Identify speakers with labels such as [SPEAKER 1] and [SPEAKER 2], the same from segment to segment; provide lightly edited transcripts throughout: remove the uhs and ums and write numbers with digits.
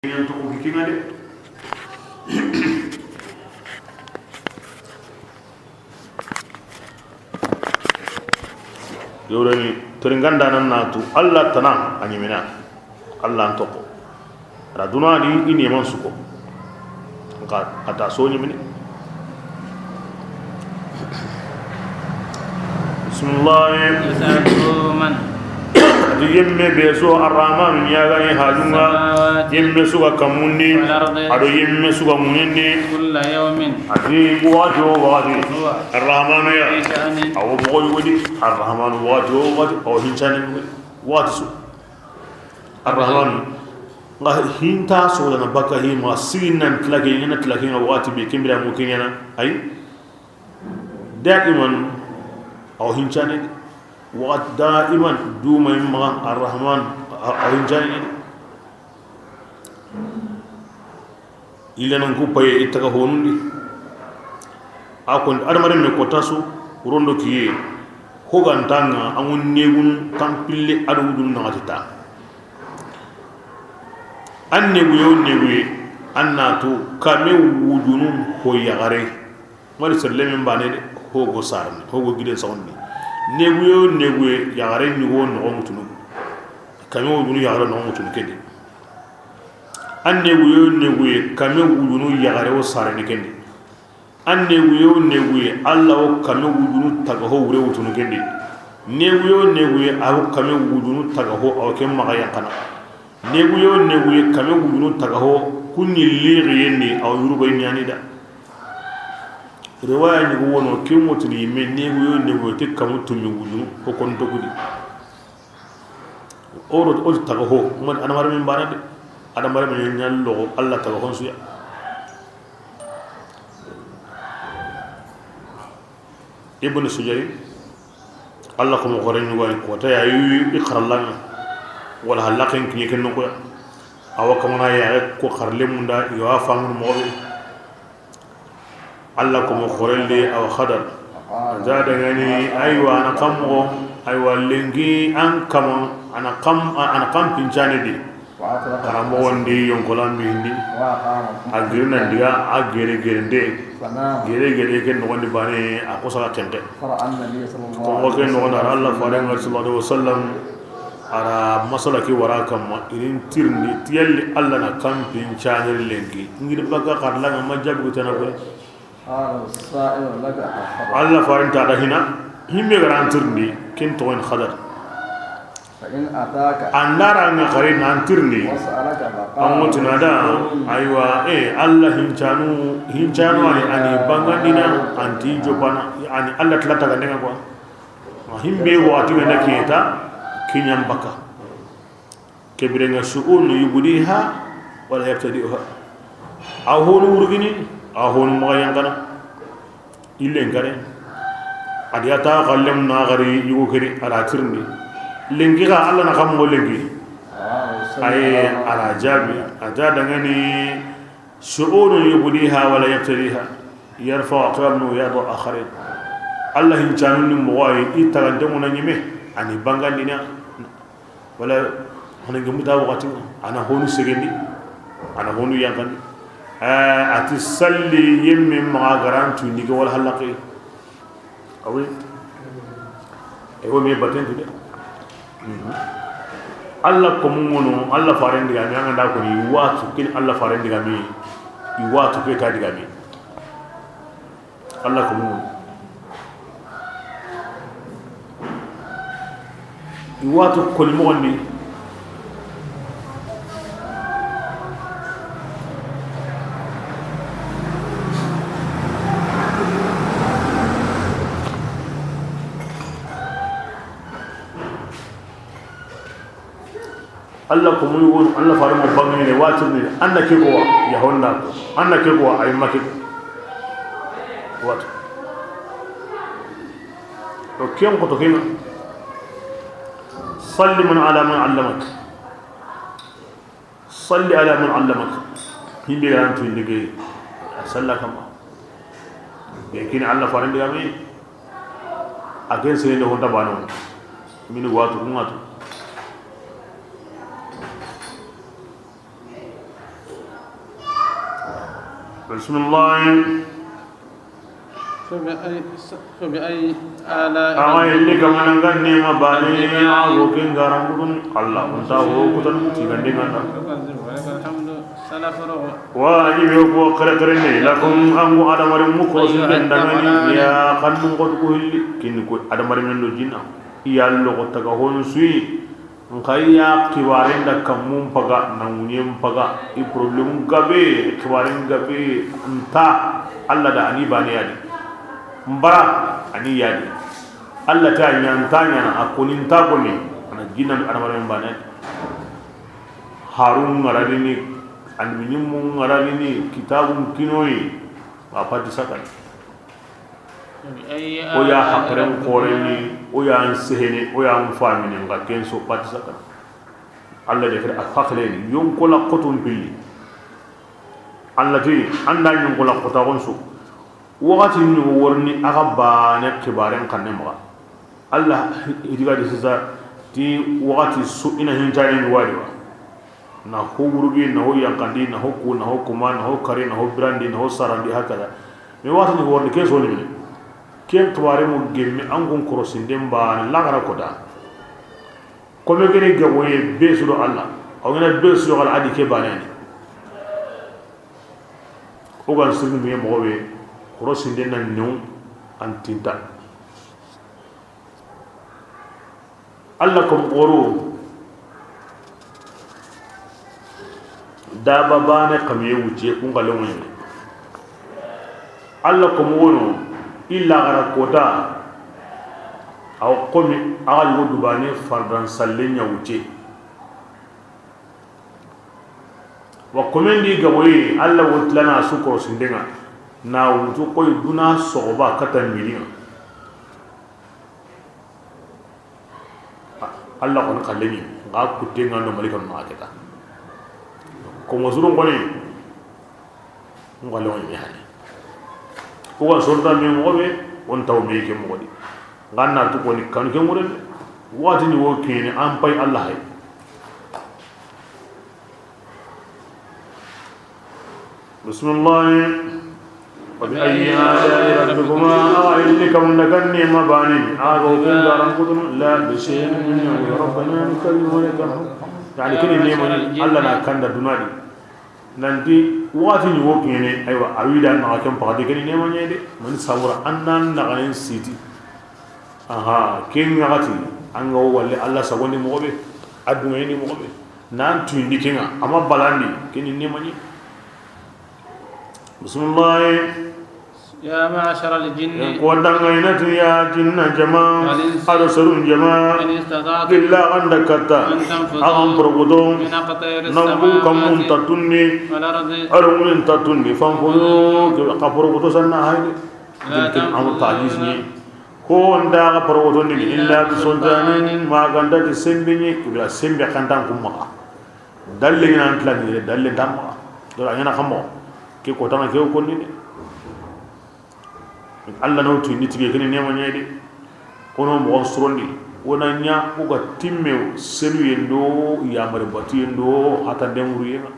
[SPEAKER 1] yang to ko kinga de yorani teringanda nan natu Allah tana anyimina Allah antoko raduna di ini man suko kata so nyimini bismillah di yemme beso arrahman nyaga ni hajunga yemme suga kamundi ado yemme suga munindi
[SPEAKER 2] kulla yawmin
[SPEAKER 1] adi wajo wadi arrahman ya aw boy wadi arrahman wajo wadi aw hinchani wadi su arrahman nga hinta so da baka hi ma sinan tlage ina tlage nga wati be kimbira mo kinyana ay daiman aw hinchani ودائما دوما يمغان الرحمن أرنجاني إلا ننكو باي إتغهون لي أكون أدمرين مكوتاسو روندو كيه هوغان تانا أمون نيغون تنبيلي أدودون نغتتا أن نيغوي أناتو كامي وجونون هو يغاري مالي سلمين باني هوغو سارن هوغو جيدن سوندي neguye yagare ni wo no mutunu kamo wudunu yagare no mutunu kedi an neguye kamo wudunu yagare wo sare ni kedi an neguye Allah wo kamo wudunu tagaho wure wutunu kedi neguye awu kamo wudunu tagaho aw kem magaya kana neguye kamo wudunu tagaho kunni liri ni aw yuruba nyani da riwaya ni wono kimotu ni men neguyo te kamutu mi wulu ko kon to gudi oro o tago ho man anamar min banade adamar min nyallo Allah tago hon suya ibn sujay Allah ko mo gore ni wal ko ta yayi iqrallan wala halaqin ki ken ko awaka mona ya ko kharle munda yo afangu mo Allah ko mo khorelle aw khadar zada ngani aywa ana kamgo aywa lengi an kam ana kam pinchane di karamo wondi yonkolam bindi agirna ndiga agere gerende gere ken no wondi bane akosa kente ko ken no wona Allah farenga sallallahu alaihi wasallam ara masala ki warakam irin tirni tiyalli Allah na kam pinchane lengi ngir baga karla ma jabu tanako Allah farin ta da hina himme garantirni kin to en khadar andara nga kharin antirni amutuna da aywa Allah hinchanu ani bangandina anti jopana ani Allah tlata ga nenga kwa himbe wati wena kita kinyam baka kebirenga su'un yubudiha wala yabtadi'uha ahunu urgini ahon mo yangana ille ngare adiyata gallem na gari yugo keri ala tirni lengi ga Allah na xam mo lengi ay ala jabi ada dangani shu'un yubudiha wala yabtaliha yarfa aqramu yadu akharin Allah hin chanu ni mo way itaga demu na nyime ani bangandina wala hono ngi muta wakati ana honu segendi ana honu yangani ati salli yemmi ma garantu ni wal halaqi awi ewo me baten de Allah ko mungono Allah faren diga mi anga ko ni watu kin Allah faren diga mi i watu ke ta diga mi Allah ko mungono i watu ko mo ni Allah ko muy won Allah faru mo bangi ne watu ni anda ke ko ya honna anda ke ko ay makki watu to kiyam ko to kina salli man ala man allamak salli ala man allamak himbe garantu liggey sallaka ma be kin Allah faru ndiga mi agen sene do honta bano min watu ko ngatu بسم الله
[SPEAKER 2] فبأي آلاء
[SPEAKER 1] اللي كمان غني ما بالي وكين غارم بدون الله أنت هو كتن تيجان دينا
[SPEAKER 2] الحمد سلف رغو
[SPEAKER 1] واجب يوكو كركرني لكم أمو آدم مريم مكروس دندمني يا خنم قد كهلي كن كو آدم مريم من الجنة يا الله قد تكهون سوي ngaya kiwarin da kamun paga nangunyen paga I problem gabe kiwarin gabe nta Allah da ani bani yadi mbara ani yadi Allah ta nyantanya na akunin ta goni ana ginan aramarin bani harun ngaradini anbinyum mun ngaradini kitabun kinoi apa disakan o ya hakren koreni o ya sehene o ya famine nga kenso patisaka Allah de fer akhleni yon ko la qotun billi Allah ti anda yon ko la qotagon su wagati ni worni agaba ne kibaren kanne ma Allah idiga de sisa ti wagati su ina hinjani wadi na ho gurugi na ho yankandi na ho ku na ho kuma na ho kare na ho brandi na ho sarandi hakala me wata ni worni kenso ni ken tuware mu gemme angun korosindem ba lagara koda kome gene gawoye besu do Allah aw ngena besu do adi ke banani o gan sirni me mo be korosinde nan new antinta Allah ko oro daba bane kamiye wuce kun galon ne Allah ko wono illa gara kota aw qomi agal wudubani fardan sallenya wuce wa komendi gawoyi alla wutlana sukro sindenga na wutu koy duna soba katan milinga alla kon kalleni ga kutenga no malika ma aketa ko mozuru ngoni ngalo ni hali ko sorta mi ngobe on taw me ke mo di ganna to ko ni kan ke mo den wati ni wo kene am pay Allah hay bismillah wa bi ayyi ala rabbikuma ayyukum naganni mabani aago kun garan kudun la bi shay'in min rabbana kallu laka yani kini ne mo Allah na kanda dunadi nanti wati ni wo kene aywa awida na kan pa de kene ne mo nyede man sawra annan na ganin siti aha ken ngati anga walle Allah sagoni mo be aduna ni mo be nan tu indi kenga ama balandi kene ne mo nyi bismillah
[SPEAKER 2] يا معشر الجن
[SPEAKER 1] ودان غينت يا جن جماعة أرسلون جماعة بالله عندك كتا أغم برغدون نبو كم تتني أرمون تتني فانفلو كبرغدو سنة هاي يمكن أمر تعجيزني كون داغ برغدون إلا بسلطان ما غندا تسمبني كبيرا سمبيا كنتان كمكا دلين أنتلاني دلين تامكا دلين أنا خمو كي كوتانا كيو كوني Allah no tu nitige kene nema nyaade kono mo sorondi wona nya ko ga timmew selu yendo ya mare batu yendo hata demuru yema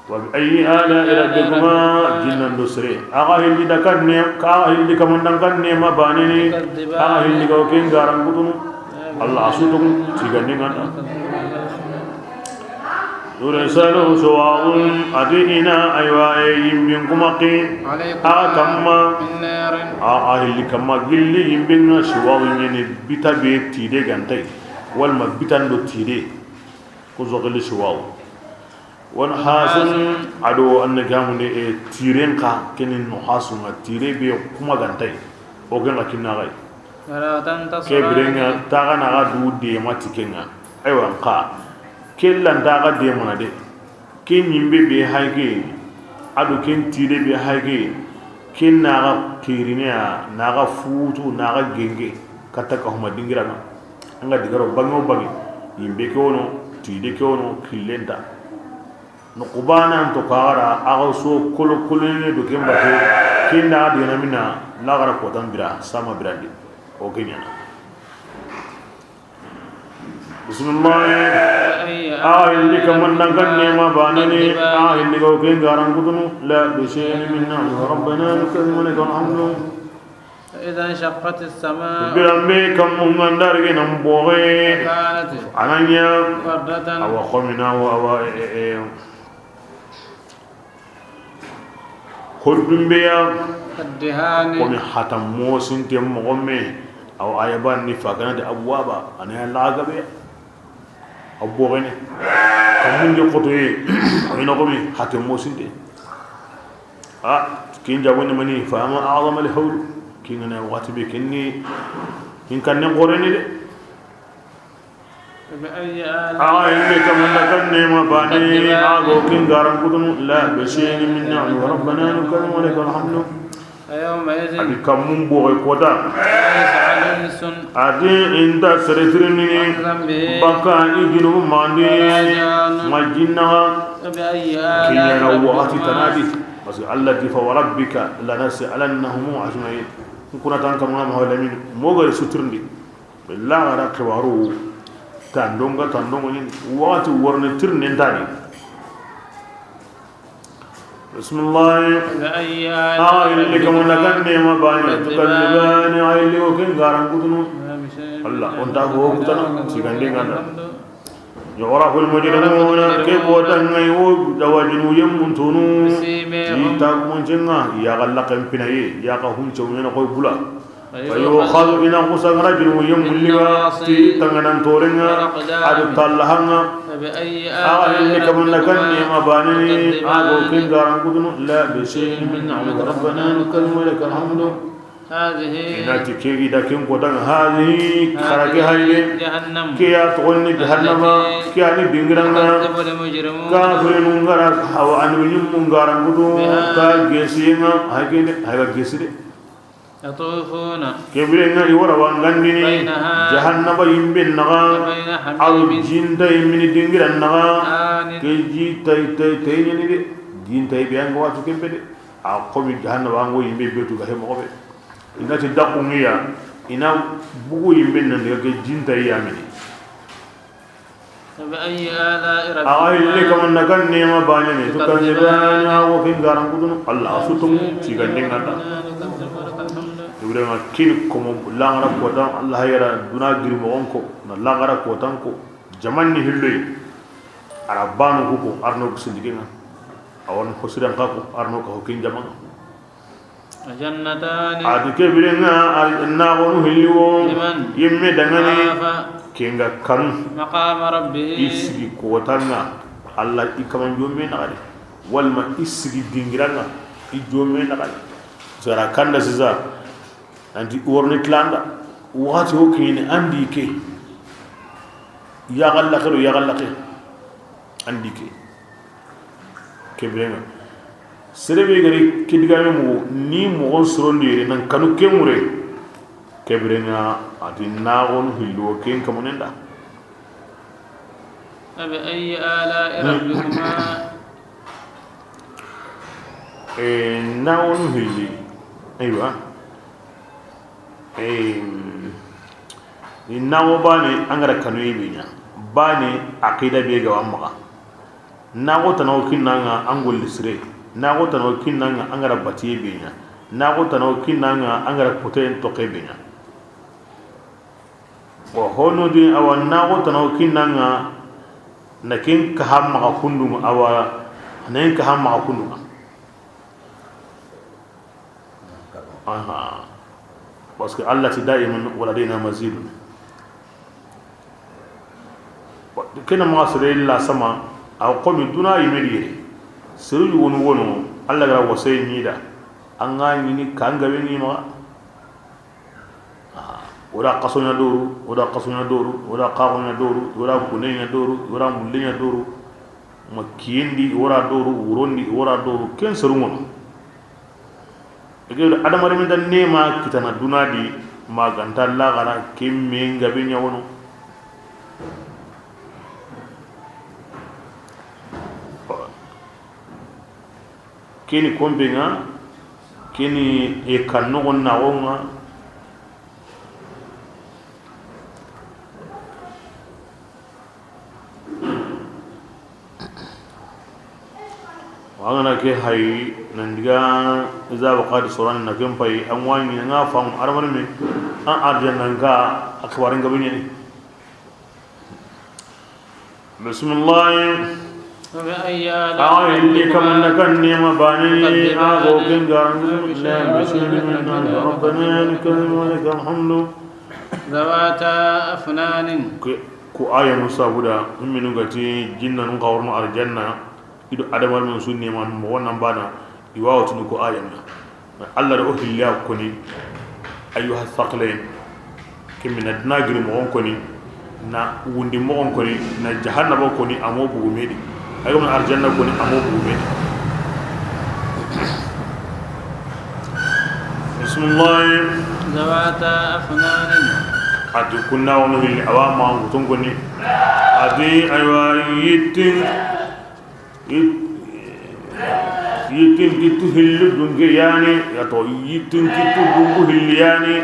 [SPEAKER 1] wa bi ayi ala rabbikuma jinnan dusre aga hindi dakan ne ka hindi kamandan kan ne ma banini aga hindi ko ken garan gudunu Allah asutum tigande ngata يرسل سواء أدينا أيوا يمبين كماكي أكما أهل كما قل يمبين سواء يعني بيتا بيت تيدي غانتي والما بيتا ندو تيدي كوزو قل سواء ونحاسن عدو أن كامل تيرين كا كنين نحاسن تيري بي كما غانتي وكنا كنا غاي كبرين تاغنا غادو دي ما تيكينا أيوا كا kellan daga de mona de ken yimbe be hayge adu ken tire be hayge ken naga kiriniya naga futu naga genge kata ka huma dingira na anga digaro bango bangi yimbe ke wono tide ke wono killenda no kubana to kara aga so kolo kolene do ken bato ken na de na mina lagara ko tan bira sama birandi o kenya bismillah
[SPEAKER 2] فبأي
[SPEAKER 1] اللي كمان نغني ما بانني اللي لو كان غارن كدنو لا بشيء من نعم ربنا نكرم لك الحمد
[SPEAKER 2] فإذا انشقت السماء
[SPEAKER 1] برمي كم من دارك نمبوغي
[SPEAKER 2] كانت
[SPEAKER 1] عنيا
[SPEAKER 2] وردة
[SPEAKER 1] أو خمنا أو خدم بيا
[SPEAKER 2] كالدهان
[SPEAKER 1] ومن حتى موسن تيم مغمي أو أيبان نفاقنا دي أبوابا أنا لاغا بيا أبوغني كمون دي قطوي أين قمي حتى موسن تي كين جاوني مني فأما أعظم الحول كين أنا واتبي كني كين كان نقرني دي
[SPEAKER 2] فبأي آلاء
[SPEAKER 1] اللي كمان نكني ما باني كين غارن كدنو لا بشيء من نعم ربنا نكرم ولك الحمد
[SPEAKER 2] فيومئذ
[SPEAKER 1] adi kamun boy kota
[SPEAKER 2] يسعى الإنس
[SPEAKER 1] adi inda seretrini
[SPEAKER 2] ذنبه
[SPEAKER 1] baka iginu mandi majinna
[SPEAKER 2] فبأي
[SPEAKER 1] kinyana
[SPEAKER 2] آلاء
[SPEAKER 1] waqti
[SPEAKER 2] ربكما
[SPEAKER 1] tanadi bas allati fa rabbika lanas'alannahum ajma'in kuna tan kam ma hawlamin moga suturndi billahi ara kawaru tandonga ni waqti warne tirne ndani بسم الله
[SPEAKER 2] فبأي آلاء
[SPEAKER 1] اللي كمان نغني ما باني تكذبان اللي وكين غارن كدنو الله انت هو كتنا سيغاندي غاندا يعرف المجرمون كيف ودنغي ودواجنو يمنتونو جيتا منجنا يا غلق امبناي يا قهم چومنا كوي بولا فيؤخذ بنا قصن رجل يملوا تي تنغنان تورنا اد تالهنا
[SPEAKER 2] فبأي
[SPEAKER 1] اللي
[SPEAKER 2] آلاء
[SPEAKER 1] كمان نغني ما باني
[SPEAKER 2] ربكما
[SPEAKER 1] كين غارن كدنو لا بشيء من نعمة ربنا نكرم لك الحمد
[SPEAKER 2] هذه
[SPEAKER 1] إناتي كي إذا كن قدام هذه خرج هاي
[SPEAKER 2] جهنم
[SPEAKER 1] كي أتوني جهنم كي أني بينغرنا
[SPEAKER 2] كذب المجرمون
[SPEAKER 1] كافر نونغرا أو أنوي نونغرا بدو كجسيما هاي كجسري
[SPEAKER 2] يطوفون
[SPEAKER 1] كبرنا يورا وانغني جهنم يمبن نغا
[SPEAKER 2] بين
[SPEAKER 1] أو
[SPEAKER 2] حميم
[SPEAKER 1] جين تاي من دينغرا نغا
[SPEAKER 2] آن
[SPEAKER 1] كي جي تاي يعني دي جين تاي بيانغ واتو كمبدي أقوم جهنم وانغو يمبي بيتو كهي مغبي inati dakungiya ina bugu yimben nan daga jinta yamini
[SPEAKER 2] فبأي آلاء
[SPEAKER 1] اللي
[SPEAKER 2] ربكما
[SPEAKER 1] كمان نكن نيما باني تو كان يبانا وكين غارن كدن الله سوتم سيغندين غدا يبرما كين كوم لانغرا كوتا الله يرا دونا غير مونكو لانغرا كوتانكو جماني هلوي arabanu huko arno kusindigina awon hosiran kako arno ko kin jamanga
[SPEAKER 2] جنتان
[SPEAKER 1] adi kebirenga na wonu hilwo
[SPEAKER 2] لمن
[SPEAKER 1] yimme dangani
[SPEAKER 2] خاف
[SPEAKER 1] kenga kan
[SPEAKER 2] مقام ربه
[SPEAKER 1] isigi kotanga Allah ikaman jombe nagade walma isigi dingiranga I jombe nagade sara kanda siza anti worni klanda wati hokini andi ke ya gallaqe andi ke kebirenga serebe gari kidigame mu ni mo sorondi nan kanu kemure kebirenga ati nagon hillo ken kamunenda
[SPEAKER 2] فبأي آلاء ربكما
[SPEAKER 1] nagon hilli aywa ni nago bani angara kanu yibinya bani aqida be ga wamma nago tanaw kinanga angol lisre nago tanaw kinanga angara batiye binya nago tanaw kinanga angara poten toke binya wa hono di awa nago tanaw kinanga nakin ka hamma ka kundum awa nayin ka hamma ka kundum aha parce que Allah ti daiman waladina mazidun kena ma sere la sama aw qomi duna yimedi sere wono Allah gara wasay nida anga ni kanga ni ma ora qasonya doru ora qaqonya doru ora kunenya doru ora mullenya doru makiendi ora doru urondi ora doru ken sere ngono ege adamare min dan nema kitana dunadi maganta la gara kimme ngabe nyawono kini kombenga kini e kanno na wonga wangana ke hay nandiga za waqad suran na kan pai an wani nga fam arman me an arjanna ga akbarin gabin ne bismillah
[SPEAKER 2] فبأي
[SPEAKER 1] اللي كمان كان ما باني أبو كنجار لا بشيء من ربنا نكلم ولك الحمد
[SPEAKER 2] ذواتا أفنان
[SPEAKER 1] كو آية مصابودا من نغتي جنة نقورنا على الجنة إذا أدم من سنة من موانا بانا يواو تنكو آية الله رأوه الله كوني أيها الثقلين كم من الدناجر مغون كوني na wundi mogon koni na jahannaba koni amo bugu medi ayo na arjanna koni amo bugu medi bismillah
[SPEAKER 2] ذواتا أفنان
[SPEAKER 1] ati kunna wono hilli awama ngutun koni ati aywa yitin kitu hillu dunge yani yato yitin kitu dungu hilli yani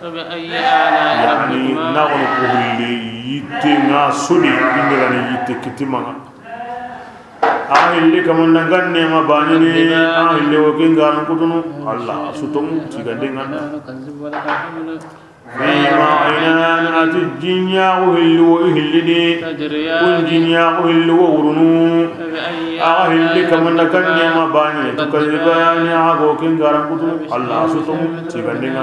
[SPEAKER 2] فبأي آلاء
[SPEAKER 1] يعني
[SPEAKER 2] ربكما
[SPEAKER 1] نقول كهولي يتنا سودي إنغاني يتكتمنا اللي كمان نغني ما بانيني اللي وكين غان كتنو الله سوتم تيغاندينا فيما عينان أتجنيا وهل وهل دي والجنيا وهل وورنو اللي كمان نغني ما بانيني تكذباني وكين غان كتنو الله سوتم تيغاندينا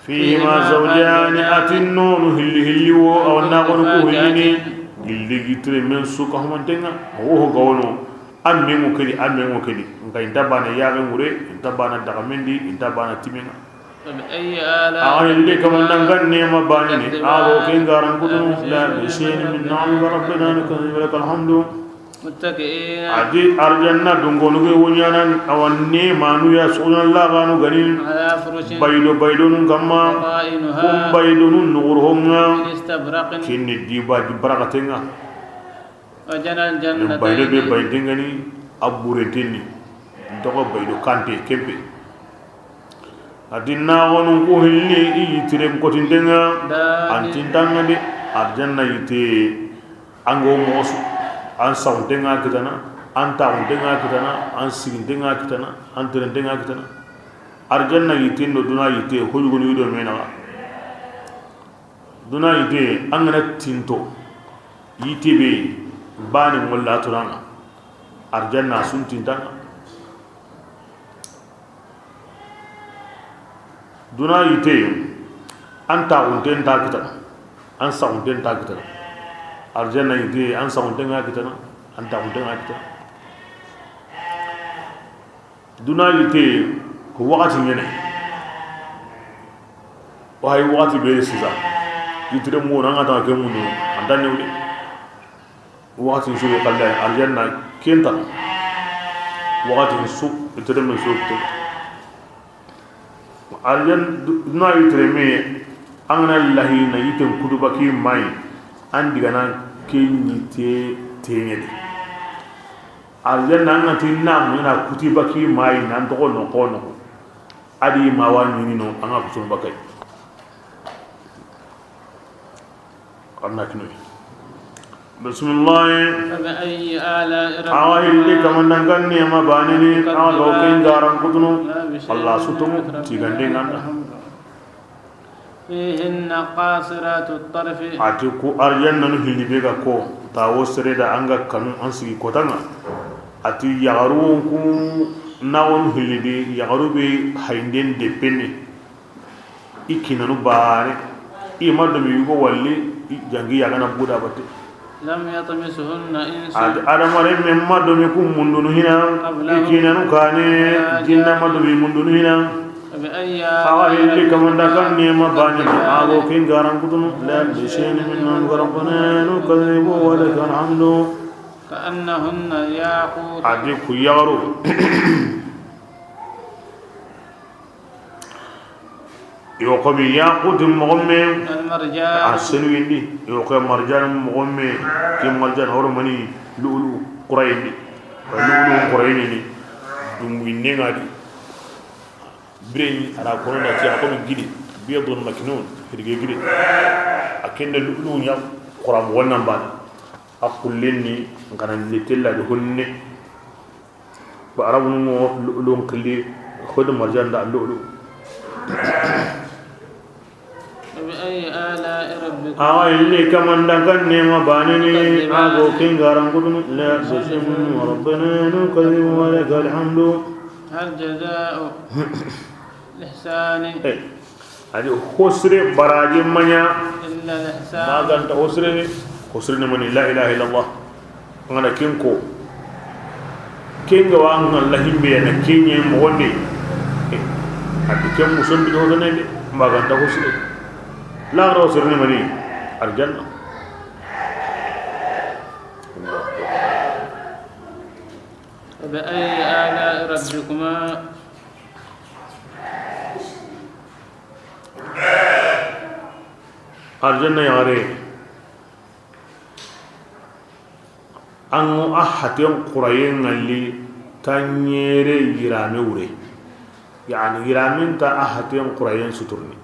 [SPEAKER 1] فيما زوجان أتنون هل أو نقول كهلني gilli gitre men suka humantenga wo gawno amme mo kedi ngai dabana yabe ngure dabana daga mendi dabana timenga
[SPEAKER 2] فبأي آلاء
[SPEAKER 1] اللي كمان نغني ما باني ابو كنغارن كدن لا بشيء من نعم ربنا لك الحمد
[SPEAKER 2] متكئين
[SPEAKER 1] adi arjanna dungonu ke wonyanan awanne manu ya sunallah ganu ganin
[SPEAKER 2] على فرش
[SPEAKER 1] baydo nun kamma
[SPEAKER 2] قائنها
[SPEAKER 1] baydo nun nurhonga
[SPEAKER 2] من استبرق
[SPEAKER 1] kinni diba di barakatenga
[SPEAKER 2] وجنى
[SPEAKER 1] baydo be
[SPEAKER 2] الجنتين
[SPEAKER 1] baydengani abureteni ndogo baydo kante kempe adinna wonu ko hilli yitirem kotindenga antintanga de arjanna yite ango mosu an sauntenga kitana an tauntenga kitana an sigintenga kitana an terentenga kitana arjanna yite no duna yite hojugonu yido mena duna yite angana tinto yite be bani mulla turana arjanna sun tintanga duna yite an tauntenga kitana an sauntenga kitana arjanna yite an sauntenga kitana an tauntenga kitana duna yite ko wakati nyene way wakati be sisa yitire mo nanga ta ke munu andane wudi wakati su be kala arjanna kenta wakati su yitire me su te arjan duna yitire me angana lahi na yite kutuba ki mai an digana kenyite tenyede aljanna ngati nam na kutiba ki mai nan to no kono adi mawani ni no anga kutum bakai amna kinu bismillah
[SPEAKER 2] فبأي آلاء
[SPEAKER 1] awahilli
[SPEAKER 2] ربكما
[SPEAKER 1] kaman danganni ma banini awo ken garan kutunu Allah sutumu tigande nganda
[SPEAKER 2] فيهن قاصرات الطرف
[SPEAKER 1] ati ku arjanna no hilli be ga ko tawo sereda anga kanu ansigi kotanga ati yagaru ku nawon hilli de yagaru be hainden de penni ikina no bare i maddo mi go walli jangi yagana buda batte
[SPEAKER 2] لم يطمسهن إنس
[SPEAKER 1] adamare men maddo mi kum mundunu hina ikina no kane jinna maddo mi mundunu hina
[SPEAKER 2] فبأي
[SPEAKER 1] awahilli kamanda kan nema bani ago ken garan kutunu la bishin min rabbana nukadibu wa lakal hamdu
[SPEAKER 2] كأنهن ياقوت
[SPEAKER 1] adi ku yagaru yo ko bi yaqut mu'min
[SPEAKER 2] المرجان
[SPEAKER 1] asenu indi yo ko marjan mu'min ki marjan hormani lulu qurayni lulu qurayni ni dum winne ngadi brain ara kono na ti akomi gidi biyadun maknun hirge gidi akende lulu nya quram wannan ba akullenni ngana litella de honne بعرب لون كلي خد مرجان دا اللؤلؤ
[SPEAKER 2] فبأي آلاء ربكما
[SPEAKER 1] اللي كمان دكان نما بانني أبو كين غارم كدن لا بسم ربنا نكذب ولك الحمد
[SPEAKER 2] هل جزاء الإحسان
[SPEAKER 1] هذه خسر براجي منيا
[SPEAKER 2] إلا الإحسان
[SPEAKER 1] ما كانت خسر من لا إله إلا الله أنا كينكو كينغ وان الله بينا كيني موني هذه كم مسلم بيجوا ما كانت خسر لا خسر مني الجنة
[SPEAKER 2] فبأي آلاء ربكما
[SPEAKER 1] الجنة يا غري أنو أحتيم قرين اللي تنيري يرامي وري يعني يرامين تا أحتيم قرين سترني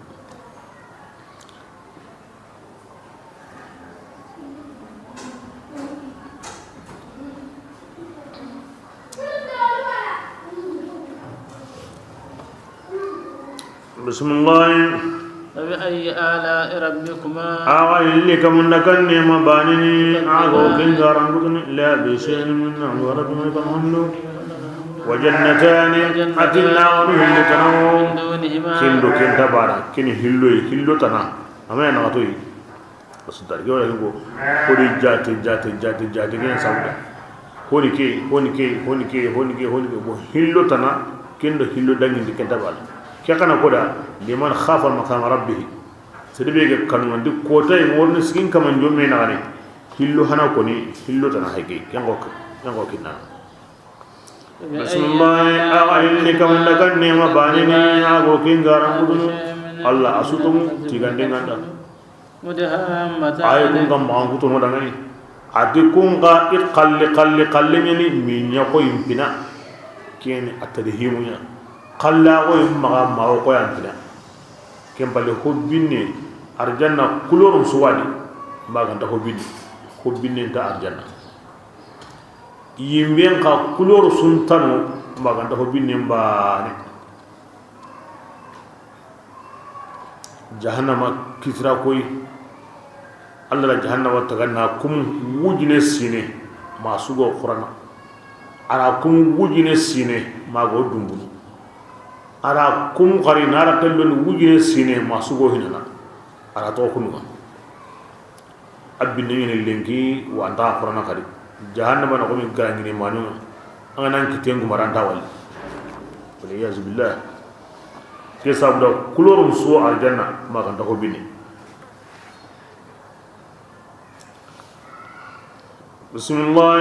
[SPEAKER 1] بسم الله
[SPEAKER 2] فبأي آلاء ربكما
[SPEAKER 1] اللي كمن كان ما بانني عاقو كن غارن لا بشيء من ورد من الحمد وجنتان أتنا ونهل تنو كندو كن تبارا كن هلو تنا أما أنا أتوي بس ترى يقول لكم كوري جات كن سامدا هوني هلو تنا كندو هلو دعين كن تبارا كأنا كودا لمن خاف المقام ربه سيدبيك كانوا عندي كوتا يمورن سكين كمان يوم من عليه هلو هنا كوني هلو تنا هيك يانغو كنا بسم الله اللي كمان لكن نعمة بانيني أبو كين غارم بدون الله أسوتهم تيجاندين عند أيكم كم مانغو تونو دعاني أديكم كا قل يعني مينيا كوي يمكنا كين أتدهيمونا قلا ويما ما هو قيانتنا كم بالي حبيني أرجعنا كلهم سوالي ما كنت حبيني أنت أرجعنا يمين كا كلهم سنتانو ما كنت حبيني مباني جهنم كثرة كوي الله جهنم وتغنى كم وجنة سينه ما سوغو قرانا أنا كم وجنة سينه ما قو دمبو ara kum qari nara tellon wujine sine masugo hinana ara to kunuga abinne ne lengi wa anta qur'ana kadi jahannama na ko min garangini manu anga nan kitengu maranta wal wal yaz billah ke sabda kulorum su aljanna ma kan ko bini bismillah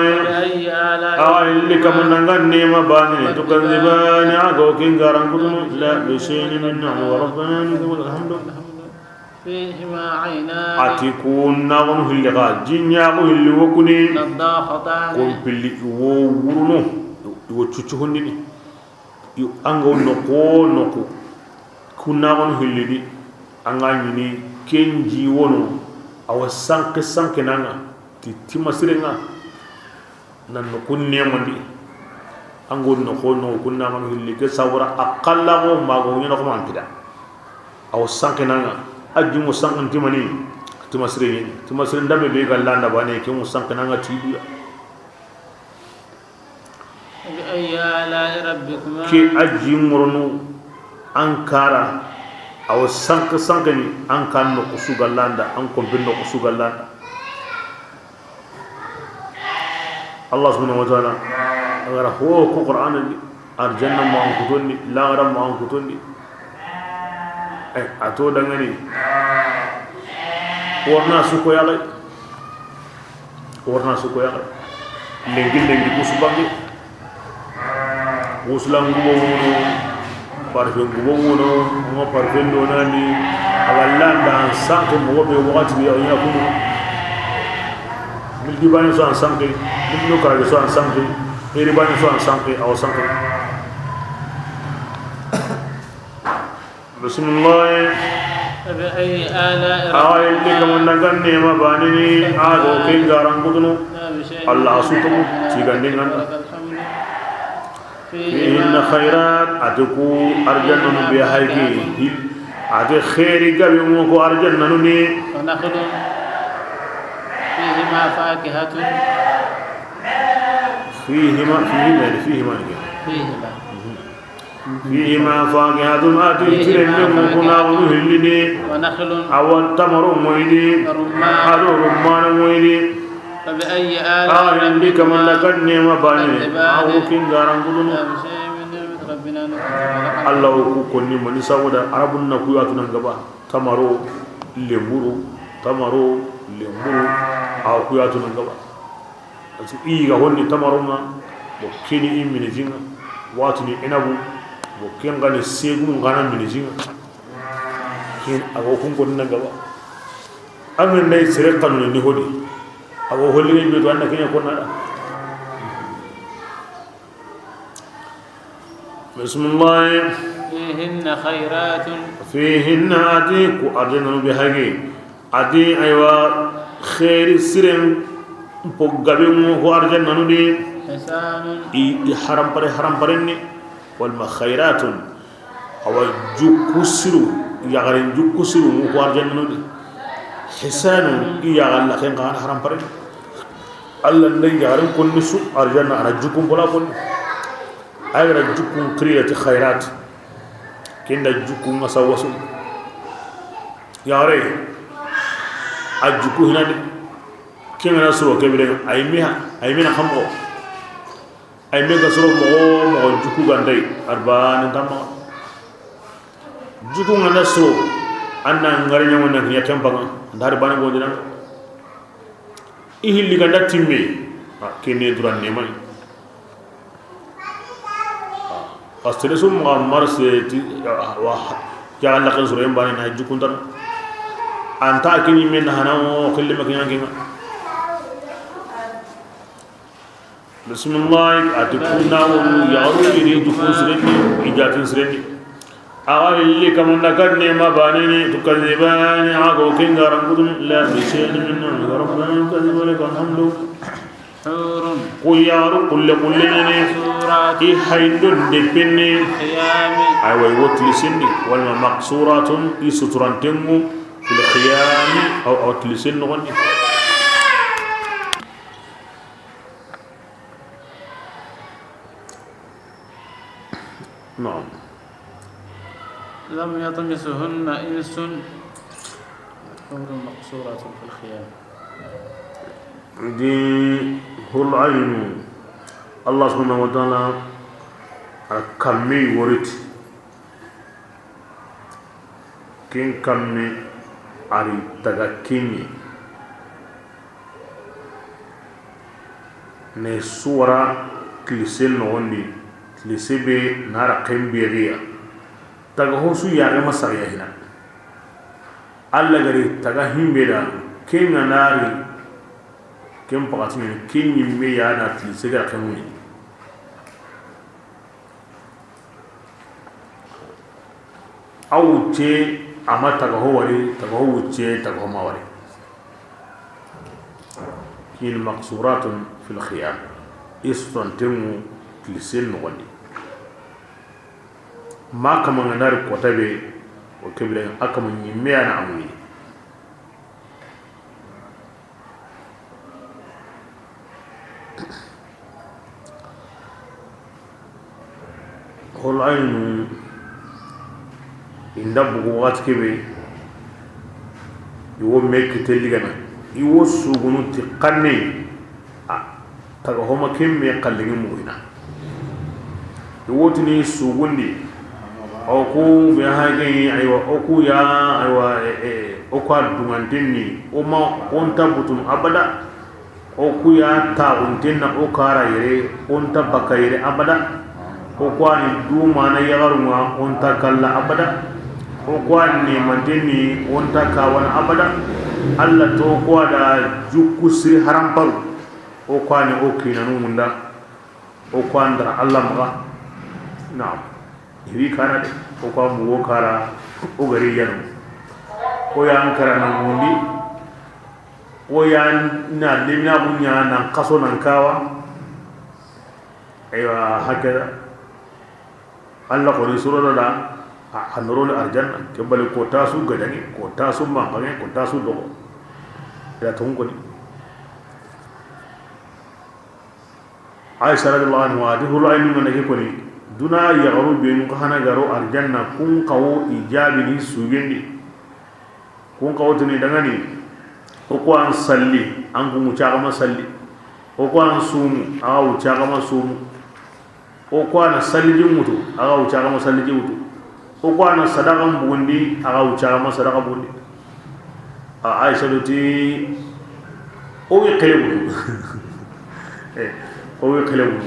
[SPEAKER 1] اللي كمان نغني ما باني تكذبان عقو كين غارن كدن لا بشيء من نعم وربنا لكم الحمد
[SPEAKER 2] فيهما عينان
[SPEAKER 1] اتكون نغن اللغا جنيا اللي وكني
[SPEAKER 2] نضاختان
[SPEAKER 1] كون بلي وورنو وتشوچوندني يو انغو نوكو كنا غن اللي anga ni kenji wono awa sanke nanga ti masirenga nan no kunne mandi angon no ko no kunna man hilli ke sawra aqalla go mago ni no ko man tida aw sanke nanga ajju mo sankan timani ti masiren dabe be gallanda bane ke mo sanke nanga tibiya
[SPEAKER 2] bi ayya la rabbikuma
[SPEAKER 1] ke ajji murnu ankara aw sanke ni an kan no ko sugallanda an ko binno ko sugallanda الله سبحانه وتعالى أغرى هو القرآن أرجعنا ما أنكتوني لا أغرى ما أنكتوني أتو دعني ورنا سكوا يا لنجي كوسبانجي وسلام غوونو parfum غوونو ما parfum دوناني أغلان دان سانتو موبي وقت بيا يكونو milki bani so ensemble milki no kala so ensemble eri bani so ensemble aw ensemble bismillah
[SPEAKER 2] فبأي آلاء
[SPEAKER 1] اللي كمان نغني ما بانني عاقو كين غارن كدنو الله سوتو تيغاندين فيهن خيرات أتكو أرجنن بهايكي أتي خيري قبل موكو أرجنن ني
[SPEAKER 2] ونخل فيهما فاكهة
[SPEAKER 1] فيهما فاكهة أتي ترين موكونا ونهلني
[SPEAKER 2] ونخل
[SPEAKER 1] أو التمر مويدي أدو رمان مويدي
[SPEAKER 2] فبأي آلاء
[SPEAKER 1] ربك من لكني مباني أو كين غاران قدن الله كوني من سودا عربنا كوياتنا غبا تمرو لمبرو أو كوياتنا غبا إيغا هوني تمرونا بكيني من جينا واتني إنابو بكين غاني سيغون غانا من جينا كين أغو كوني غبا أمن ناي سرقانو ني هودي أبو هولي بيتو أنا كنا كنا بسم الله
[SPEAKER 2] فيهن خيرات
[SPEAKER 1] فيهن أديك أرجنا بهاجي أدي أيوة خير سرم بقبيم هو أرجنا ندي
[SPEAKER 2] حسان
[SPEAKER 1] حرام برني والما خيرات أو جوكسرو يغرين جوكسرو هو أرجنا ندي حسان يغال لكن كان حرام برني الله ندي يغرين كل نسو أرجنا أنا جوكم بلا بول أجر جوكم كريات خيرات كنا جوكم مسوسو يغري أجوكو هنا كنا نسرو كبيرين أيميها خمو أيميها سرو مغو جوكو غاندي أربعة نتامة جوكو غاندي سرو أنا نغاري نيوان نغنيا كمبانا دار باني بودنا إيه اللي غاندا تيمي كيني دران نيماي أسترسو مارس جعل لك سرين باني نهجو كنتر أنت أكيني من هناو كل مكان كيما بسم الله أتكونا يعرو يريد فوسرني إجاتين سرني أغار اللي كمن نكرني ما بانيني تكذباني عاقو كنغا رنقودن لا بشيء منه ربنا يكذب لك الحمد
[SPEAKER 2] حور
[SPEAKER 1] قل يارو قل لني
[SPEAKER 2] سورات
[SPEAKER 1] إحيدن دبني
[SPEAKER 2] خيام
[SPEAKER 1] أيوة وتلسني والما مقصورات يستران تنمو في الخيام أو تلسن غني نعم
[SPEAKER 2] لم يطمسهن إنس حور مقصورات في الخيام
[SPEAKER 1] دي هو العين الله سبحانه وتعالى كمي ورد كين كمي أري تغاكيني نسورة كليسين نغني كليسي بي نارا قيم بيغيا تغهوسو ياغي مساقيا هنا الله غري تغاهم بيدا كين ناري كم بقاتين كين يمي يانا كليسي غير قيموني أو تي أما تغهو وري تغهو تي تغهو ما وري كين مقصورات في الخيام إستنتمو كليسين نغني ما كما نار كتابي وكبيرين أكما يمي أنا أموي هو العين إن دبوا وقت كبير يو ميك تليغنا يو سوغنو تقني تغهما كم يقلني موينا يو تني سوغندي أوكو بهاجي أيوة أوكو يا أيوة أوكو دوغانتني أما أنت بتون أبدا أوكو يا تاونتنا أوكارا يري أنت بكايري أبدا أوكو أني دوما نيغارما أنت كلا أبدا أوكو أني مانتني أنت كاوان أبدا الله توكو دا جوكو سري حرام بارو أوكو أني أوكي نانو أوكو أندر الله مغا نعم hivi kana de ko kwa mu kara o gari yanu ko ya ankara na mundi o ya na limna bunya na kaso nan kawa aywa haka Allah ko ni sura da hanoro arjanna ke bal ko tasu gadani ko tasu ma ko tasu do ya tun ko ni Aisha radhiyallahu anha hadihu ra'ayni man ke ko ni duna yagaru be ko hana garo arjanna kun kawo ijabi ni sugendi kun kawo tuni dangani ko an salli an ku mucaga masalli ko an sumu aga wucaga masumu ko an salli mutu aga wucaga masalli mutu ko an sadaqa bundi aga wucaga masadaqa bundi Aisha duti o yi kelebu o yi kelebu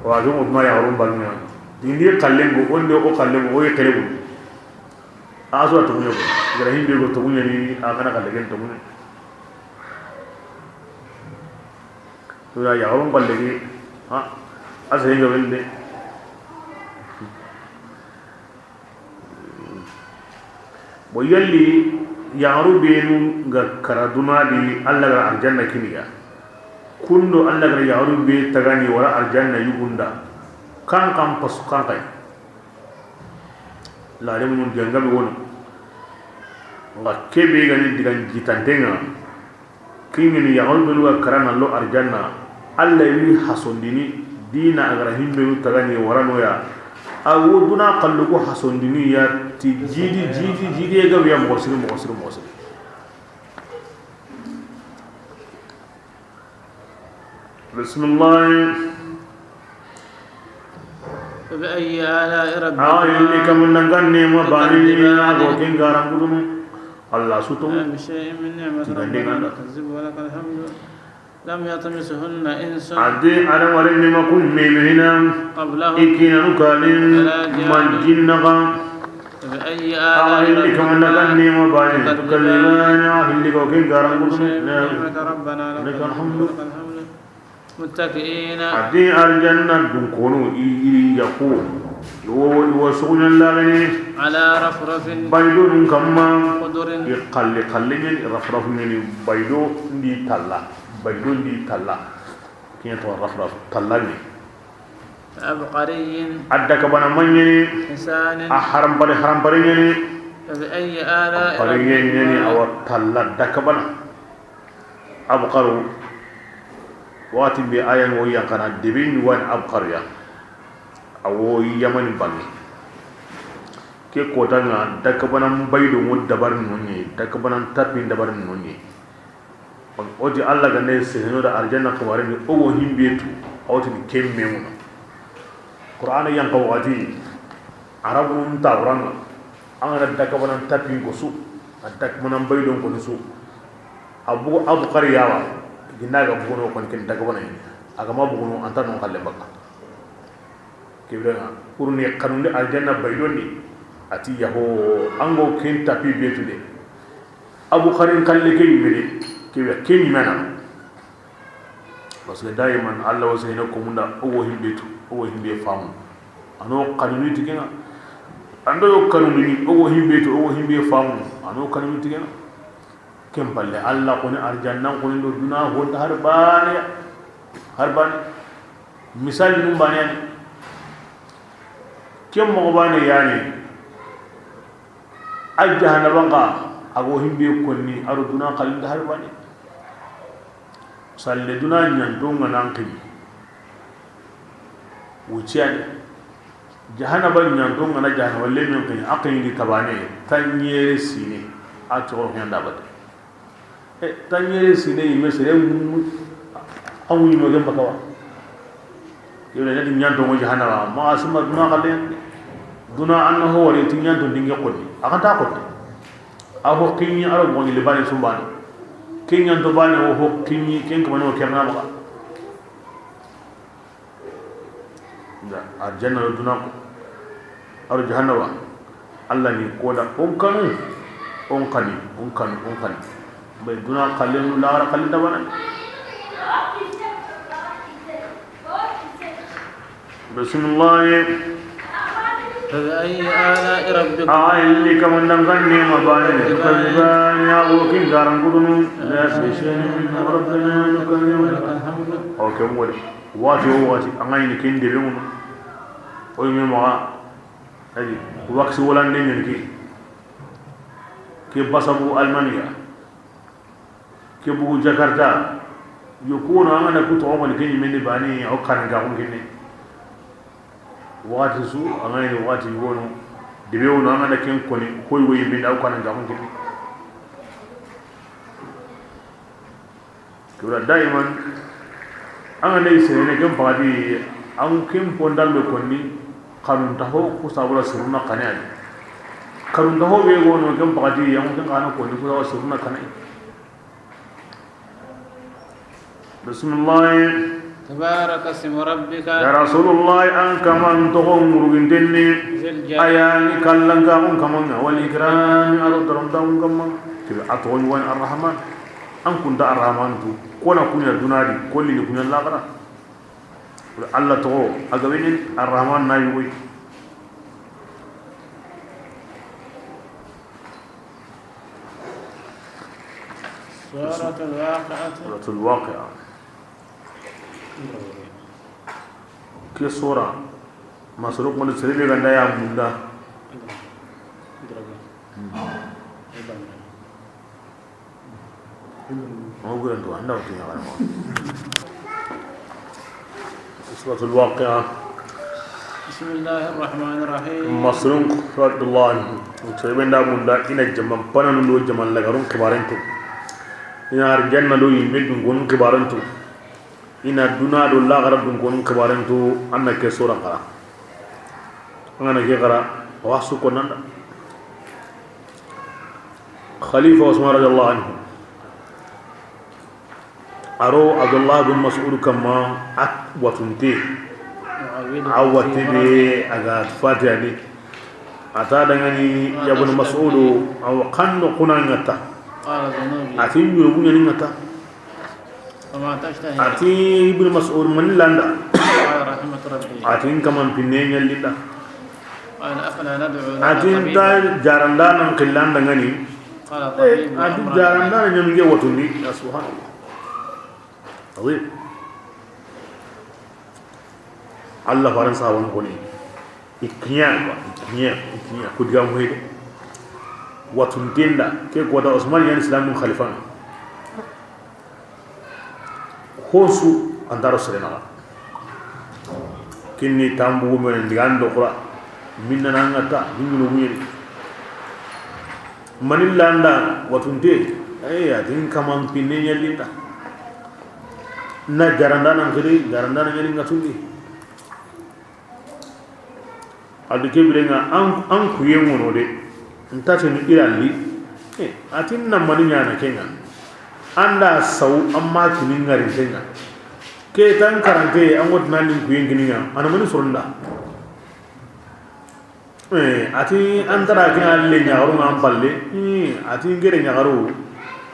[SPEAKER 1] wa do mo ya rum bagna dindi kallengo onde o kallengo o yi kelebu aso to nyo gara himbe go to ni akana ka legen to mun to ya rum ballegi ha asa hinga wende bo yalli yaru benu ga karaduna di Allah ga aljanna kiniya kundo Allah ga yaru be tagani wala aljanna yugunda kan pasu kan kai la re mun janga be wono la kebe ga ni digan jitantenga kingini yaru be ga karana lo aljanna Allah yi hasondini dina agara himbe tagani wala no ya awu duna qallugo hasondini ya ti jidi ga biya mo sir bismillah
[SPEAKER 2] فبأي آلاء ربك
[SPEAKER 1] إنك من نغني مباني وكين غارم كدوم الله سوتو
[SPEAKER 2] بشيء من نعمة ربك تكذب ولك الحمد لم يطمسهن إنس
[SPEAKER 1] عدي أنا ورن ما كن مهنا
[SPEAKER 2] قبلهم
[SPEAKER 1] إكينا نكالين من جنغا
[SPEAKER 2] فبأي آلاء
[SPEAKER 1] إنك من نغني مباني تكذبان إنك وكين غارم كدوم
[SPEAKER 2] نعمة ربنا لك الحمد متكئين
[SPEAKER 1] عدي الجنة دنكونو إيري يقول وسغن الله
[SPEAKER 2] على رفرف
[SPEAKER 1] بيدو كما
[SPEAKER 2] قدر
[SPEAKER 1] يقل رفرف من بيدو دي تلا بيدو دي تلا كين تو رفرف تلا ني
[SPEAKER 2] عبقري
[SPEAKER 1] أدك بنا مني
[SPEAKER 2] إنسان
[SPEAKER 1] حرام بري ني
[SPEAKER 2] فبأي آلاء
[SPEAKER 1] بري ني أو تلا دك بنا أبقرو واتي بآية وهي كان دبين وان أبقريا أو يمن بني كي كوتانا دكبنا بيدو مود دبر نوني دكبنا تابين دبر نوني ودي الله غني سينو دا الجنة كوارني أو هم بيتو أو تبي كم ميمونا قرآن ينقو واتي عرب نتاوران أنا دكبنا تابين كوسو دكبنا بيدو كوسو أبو أبقريا ginnaga bugono kon ken daga wona ni aga ma bugono antano khalle bakka kibrenga pour ni kanunde aljanna baydoni ati yaho ango ken tapi betude abu kharin kalle ke yimede kibe ken mana parce que daiman allah wasayna ko munda o himbetu o himbe famu ano kanuni tigenga ando yo kanuni o himbetu o himbe famu ano kanuni tigenga kempalle Allah ko ni arjanna ko ni duna ho harbane misal num bane kem mo bane yani ajjahana banga ago himbe ko ni aru duna qalin harbane salle duna nyan do nganan kini wuciani jahana ban nyan do ngana jahana walle men kini akin di tabane tanyere sini a to nyanda bat tanyere sine yime sere awu yime gamba kawa yole nadi nyanto mo jahannama ma asma duna kale duna annahu wali tinyanto dinge qonni akanta ko aho kinyi arab woni libani sumbani kinyanto bani wo ho kinyi ken ko mano kerna ba da arjanna duna ko ar jahannama allah ni koda on kani بدون قليل لا قليل دبنا بسم الله
[SPEAKER 2] فبأي آلاء ربك
[SPEAKER 1] اللي كمان نغني مباني تكذبان يا وكين غارن غدن لا شيء من ربنا نكلم لك الحمد اوكي مول واتي انغاي كين ديبون o mi ma ay waxi wala ndenen ke basabu almania ke bugu jakarta يكون أنا كنت عمري كني مني باني أو كان جاهم كني وقت سو أنا وقت يقولوا دبيو أنا كن كوني كوي من أو كان جاهم كني كذا دائما أنا ليس هنا كم بعدي أو كم بندال بكوني كانوا تهو كوسابولا سرنا كني كانوا تهو بيقولوا كم بعدي يوم كم أنا كوني كوسابولا سرنا كني بسم الله
[SPEAKER 2] تبارك اسم ربك
[SPEAKER 1] يا رسول الله أنك من تقوم رجندني أياني كلنك أنك من والإكرام على درمدهم كم كذا أتوني وين الرحمن أن كنت الرحمن تو كنا كنا دناري كل اللي كنا لا غرا الله تو أقبلين الرحمن نايوي
[SPEAKER 2] سورة الواقعة
[SPEAKER 1] سورة الواقعة كي سورة ما سورة من سرير غندا يا مندا ما هو غندا عندنا وتيا سورة الواقعة
[SPEAKER 2] بسم الله الرحمن الرحيم
[SPEAKER 1] مسرون رد الله سرير غندا مندا إن الجمع بنا نلو الجمع لغرون كبارنتو إن أرجعنا لو يمد نقول كبارنتو ina duna do la garab dun gon kabarantu anna ke sura qara ngana ke qara wasu ko nanda khalifa usman radhiyallahu anhu aro abdullah bin mas'ud kama ak watunti awati be aga fatiha ni ata dangani ya bin mas'ud aw qanno kunangata
[SPEAKER 2] قال ذنوبي
[SPEAKER 1] atin yobu ni ngata
[SPEAKER 2] وما تشتهي
[SPEAKER 1] ati ibnu mas'ud man landa
[SPEAKER 2] قال رحمة ربي
[SPEAKER 1] atin kaman pinne nyallida
[SPEAKER 2] قال أفلا ندعو لك
[SPEAKER 1] atin
[SPEAKER 2] طبيبا
[SPEAKER 1] ta jaranda nan killanda ngani
[SPEAKER 2] قال طبيب
[SPEAKER 1] ati
[SPEAKER 2] أمرا
[SPEAKER 1] jaranda nyamge watundi ya subhanallah azim Allah faran sawan ko ni iknya kudiga muhide watundinda ke goda Usman yan islamun khalifan hosu andaro serena kinni tambu men digando qura minna nangata minno wiri manillanda watunde adin kaman pinne nyallinda na garanda nan gari garanda nan nyallinga tundi adu kebirenga an kuye ngono de ntate ni irali atin nan maninya na kenga anda sau amma kinin ngarin tenga ke tan karante an wot nan ku yengininya ana mani surunda ati antara kina le nyaaru ngam palle ati ngere nyaaru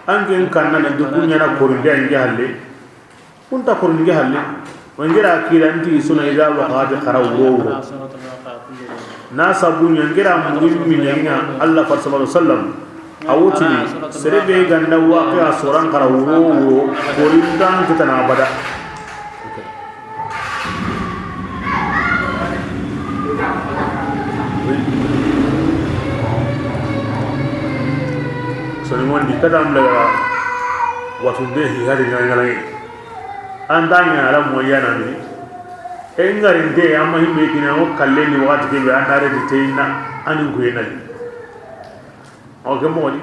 [SPEAKER 1] angen kanna na dukunya na korinde anje halle kunta korinde halle wangira kiranti suna ida waqati qarawo
[SPEAKER 2] سورة الواقعة كلها
[SPEAKER 1] na sabunya ngira mungin minyanga Allah sallallahu alaihi wasallam awuti serebe ganda waqi'a suran qarawo korindan kita na bada soni di kadam la watu dehi hari ngalai andanya ala moyana ni engarinde amma himbe kina o kalleni wakati ke andare de teyna anin ko yenali o ke modi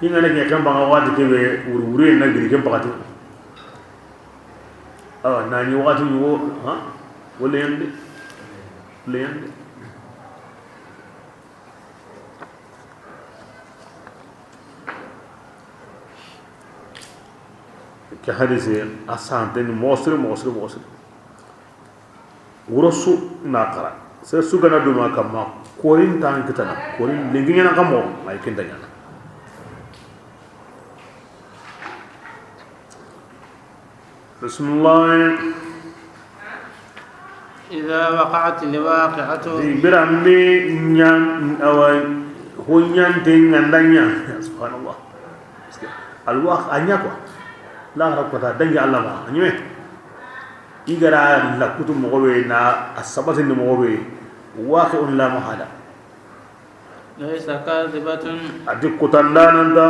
[SPEAKER 1] hinga ne ke kamba wakati ke wuri na giri ke pakati na ni wakati yo ha wala yande ke hadise asante ni mosri wurosu nakara sai su gana duma kama korin tan kitana korin lingin yana kamo mai kinta yana bismillah
[SPEAKER 2] إذا وقعت الواقعة
[SPEAKER 1] birambe nyam awai hunyan tingandanya subhanallah alwaq anya ko la rabata dangi Allah ma anyme igara la kutu mogobe na asabati ni mogobe waqi'un la mahala
[SPEAKER 2] ليس كاذبة
[SPEAKER 1] adi kutandananta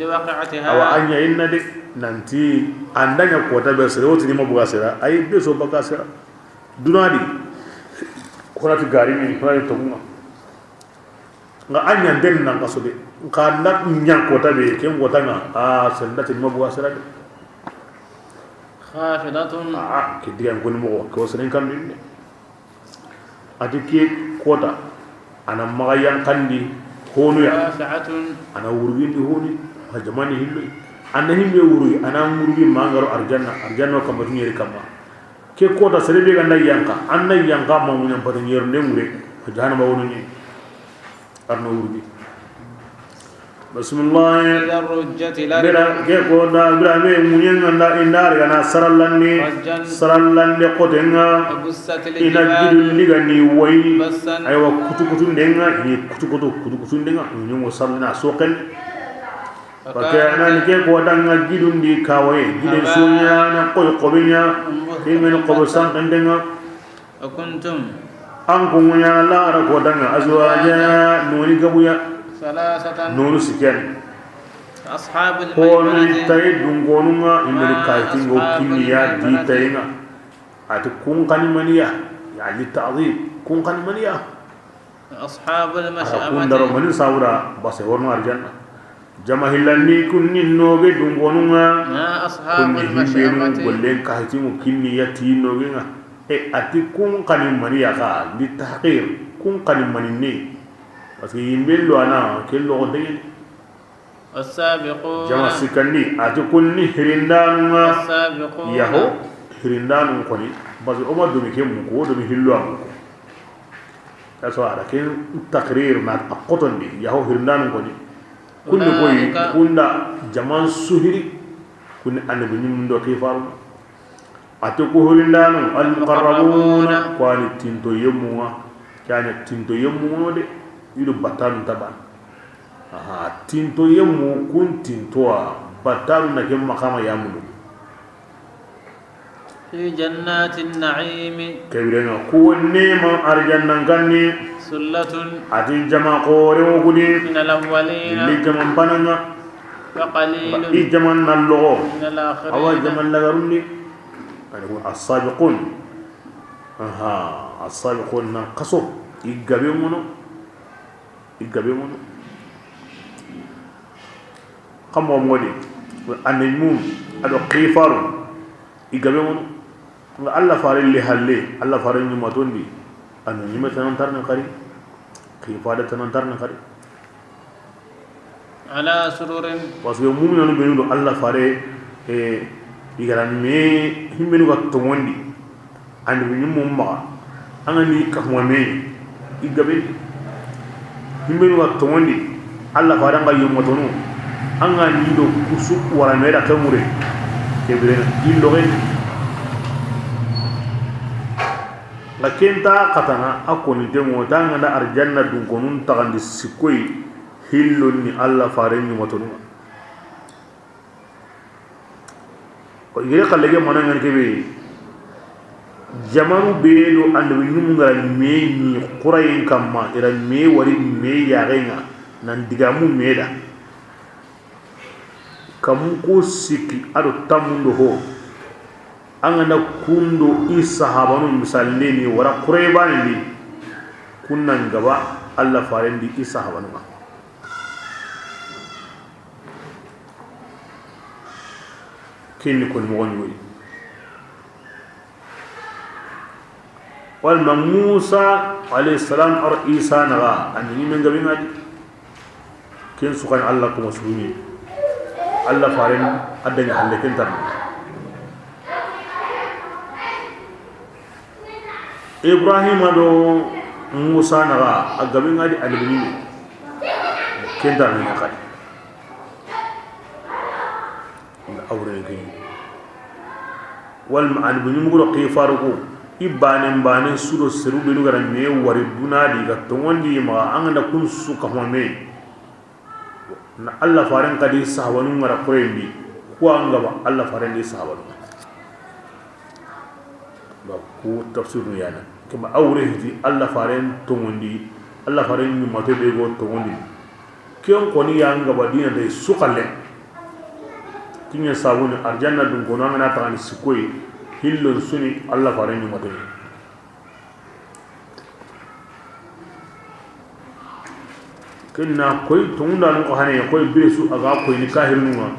[SPEAKER 2] لواقعتها
[SPEAKER 1] awa anya inna de nanti andanya kota be sere woti ni mabuga sera ay be so baga sera dunadi konati gari ni konati tonga nga anya den nan kaso de ka na nyang kota be ken kota nga senda tin mabuga sera de
[SPEAKER 2] خافضة
[SPEAKER 1] ke diam ko ni mo ko seren kan ni adi ke kota ana magayan kandi honu ya
[SPEAKER 2] رافعة
[SPEAKER 1] ana wurgindi honi ha jamani hillo anda himbe wuri ana wurgi mangaro arjanna kam batun yeri kamma ke kota serebe ganda yanka anna yanka ma munyam batun yer ndemure jahana ba wonu ni arno wurgi bismillah
[SPEAKER 2] إذا رجت
[SPEAKER 1] bera ke ko da bera me munyen anda indar gana sarallande kotenga
[SPEAKER 2] وبست
[SPEAKER 1] ina
[SPEAKER 2] الجبال
[SPEAKER 1] gidu ligani way
[SPEAKER 2] بسا
[SPEAKER 1] aywa kutu ndenga ni kutu ndenga nyongo sallina soken pakana ni ke ko danga gidu ndi kawaye gidu sunya na koy qobinya kimen qobo san ndenga
[SPEAKER 2] وكنتم
[SPEAKER 1] an kunya la ara ko danga azwaja noni gabuya
[SPEAKER 2] ثلاثة
[SPEAKER 1] nonu siken
[SPEAKER 2] أصحاب
[SPEAKER 1] ko ni
[SPEAKER 2] الميمنة
[SPEAKER 1] tay dungonunga imel kaytingo kiniya di tayinga ati kun kanimaniya yani ta'dhib kun kanimaniya
[SPEAKER 2] أصحاب
[SPEAKER 1] kun daro
[SPEAKER 2] المشأمة
[SPEAKER 1] mani sawra base worno arjanna jama hillandi kunni noge dungonunga
[SPEAKER 2] ما أصحاب
[SPEAKER 1] kunni himbenu
[SPEAKER 2] المشأمة
[SPEAKER 1] gollen kahtimu kiniya ti noge nga ati kun kanimaniya ka li tahqir kun kanimanine parce que yimbello ana kello ko degen
[SPEAKER 2] والسابقون
[SPEAKER 1] jama sikandi ati kunni hirindanunga
[SPEAKER 2] السابقون
[SPEAKER 1] yaho hirindanu koni basi oma domi ke mun ko domi hillo am ko taso ara ken takrir na aqotondi yaho hirindanu koni kunni koy kunda jaman suhiri kunni annabi nyum do kifaru ati ko hirindanu al muqarrabuna kwani tinto yemuwa kanya tinto yemuwa de yido batan taban tinto yemu kun tintoa batan na ke makama yamulu
[SPEAKER 2] في جنات النعيم
[SPEAKER 1] كبيرنا كون نيما أرجعنا غني
[SPEAKER 2] سلة
[SPEAKER 1] أتي جماعة قوري وقولي
[SPEAKER 2] من الأولين
[SPEAKER 1] اللي جماعة بنانا
[SPEAKER 2] وقليل
[SPEAKER 1] إيه جماعة نلغو
[SPEAKER 2] من الآخرين
[SPEAKER 1] أول جماعة لغروني السابقون السابقون نقصوا إيجابيمونو كم ومودي النجمون أدو قيفارو إيجابيمونو Allah farin li halle Allah farin ni matondi anu ni metanan tarna kari khifada tanan tarna kari
[SPEAKER 2] على سرور
[SPEAKER 1] parce que mu'minu benu Allah fare igaran me himmenu ga tomondi andi ni mumma angani ka mu'min igabe himmenu ga tomondi Allah fare nga yumotonu angani do kusu wala mera kamure kebirena illo la kenta katana akoni demo tanga da arjanna dun konun tagandi sikoi hillon ni alla farenni motonu ko yere kallege mananga kebe jamanu beelo andu nyum ngara me ni qurayin kamma ira me wari me yarenga nan digamu meda kamu ko siki ado tamundo ho angana kundo isahabanu misalne ni wara quraybani ni kunnan gaba Allah farendi isahabanu ma kinni kun mo woni wal Musa alayhi salam ar Isa naga anni men gabi ngadi ken sukan Allah ko masuni Allah faren adanya halle ken tan Ibrahim do Musa naga agabi ngadi alibini ken tan ni akadi awre ke wal ma'an bu ñu nguro qifarugo ibane mbane sudo seru benu gara me wari dunadi ga tongondi ma anga kun su ka home na Allah faran kadi sahwanu ngara korendi ko anga ba Allah faran di sahwanu ba ku tafsir yana kama awrehti alla faren tongondi alla faren ni mate be go tongondi kiyon koni yanga badina de sukalle kinya sabuni arjanna dun kono ngana tani sikoy hillon suni alla faren ni mate kinna koy tongunda no hane koy besu aga koy ni kahirnuma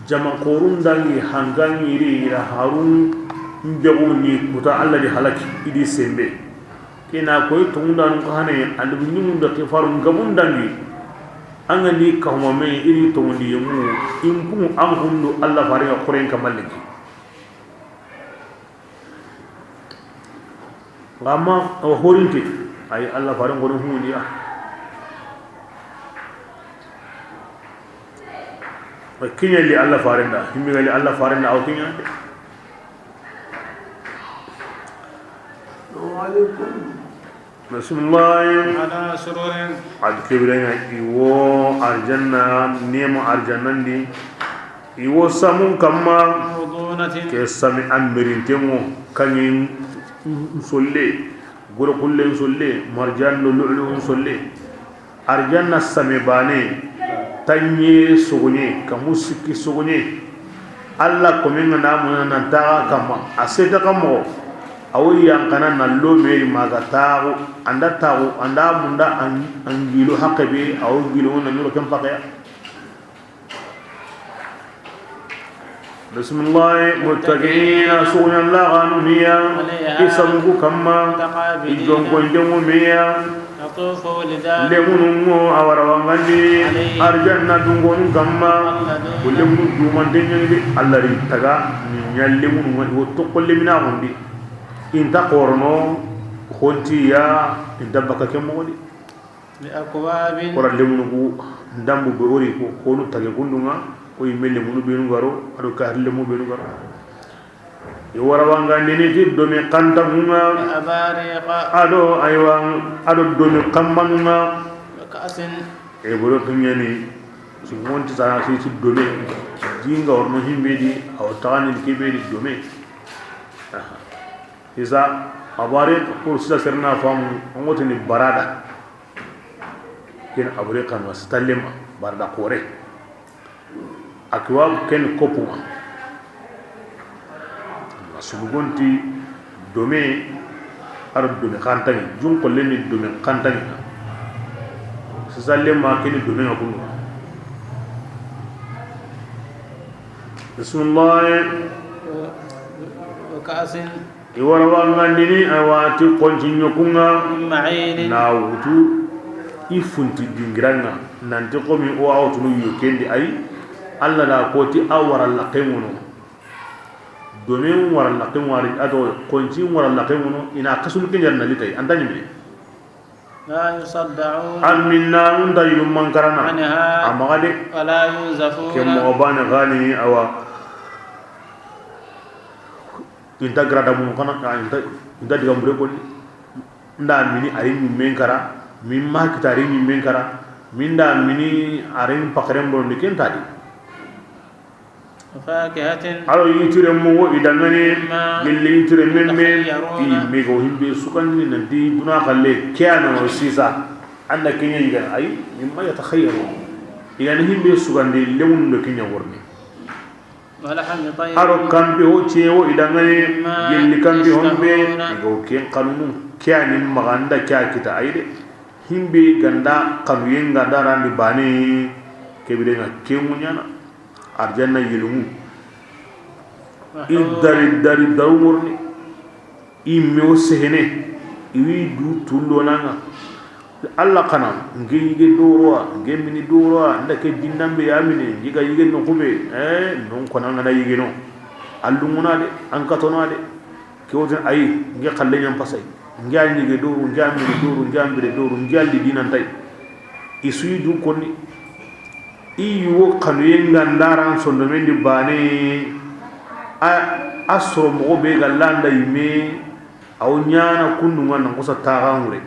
[SPEAKER 1] jama korun dangi hangangi ri ira harun mbegu ni kuta alla di halaki idi sembe kina koy tongunda no hane andu nyum da ke faru ngabun dangi angani kawma me iri tongondi yemu impu am hundu alla fare ga koren kamalleki lama o horinti ay alla fare ngono hundi ya kinya li alla farenda himmi li alla farenda aw kinya bismillah
[SPEAKER 2] ala sururin
[SPEAKER 1] ad kibiranga iwo arjanna nemo arjannandi iwo samun kamma
[SPEAKER 2] mawdunatin
[SPEAKER 1] ke sami amirin temo kanyin solle goro kullen solle marjan lulu solle arjanna sami bane tanye sogonye kamusiki sogonye alla komenga namu na taga kama aseta kamo awi yang kana nallo meri maga tagu anda munda angilo hakabe aw gilo na nulo kam pakaya bismillah muttaqina sunan la ghanuya isamu kama ijon ko ndemo meya
[SPEAKER 2] yatufu lidha
[SPEAKER 1] lemunu awara wangandi arjanna dungon kamma lemunu dumande nyandi allah ri taga nyallemunu wadi wo tokkolle mina gondi inta qorno honti ya inta baka kemodi
[SPEAKER 2] bi akwabin
[SPEAKER 1] qora lemunu bu ndambu be ori ko honu tage gundunga o yimelle munu be ngaro ado ka lemu be ngaro yo wara wangandi ni ti domi kanta munga
[SPEAKER 2] abariqa
[SPEAKER 1] ado aywan ado domi kammanunga
[SPEAKER 2] kasin
[SPEAKER 1] e boro kunyani si monti sana si domi jinga orno himbe di aw tawani kebe di domi isa abariq pour sida serna fam ngotini barada ken abariqan wastalima barada kore akwab ken kopuma subugonti dome ar dome kantani jun ko lenni dome kantani salle ma keni dome ngakunu bismillah
[SPEAKER 2] wa kasin
[SPEAKER 1] iwara wangandini awati konci nyokunga
[SPEAKER 2] ma'in
[SPEAKER 1] na wutu ifunti dingiranga nanti komi o awtu no yokendi ay alla da koti awara laqemuno domin waran laqin wari ado konci waran laqin wono ina kasul kin yarna litay andani me
[SPEAKER 2] la yusaddaun
[SPEAKER 1] amminna unda yumman karana
[SPEAKER 2] anha
[SPEAKER 1] amagade
[SPEAKER 2] wala yunzafuna
[SPEAKER 1] kemo bana gani awa inta grada mun kana inta diga mure ko nda mini ari min menkara min ma kitari min menkara min da mini ari pakrem bon dikentadi
[SPEAKER 2] fakihatin
[SPEAKER 1] alo yitire mo idangani lilli yitire memme mi go himbe sukandi nanti duna khalle kiano sisa anda kenya yigan ay mimma yatakhayyaru yani himbe sukandi lemun do kenya worni
[SPEAKER 2] wala hammi tayyib
[SPEAKER 1] aro kambe o cewo idangani lilli kambe hombe go ken kanunu kiani maganda kya kita ayde himbe ganda kanu yenga darandi bani kebirenga kemunyana arjanna yilumu idari darumurni imeo sehene iwi du tullonanga alla kana ngeyige doroa ngemini doroa ndake dinnambe yamini ngiga yige no kube non kona ngana yige no allunguna de ankatona de kewten ayi ngi khalle nyam pasay ngial yige doru ngamini doru ngambire doru ngialdi dinan tay isuyi du konni iyo kanuyenga ndaran sondo mendi bane asro mo be galanda yime aw nyaana kununga nan kosa taagangure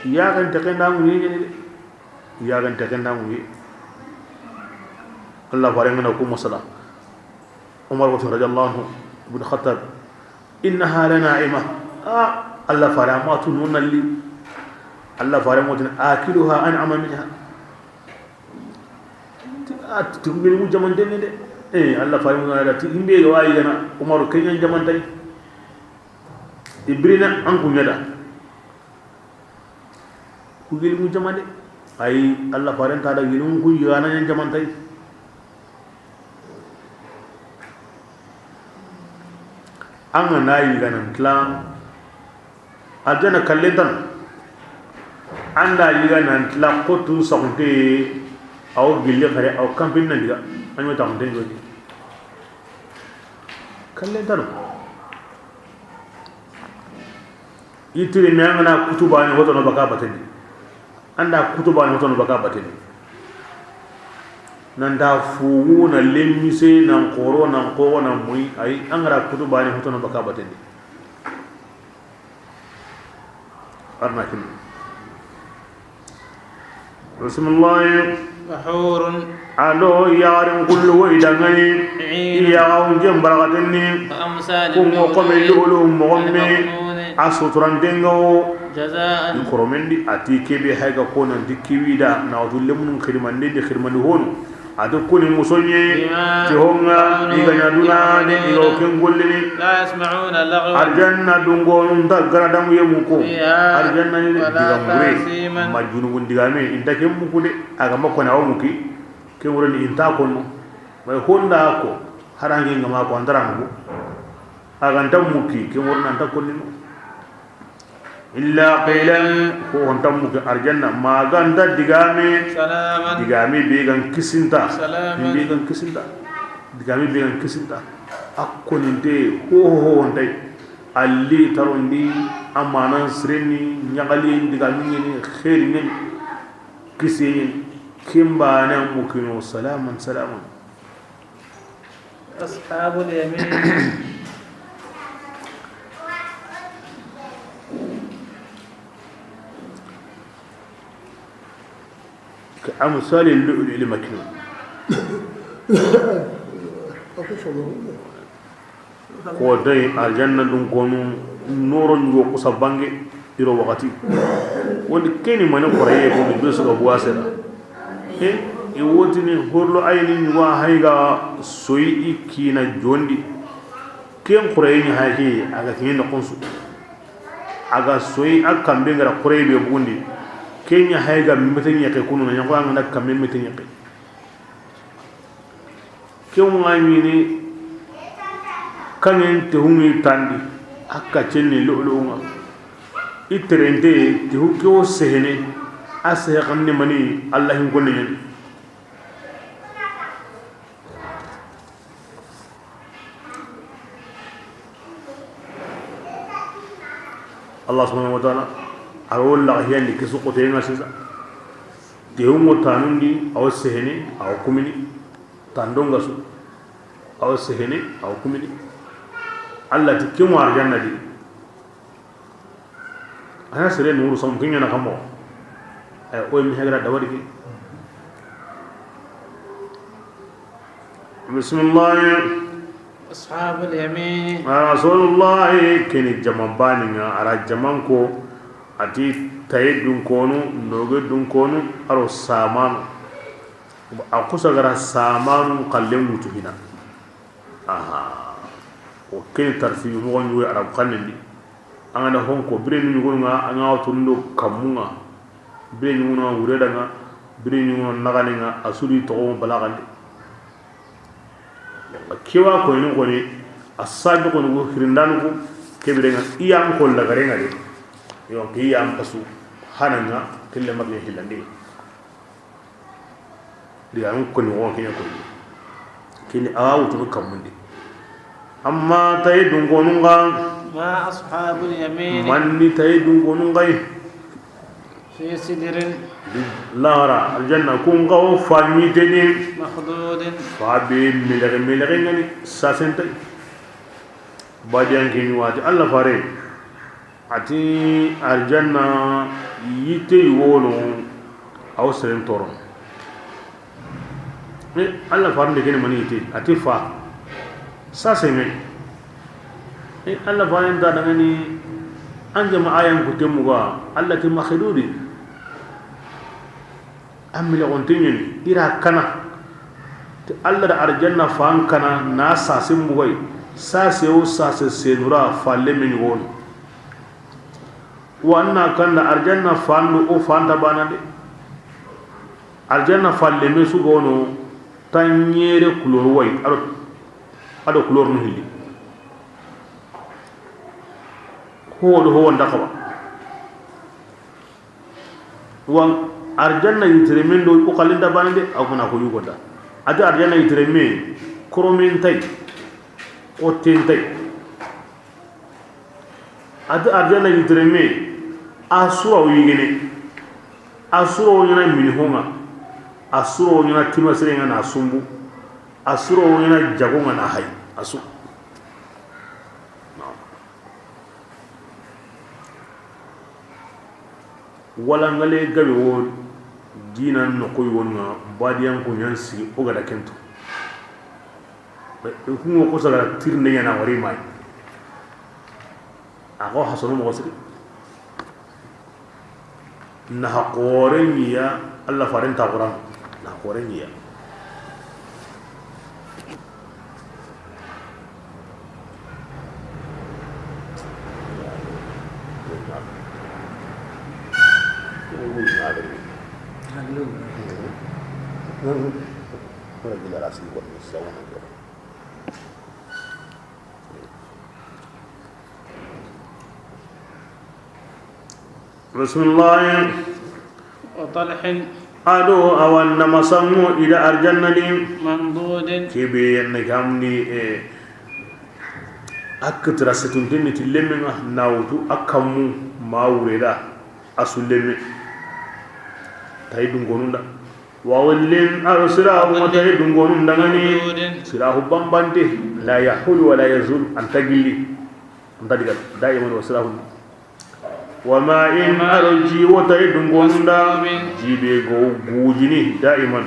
[SPEAKER 1] ya kan tekenda ngi ni ya kan tekenda ngi Allah farenga ko masala Umar radhiyallahu anhu ibn Khattab innaha lana'ima Allah fara ma tunun li Allah fara mo tin akiluha an'ama minha tungil mu jaman den de Allah fara mo na ti himbe ga wayi gana Umaru kenyan jaman tay ibrina an kunyada kugil mu jaman de ay Allah fara ta da gilun ku yana yan jaman tay an na yi ganan tlan aljanna kalletan anda yi ganan tlan ko tu sonte aw gille khare aw camping nan diga an mata mun den jodi kalletan itire me ngana kutuba ni hoto no baka bateni anda kutuba ni hoto no baka bateni nan da fuwu na lemmise nan koro nan kowo nan mui ay angara kutuba ni hoto no baka bateni arna kin bismillah
[SPEAKER 2] بحور
[SPEAKER 1] alo yarin kullu wa idangani ya unjem baragatni
[SPEAKER 2] وأمثال
[SPEAKER 1] ko ko me lulu momme asuturan dengo
[SPEAKER 2] جزاء
[SPEAKER 1] koromendi ati kebe hayga ko nan dikiwida na wadulle mun khirmande di khirmande honu adu kuni musonye ti honga iganya dunane igo kengolleni
[SPEAKER 2] لا يسمعون اللغو
[SPEAKER 1] arjanna dungo nda garadamu yemuko arjanna ni
[SPEAKER 2] ولا
[SPEAKER 1] digamure
[SPEAKER 2] تأثيما
[SPEAKER 1] majunu gundigame inta kemmuko de aga makko na wamuki kemurani inta konno may honda ko harangi ngama ko andarangu aga ntammuki kemurna ntakonni illa qilan ko hontammuki arjanna maganda digame
[SPEAKER 2] سلاما
[SPEAKER 1] digame began kisinta
[SPEAKER 2] Salaman.
[SPEAKER 1] began kisinta digame began kisinta akkoninte ho hontai alli tarondi amana sreni nyagali digame ni khairi ni kisini kimbana mukino salaman salaman
[SPEAKER 2] أصحاب اليمين
[SPEAKER 1] كأمثال اللؤلؤ المكنون ko dai aljanna dun konu noro ngo ko sabange iro wakati woni keni mane koraye ko be so ko wasera e woti ni horlo ayni ni wa hayga soyi ikina jondi ken koraye ni haji aga kin no konsu aga soyi akambe ngara koraye be bundi kenya hayga meten yake kunu na nyako anga kambe meten yake ken wani ni kangen te hungi tandi akka chenni lu'lu'unga itrende te hukyo sehene ase xamne mani Allah hin gonne ni Allah subhanahu wa ta'ala arolla hiyandi kisu qotenga sisa te hungo tanundi aw sehene aw kumini tandonga su aw sehene aw kumini Allah ti kimu arjanna di ana sere nuru som kinya na kamo ay o mi hagra dawadi ki bismillah
[SPEAKER 2] أصحاب اليمين
[SPEAKER 1] rasulullah kini jaman bani nga ara jaman ko ati tay dun konu noge dun konu aro samanu akusa gara samanu kallem mutuhina aha o ken tarfi mo nyu arab khanndi angana honko bire ni ngo nga anga tundo kamunga bire ni ngo wureda nga bire ni ngo nagani nga asuri to balagande kiwa ko ni ko ni asabi ko ngo hirindan ko kebire nga iyam ko la gare nga de yo ki iyam pasu hananga kille magni hilande diam ko ni wo kini ko kini awu to kamundi amma tay dungonunga
[SPEAKER 2] ما أصحاب اليمين
[SPEAKER 1] manni tay dungonunga
[SPEAKER 2] في سدر
[SPEAKER 1] lara aljanna kunga fami teni
[SPEAKER 2] مخضود
[SPEAKER 1] fabe milere ngani sasenta badiyan kini wati alla fare ati aljanna yite wono aw seren toron alla fare de kini mani yite ati fa sase ngai Allah fanin ta daga ni an jama ayan ku temu ga Allah ti makhdudi amila ontinyin ira kana Allah da arjanna fan kana na sasin bugai sase o sase senura falle min won wanna kan da arjanna fan o fan ta bana de arjanna falle me su gono tanyere kulor way ado kulor no hilli ho ndakaba wan arjanna yitere men do ko kalinda bana de akuna ko yugoda ada arjanna yitere me koromen tay o tentay ada arjanna yitere me asura o yigene asura o nyana min honga asura o nyana tima serenga na sumbu asura o nyana jagonga na hay asu wala ngale gabe wo dina no koy wonna badiyan ko nyansi o gada kento be ko ko sala tirne yana wari mai ako hasonu mo siri na qorenya Allah farin ta Qur'an na qorenya بسم الله
[SPEAKER 2] وطلح
[SPEAKER 1] أدو أوان نمسمو إلى أرجنة
[SPEAKER 2] منضود
[SPEAKER 1] كبير نكامني أكتر ستنتني تلمنا ناوتو أكمو ما وردا أسلمي تايدون غوندا وولين أرسلاه وتايدون غوندا غني سلاه بامبانتي لا يحول ولا يزول أن تجلي أنت دائما وسلاه وما إن أرجي وتايدون غوندا جيبي غوجيني دائما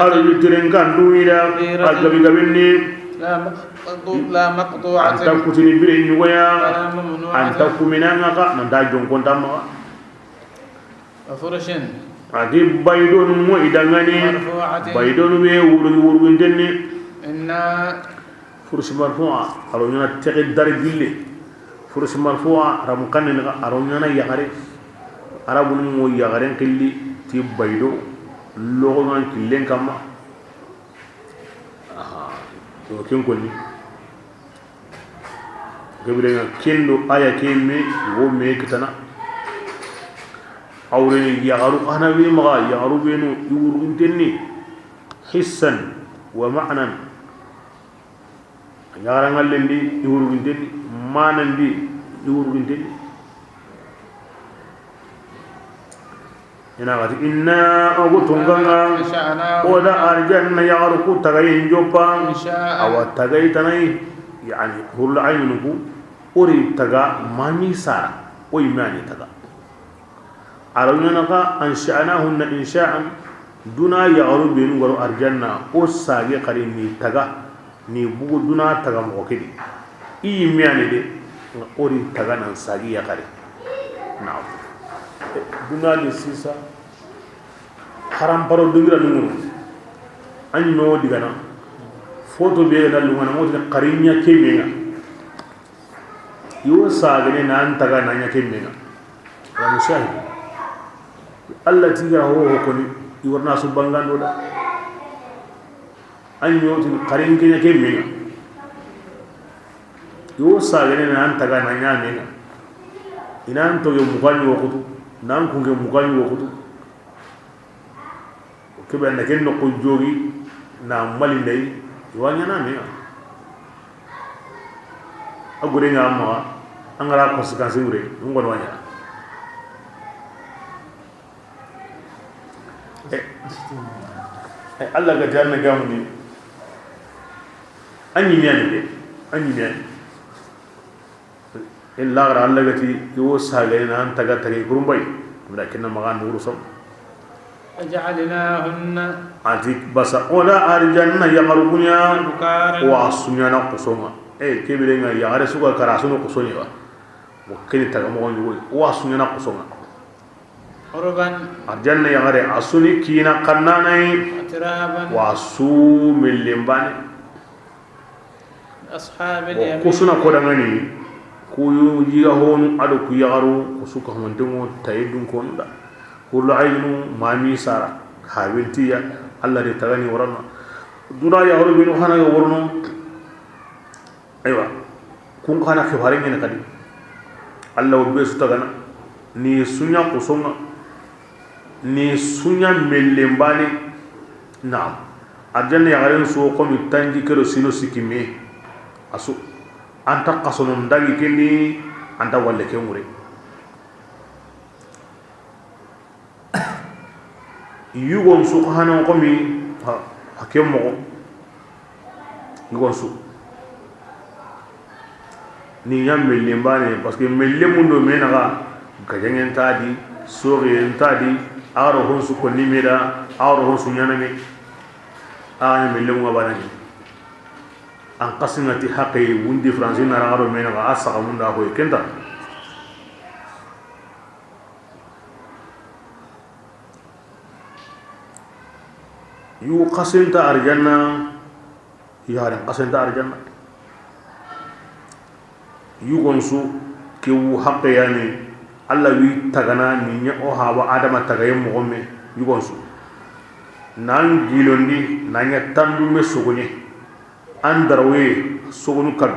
[SPEAKER 1] أرجي ترنكان دويدا أجابي غبني لا مقطوعة أن تكتني برين ويا أن تكمنا نقا نداجون كنتم
[SPEAKER 2] وفرش
[SPEAKER 1] أدي بايدون مو إدانغاني بايدون بي ورغين تني
[SPEAKER 2] إن
[SPEAKER 1] فرش مرفوعة أرونينا تغي دار بيلي فرش مرفوعة رمكان نغا أرونينا يغاري أرابون مو يغارين كلي تي بايدو لغان كلين كما كين كوني غبرنا كيندو آية كيمي و مي كتنا أوري يغارو أنا بيمغا يغارو بينو يورغن تني حسا ومعنى يغارن اللي يورغن تني معنى دي يورغن تني هنا قالت إنا أغتنغنا ودا أرجعنا يغارو تغيين جوبا أو تغيتني يعني هو العين أوري تغا ماني سارة ويماني تغا أروناك أنشأناهن إنشاء دونا يغرو بين غرو أرجانا أو ساقي قريني تغا ني بوغو دونا تغا موكدي إي مياني دي أوري تغا نان ساقي يقري نعم دونا لسيسا حرام برو دنگرا نمو أني نو ديغانا فوتو بيغا لغانا موتنا قرينيا كيمينا يو ساقي نان تغا نانيا كيمينا ومشاهد Allah tiga ho koni iwarna su bangando da an yotin karin kenya ke mena yo sagene nan taga na nya mena inan to yo mugani wo kutu nan ku ge mugani wo kutu ke ben na ken no ko jogi na mali ndey wanya na mena agure nga ma angara konsekansi ure ngon wanya Allah ga janna gamu ni anyi miyani de anyi miyani illa gara Allah ga ti yo sale na an taga tare gurumbai da kinna magan nuru sam
[SPEAKER 2] aj'alnahunna
[SPEAKER 1] atik basa ola arjanna yaqrubunya wa asunya na qusuma kebire nga yagare suga karasuno kusoni wa mo keni taga mo ngi wa sunyana kusonga
[SPEAKER 2] urban
[SPEAKER 1] arjanna yagare asuni kina kannanai
[SPEAKER 2] atiraban
[SPEAKER 1] wa su millembani
[SPEAKER 2] ashabil yamin
[SPEAKER 1] kusuna kodangani kuyu yiga honu ado ku yagaru kusuka hontemo tayidun konda kullu aynu mami sara hawintiya alla de tagani warana duna yagaru binu hana ga warno aywa kun kana khibare ngene kadi alla wo be su tagana ni sunya kusonga ni sunya mellembani na arjanna yagaren so ko mi tanji kero sino sikime asu anta qasonon dagi kini anta walle ke ngure yugon su hanan ko mi hakem mo yugon su ni yam mellembani parce que mellemundo menaga gajangen tadi sori tadi aro hon su ko nimira aro hon su nyaname ay mellemu abanani an qasimati haqqi wundi franci na aro menaga asa munda ko kenta yu qasinta arjanna yaran qasinta arjanna yugonsu kewu haqqe yani alla wi tagana ni nya o hawa adama tagayem mo gomme yugonsu nan gilondi nanya tandu me suguni andarwe sugunu kad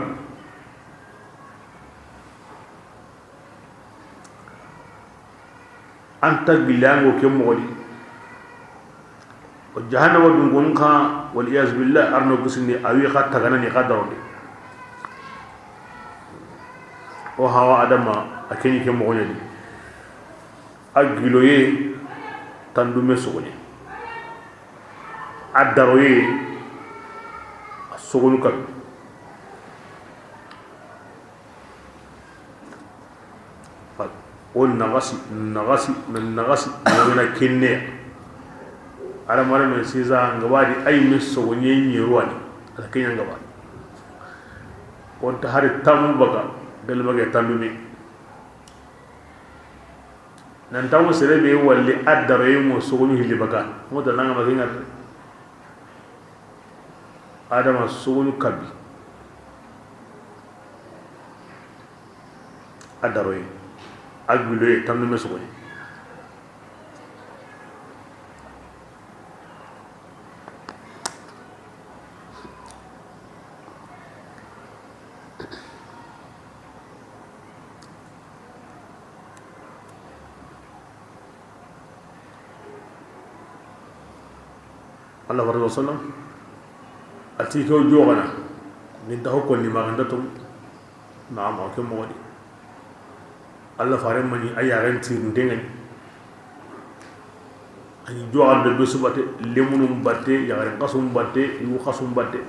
[SPEAKER 1] anta bilango ke mo wali o jahannama dungon ka wal iyaz billah arno gusni awi kha tagana ni qadaronde o hawa adama akeni ke mo nyadi agiloye tandume sogoni adaroye sogonu kat on nagasi ngena kenne ala mara no siza ngabadi ay mis sogoni nyiruani ala kenya ngabadi on ta hari tamu baga del bage tandume nan tamu serebe walli addare mo sogoni hilli baga mo da nanga baginga adama sogoni kabi addare agbiloye tandume sogoni Allah warga sallam ati ko jogana ni taw ko ni maganda tum na ma ko mo wadi Allah fare mani ayaren ti ndenga ani jogan de besu batte lemunum batte yagare qasum batte yu qasum batte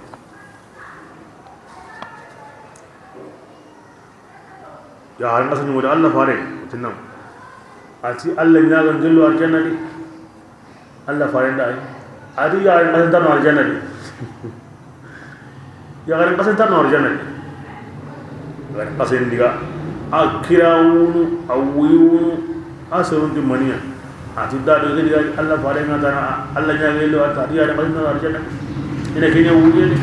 [SPEAKER 1] ya har qasum wadi Allah fare tinam ati Allah nyaga ngelu arjana di Allah fare ndai adi ya ngasen tan arjana di ya ngasen ngasen tan arjana di ngasen ngasen diga akirawunu awiyunu asarun di mania ati dado diga Allah fare ngata Allah nya ngelo ata dia ngasen tan arjana ina kenya wuye ni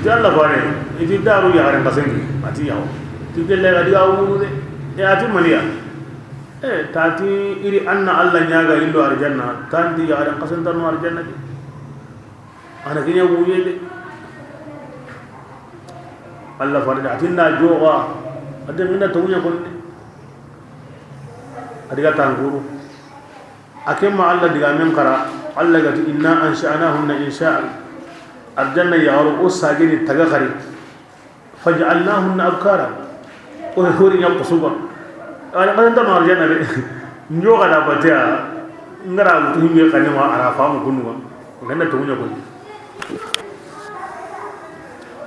[SPEAKER 1] itu Allah fare itu daru ya ngasen ngasen ati yawo tikelle diga wunu de ya ati mania tati iri anna Allah nyaga indo arjanna tanti ya adam qasan tanu arjanna di ana kenya wuye de Allah farida atinna joga adem ina tawnya kon adiga tanguru akemma Allah diga men kara Allah gati inna ansha'nahunna insha'a arjanna ya ru usagini tagakhari faj'alnahunna abkara o hori yaqsuba ana kan tan arjana de nyoga da batia ngara mutu hinge kanima arafa mu kunwa ngana to munya ko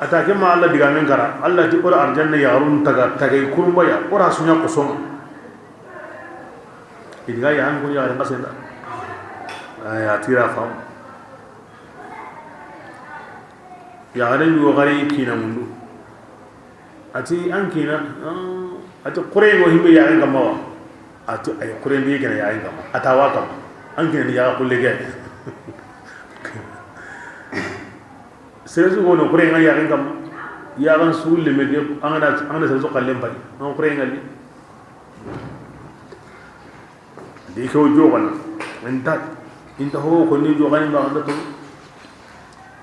[SPEAKER 1] atake ma Allah diga men kara Allah ti ora arjanna yarun taga tagay kurumba ya ora sunya ko son idiga ya an ko ya ran kasenda ay atira fam ya garen yo gari kina mundu ati an kina ati qure go himbe ya ngam wa ati ay qure ndi gena ya ngam atawa kam an kina ya kulle ge seresu go no qure nga ya ngam ya gan sulle me ge anga seresu kallem bari an qure ngali de ko jogal inta ho ko ni jogal ba anda to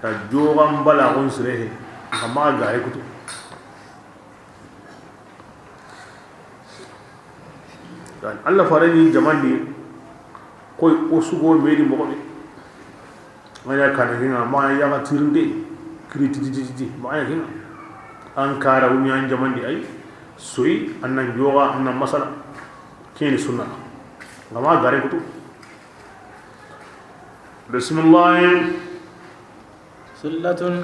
[SPEAKER 1] ta jogam bala on sire amma gare kutu dan Allah farani jamandi koy osugo medi mo be maya kana hinga ma ya ga tirnde krititi ma ya hinga an kara wuni an jamandi ay soyi annan joga annan masala kini sunna ngama gare kutu bismillah
[SPEAKER 2] sullatun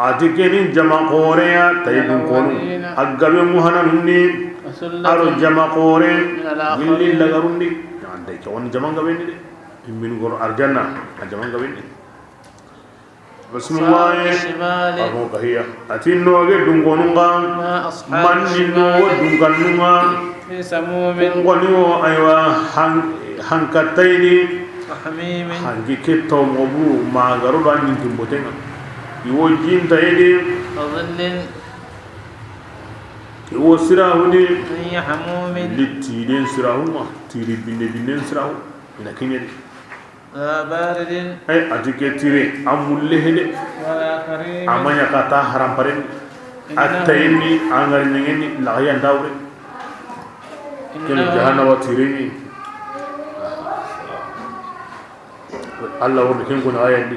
[SPEAKER 1] atikeni jama qoreya taydun konu aggabe muhananunni aro jama qore milli lagarundi ande ko woni jama ngabendi de min gor arjanna jama ngabendi bismillah abu kahiya atinno ge dun konunga man ninno dunganunga
[SPEAKER 2] samumin
[SPEAKER 1] wonu aywa hankataini
[SPEAKER 2] hamim
[SPEAKER 1] hangi ketto mobu magaru ban timbotenga iwo jinta yede
[SPEAKER 2] adhillin
[SPEAKER 1] iwo sirahuni
[SPEAKER 2] yahmumin
[SPEAKER 1] litiden sirahuma tiri binne sirahu ina kenyede
[SPEAKER 2] baridin
[SPEAKER 1] ay atike tire amulle hede
[SPEAKER 2] wala karim
[SPEAKER 1] amanya kata haram paren atayni angar ngeni la ya ndawre ken jahannama tire Allah wonde ken kono ayandi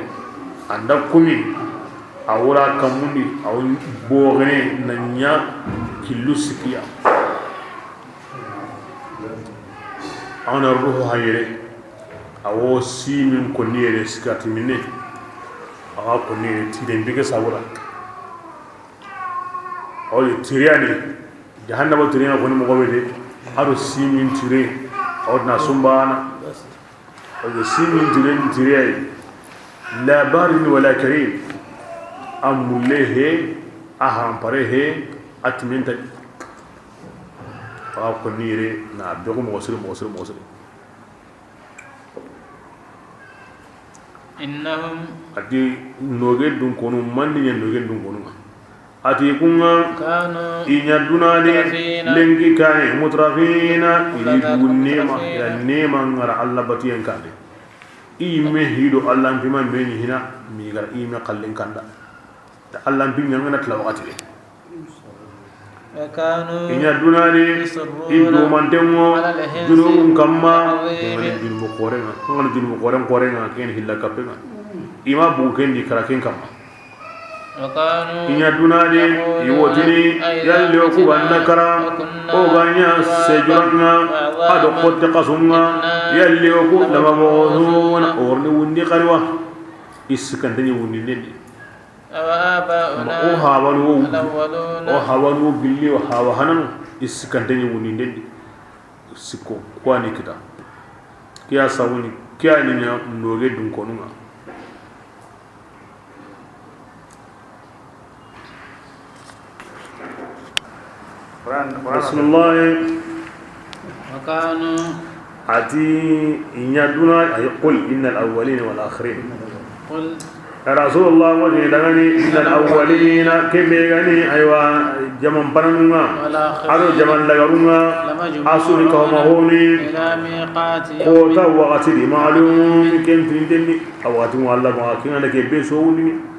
[SPEAKER 1] anda kumi awura kamundi aw bogene nanya kilusikia ana ruhu hayre awo simin konire sikati minne awa konire tire mbige sawura aw tiriani jahannama tiriana koni mo gomede aro simin tire awna sumbana aw simin tire la barin wala karim amulehe aham parehe atminta aw konire na bego mo sir
[SPEAKER 2] innahum
[SPEAKER 1] adi noge dun kono mandi nyen noge dun kono ati kunga
[SPEAKER 2] kanu
[SPEAKER 1] inya dunani lengi kane mutrafina ili dunema ya nema ngara Allah batiyen kande ime hido Allah bima meni hina mi gar ime kallin kanda da Allah bin nyanga natla wakati
[SPEAKER 2] kanu
[SPEAKER 1] inya dunani ido mantengo dunum kamma ngani dinu korenga ngani dinu korenga ken hilla kapenga ima buken di karaken kamma
[SPEAKER 2] kanu
[SPEAKER 1] inya dunani iwotini yalle ku annakara o ganya sejuranga ado qotte qasunga yalle ku lama bozuna orni wundi qarwa iskandani wundi nendi o hawanu billi wa hawa hanan iskandani wundi nendi sikko kwani kita kiya sawuni kiya ni noge dun konunga Rasulullah
[SPEAKER 2] وكانوا
[SPEAKER 1] ati inyaduna ay qul innal awwalina wal akhirin
[SPEAKER 2] قل
[SPEAKER 1] Rasulullah wa dangani innal awwalina kemegani aywa jaman panunga ado jaman lagarunga asuni kawmahoni
[SPEAKER 2] إلى ميقات
[SPEAKER 1] kota
[SPEAKER 2] يوم
[SPEAKER 1] waqati di ma'lum kem tindenni awati walla ma kinana ke be sowuni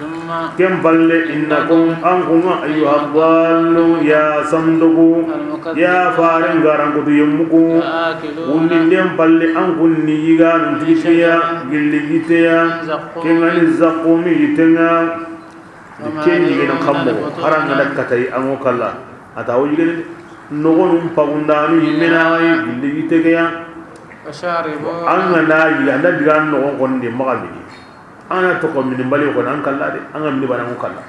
[SPEAKER 2] ثم
[SPEAKER 1] kem balle innakum ankum ayyuha dhallu ya sandugu ya farin garangu yemmuku
[SPEAKER 2] آكلون
[SPEAKER 1] dem balle ankum ni yiga ntiya gilli giteya kengani zaqumi yitenga kenni gena kammo haranga dakatay amokalla atawo yigene nogonum pagundanu yimena ay gilli giteya
[SPEAKER 2] وشاربون
[SPEAKER 1] anga na yiga digan no gonde magalini ana to ko min bali ko nan kala de anga min bana ko kala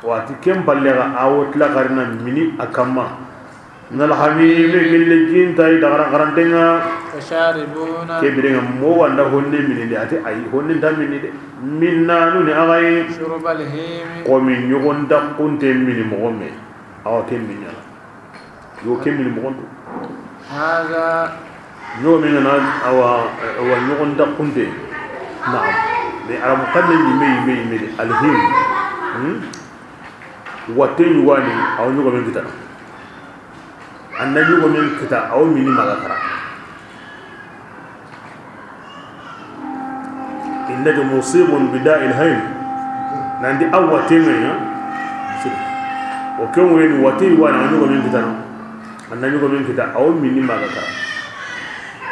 [SPEAKER 1] wati kem balle ga awot la garna mini akama الحميم بالجين تاي دغرا قرنتنا
[SPEAKER 2] فشاربون
[SPEAKER 1] كبرنا مو وند هوني من اللي اتي اي هوني دام من دي من نانو ني اغاي
[SPEAKER 2] شرب الهيم
[SPEAKER 1] قومي يغون دقون تمني مغمي او كمي يلا يو كمي مغون
[SPEAKER 2] هذا
[SPEAKER 1] يو من انا او يغون دقون تي نعم دي على مقدم مي الهيم واتين واني او يغو من كتا النبي يغو من كتا او مني مغاكرا إنك مصيب بداء الهيم نندي أول تيمين وكم وين واتي وانا نيجو من كتار أنا نيجو من كتار أو مني ما كتار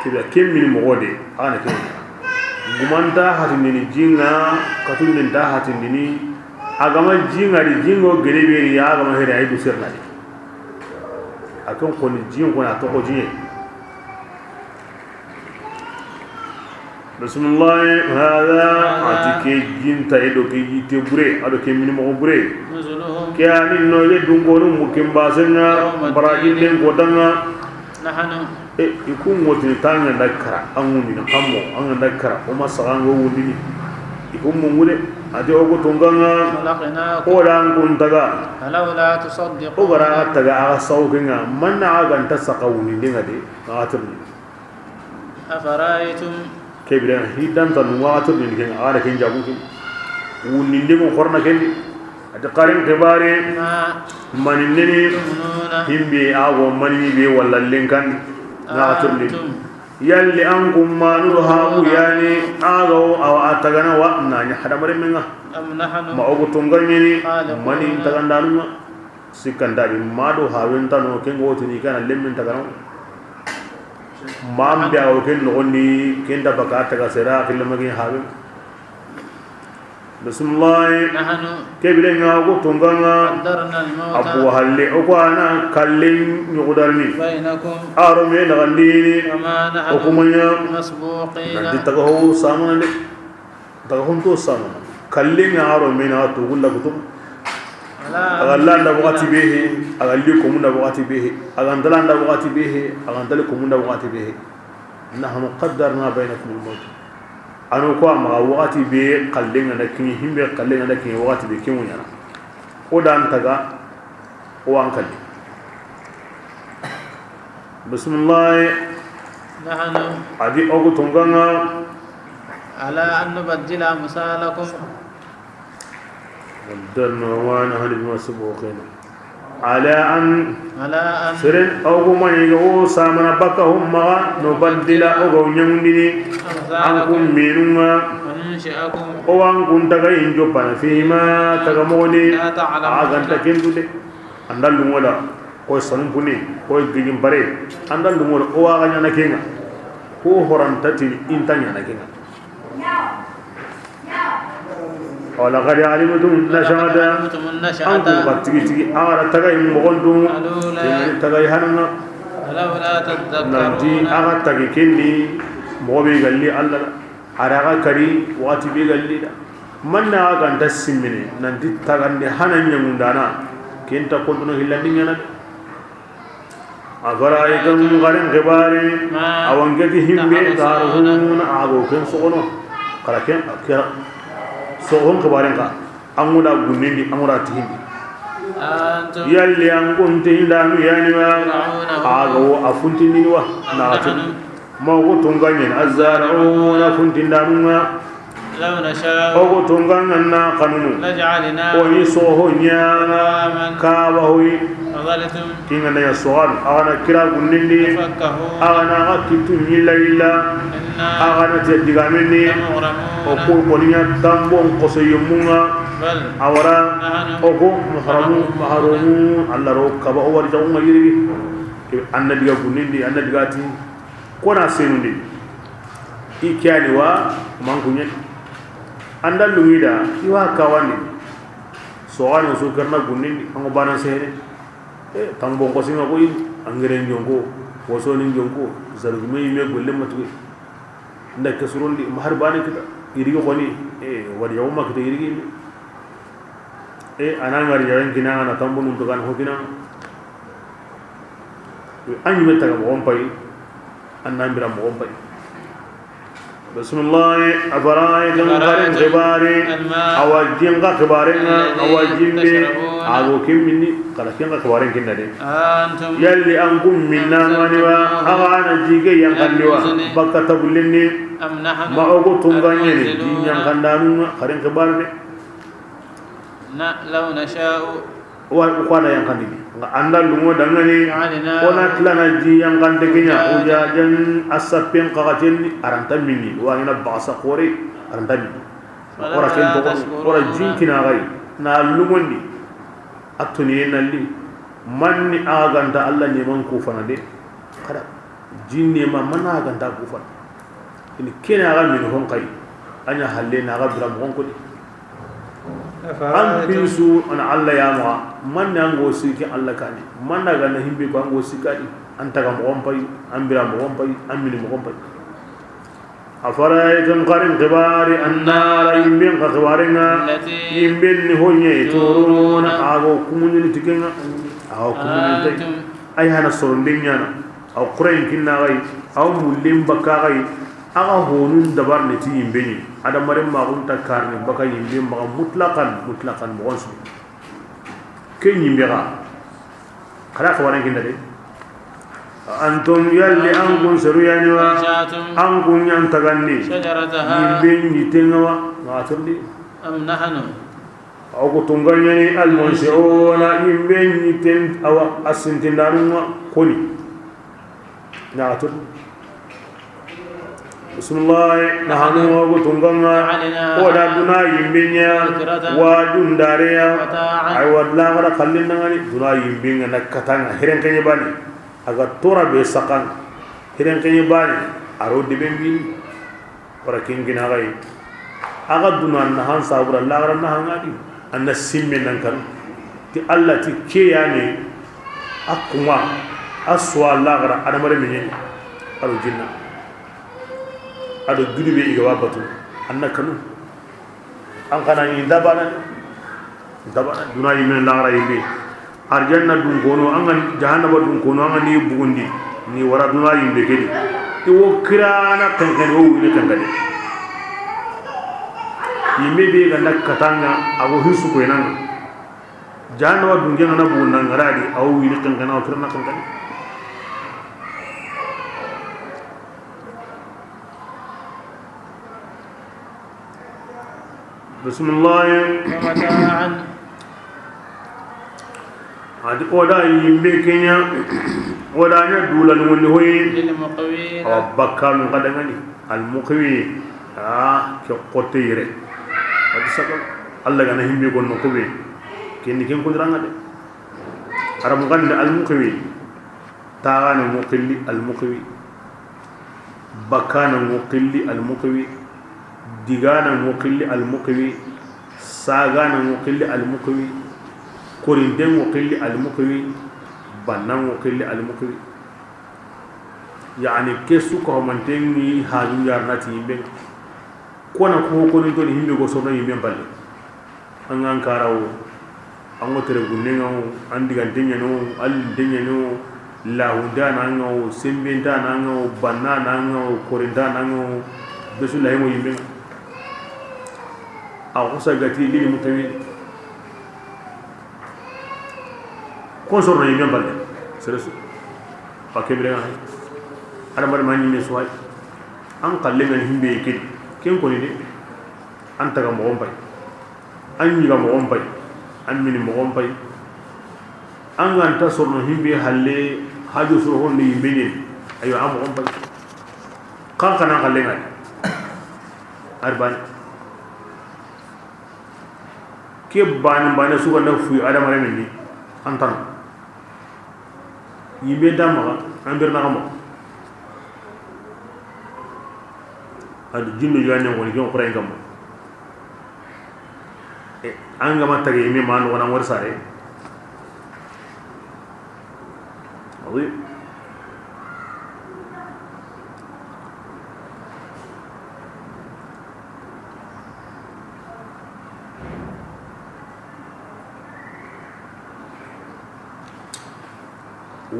[SPEAKER 1] كذا كم من مغودي أنا كم غمانتا هاتيني جينا كتوم نتا هاتيني أغاما جينا دي جينو غريبي يا أغاما هيدا هيدو سيرنا دي أكون كوني جين كونا توكو جين بسم الله هذا أتيكي جين تايدو كي تبري أدو كي من مغبري كيان إنه يدونغونو مكين باسنا براجين دين قدنا
[SPEAKER 2] نحن
[SPEAKER 1] يكون موتين تانغ دكرا أموني نقامو أنغ دكرا وما سغان ووديني يكون مغولي أتي أوكو تونغانا قولان كنتغا
[SPEAKER 2] فلولا تصدقون
[SPEAKER 1] أغرا تغا أغساوكينا من نعاقان تساقوني لنا دي نغاترني
[SPEAKER 2] أفرأيتم
[SPEAKER 1] كبيران هيدان تنواتر من كين آره كين جابون كين ونندمو خورنا كين أتقارن كباري منيني هم بي آغو مني بي ولا لنكان ناتر لين يالي أنكم ما نرهاو يعني آغو أو أتغانا وقنا نحدا مرين منها ما أغو تنغنيني مني انتغان دانونا سيكان داري ما دو هاوين تانو كين غوتني كان لمن تغانو maam be aw ken nogoni ken da baka ta gasera khilla magi habe bismillah
[SPEAKER 2] nahnu
[SPEAKER 1] kebire ngago tunganga
[SPEAKER 2] qaddarna al-mauta
[SPEAKER 1] abu halle o ana kallin nyudarni
[SPEAKER 2] bainakum
[SPEAKER 1] aro me nagandini
[SPEAKER 2] wama nahnu
[SPEAKER 1] okumanya
[SPEAKER 2] masbuqina
[SPEAKER 1] di tagaho samana de tagaho to samana kallin aro me na to gulla gutum agalla nda wati behe agalli ko munda wati behe agandala nda wati behe agandale ko munda wati behe nahnu qaddarna bainakum al-maut anu ko ma wati be kallenga na kin himbe kallenga na kin wati be kin wunya o dan taga o an kalli bismillah
[SPEAKER 2] nahnu
[SPEAKER 1] adi ogu tunganga
[SPEAKER 2] ala an nubaddila musalakum
[SPEAKER 1] قدرنا وانا هل المسبوقين على أن
[SPEAKER 2] على
[SPEAKER 1] سرن أو ما يجوا سامنا بكهم ما نبدل أو نيمدني أنكم منوما
[SPEAKER 2] وننشئكم
[SPEAKER 1] أو أنكم تغين جبنا فيما تغموني أعلم تكندل أندل مولا كوي سنبني كوي جيم بري أندل مولا أو أغنى نكينا هو هران تتي إنتانيا نكينا ولقد علمتم النشأة أنكم قد تجي أغرى تغي مغندم تغي هننا
[SPEAKER 2] لولا تذكرون
[SPEAKER 1] نجي أغرى تغي كني موبي قال لي الله أراغا كري واتي بي قال لي من أغرى أن تسمني نجي تغني هنن يمندانا كنت قلتنا هلا نيانا أفرأيتم غرين غباري أوانجتهم بيتارهون أغو كن سغنو قال كن sohon kabarin ka an guda gunnin di amura tihindi yalli an kuntin da mu yani ma agawo afuntin ni wa na tun ma go tunganyen azzaruna funtin da mu ma
[SPEAKER 2] law nasha
[SPEAKER 1] o go tungannan na kanunu
[SPEAKER 2] laj'alna
[SPEAKER 1] o ni sohon ya ka ba hoyi
[SPEAKER 2] fadalatum
[SPEAKER 1] kinga na sohon ana kira gunnin di ana akitun illa agana te digameni o ko kolinya tambon ko so yumunga awara o ko mahramu Allah ro kaba o wari jawu ngiri anna diga gunindi anna digati ko na senundi ikyani wa mangunya anda luida iwa kawani so ano so karna gunindi ango bana sere tambon ko singa ko angere njongo wo so ni njongo zaru me golle matu ndak surundi mahar bani kita irigi khoni wadi yawma kita irigi ananga ri yaran kinanga na tambu nuntu kan hokina an yi meta ga mo pai an nan bira mo pai bismillah afarai kan garin khibari awajin ga khibarin awajin be ago kim minni kala kin ga khibarin kin dade yalli an kum minna wani wa agana jige yang kandiwa bakka tabullinni ma ogo tunganye ni yang kandanu garin khibar de
[SPEAKER 2] na law nasha'u
[SPEAKER 1] wa kwana yang kandini anda lungo dangani ona tlana ji yang kande kenya ujajan asapin qaqatin aranta minni wa ina basa qori aranta minni ora ken to ora jinkina gai na lungondi atuni nalli manni aganta alla ne man ku fana de kada jinne ma mana aganta ku fana ini kena ga min hon kai anya halle na ga bram hon ko an pinsu ana alla ya ma man nan go siki alla kani man daga na himbe ko an go sikadi an taga mo pai an bira mo pai an min mo pai afaraytum qarin qibari annara yimbin qawaringa yimbin honye turuna ago kumunni tikenga ago kumunni tay ay hana sorondenya na aw qurain kinna gai aw mulim bakagai aga honun dabar ne ti yimbeni ada mare ma gunta karni baka yimbe ma mutlaqan mo gonsu ken yimbe ga kala ko waran kinda de antum yalli ankum saruyani wa ankum yan tagandi yimbe ni tengawa ngaturdi
[SPEAKER 2] am nahnu
[SPEAKER 1] aw ko tunganyani al munsiuna yimbe ni ten awa asintindaruma koni ngaturdi bismillah nahanu wa tunganga oda duna yimbinya wa dundariya ay wadla ngara khallin ngani duna yimbinga nakatanga hiren kanye bani aga tora be sakan hiren kanye bani aro dibembi para kingina gai aga duna nahan sabura lagara nahan ngadi anna simme nan kan ti allah ti ke yani akuma aswa lagara adamare minni aro jinna ado gudibe iga wabatu anna kanu an kana ni dabana duna yimen la raybe arjanna dun kono an jahannama dun kono an ni bugundi ni wara duna yimbe kedi ti wo kirana kankani wo wini kankani yimbe be ga nakatanga ago hisu ko nan jahannama dun gena na bugunna ngaradi awo wini kankana o kirana kankani bismillah
[SPEAKER 2] mata'an
[SPEAKER 1] adi oda yimbe kenya oda nya dulal woni hoyi
[SPEAKER 2] lil muqawin
[SPEAKER 1] bakkan kadangani al muqwi ke qotte yire adi sakal alla gana himbe gonno ko be kenni ken ko diranga de aram ganda al muqwi taana muqilli al muqwi bakkan muqilli al muqwi digana muqilli al muqwi sagana muqilli al muqwi korindem muqilli al muqwi bannan muqilli al muqwi yani kesu ko mantenni haaju yarnati yimbe kona ko ko ni to himbe go so no yimbe balle an an karawo an wotere gunnenga an digantenya no al denya no la hundana no sembenta no banana no korindana no besu la mo yimbe aw sagati lil mutawi konsor na yimbe balle seresu pakemre ngai ada mari mani ne suwai an kalle ngal himbe yake ken ko ni de an taga mo gombay an yi ga mo gombay an mini mo gombay an gan ta sorno himbe halle haju so honni yimbe ni ayo am gombay kan kana kalle ngai arbani ke bani su ga na fu ada mari ni an tan yimbe dama an berna mo adu jinnu yanya woni gon qura ngam e anga ma tagi mi man wona war sare awi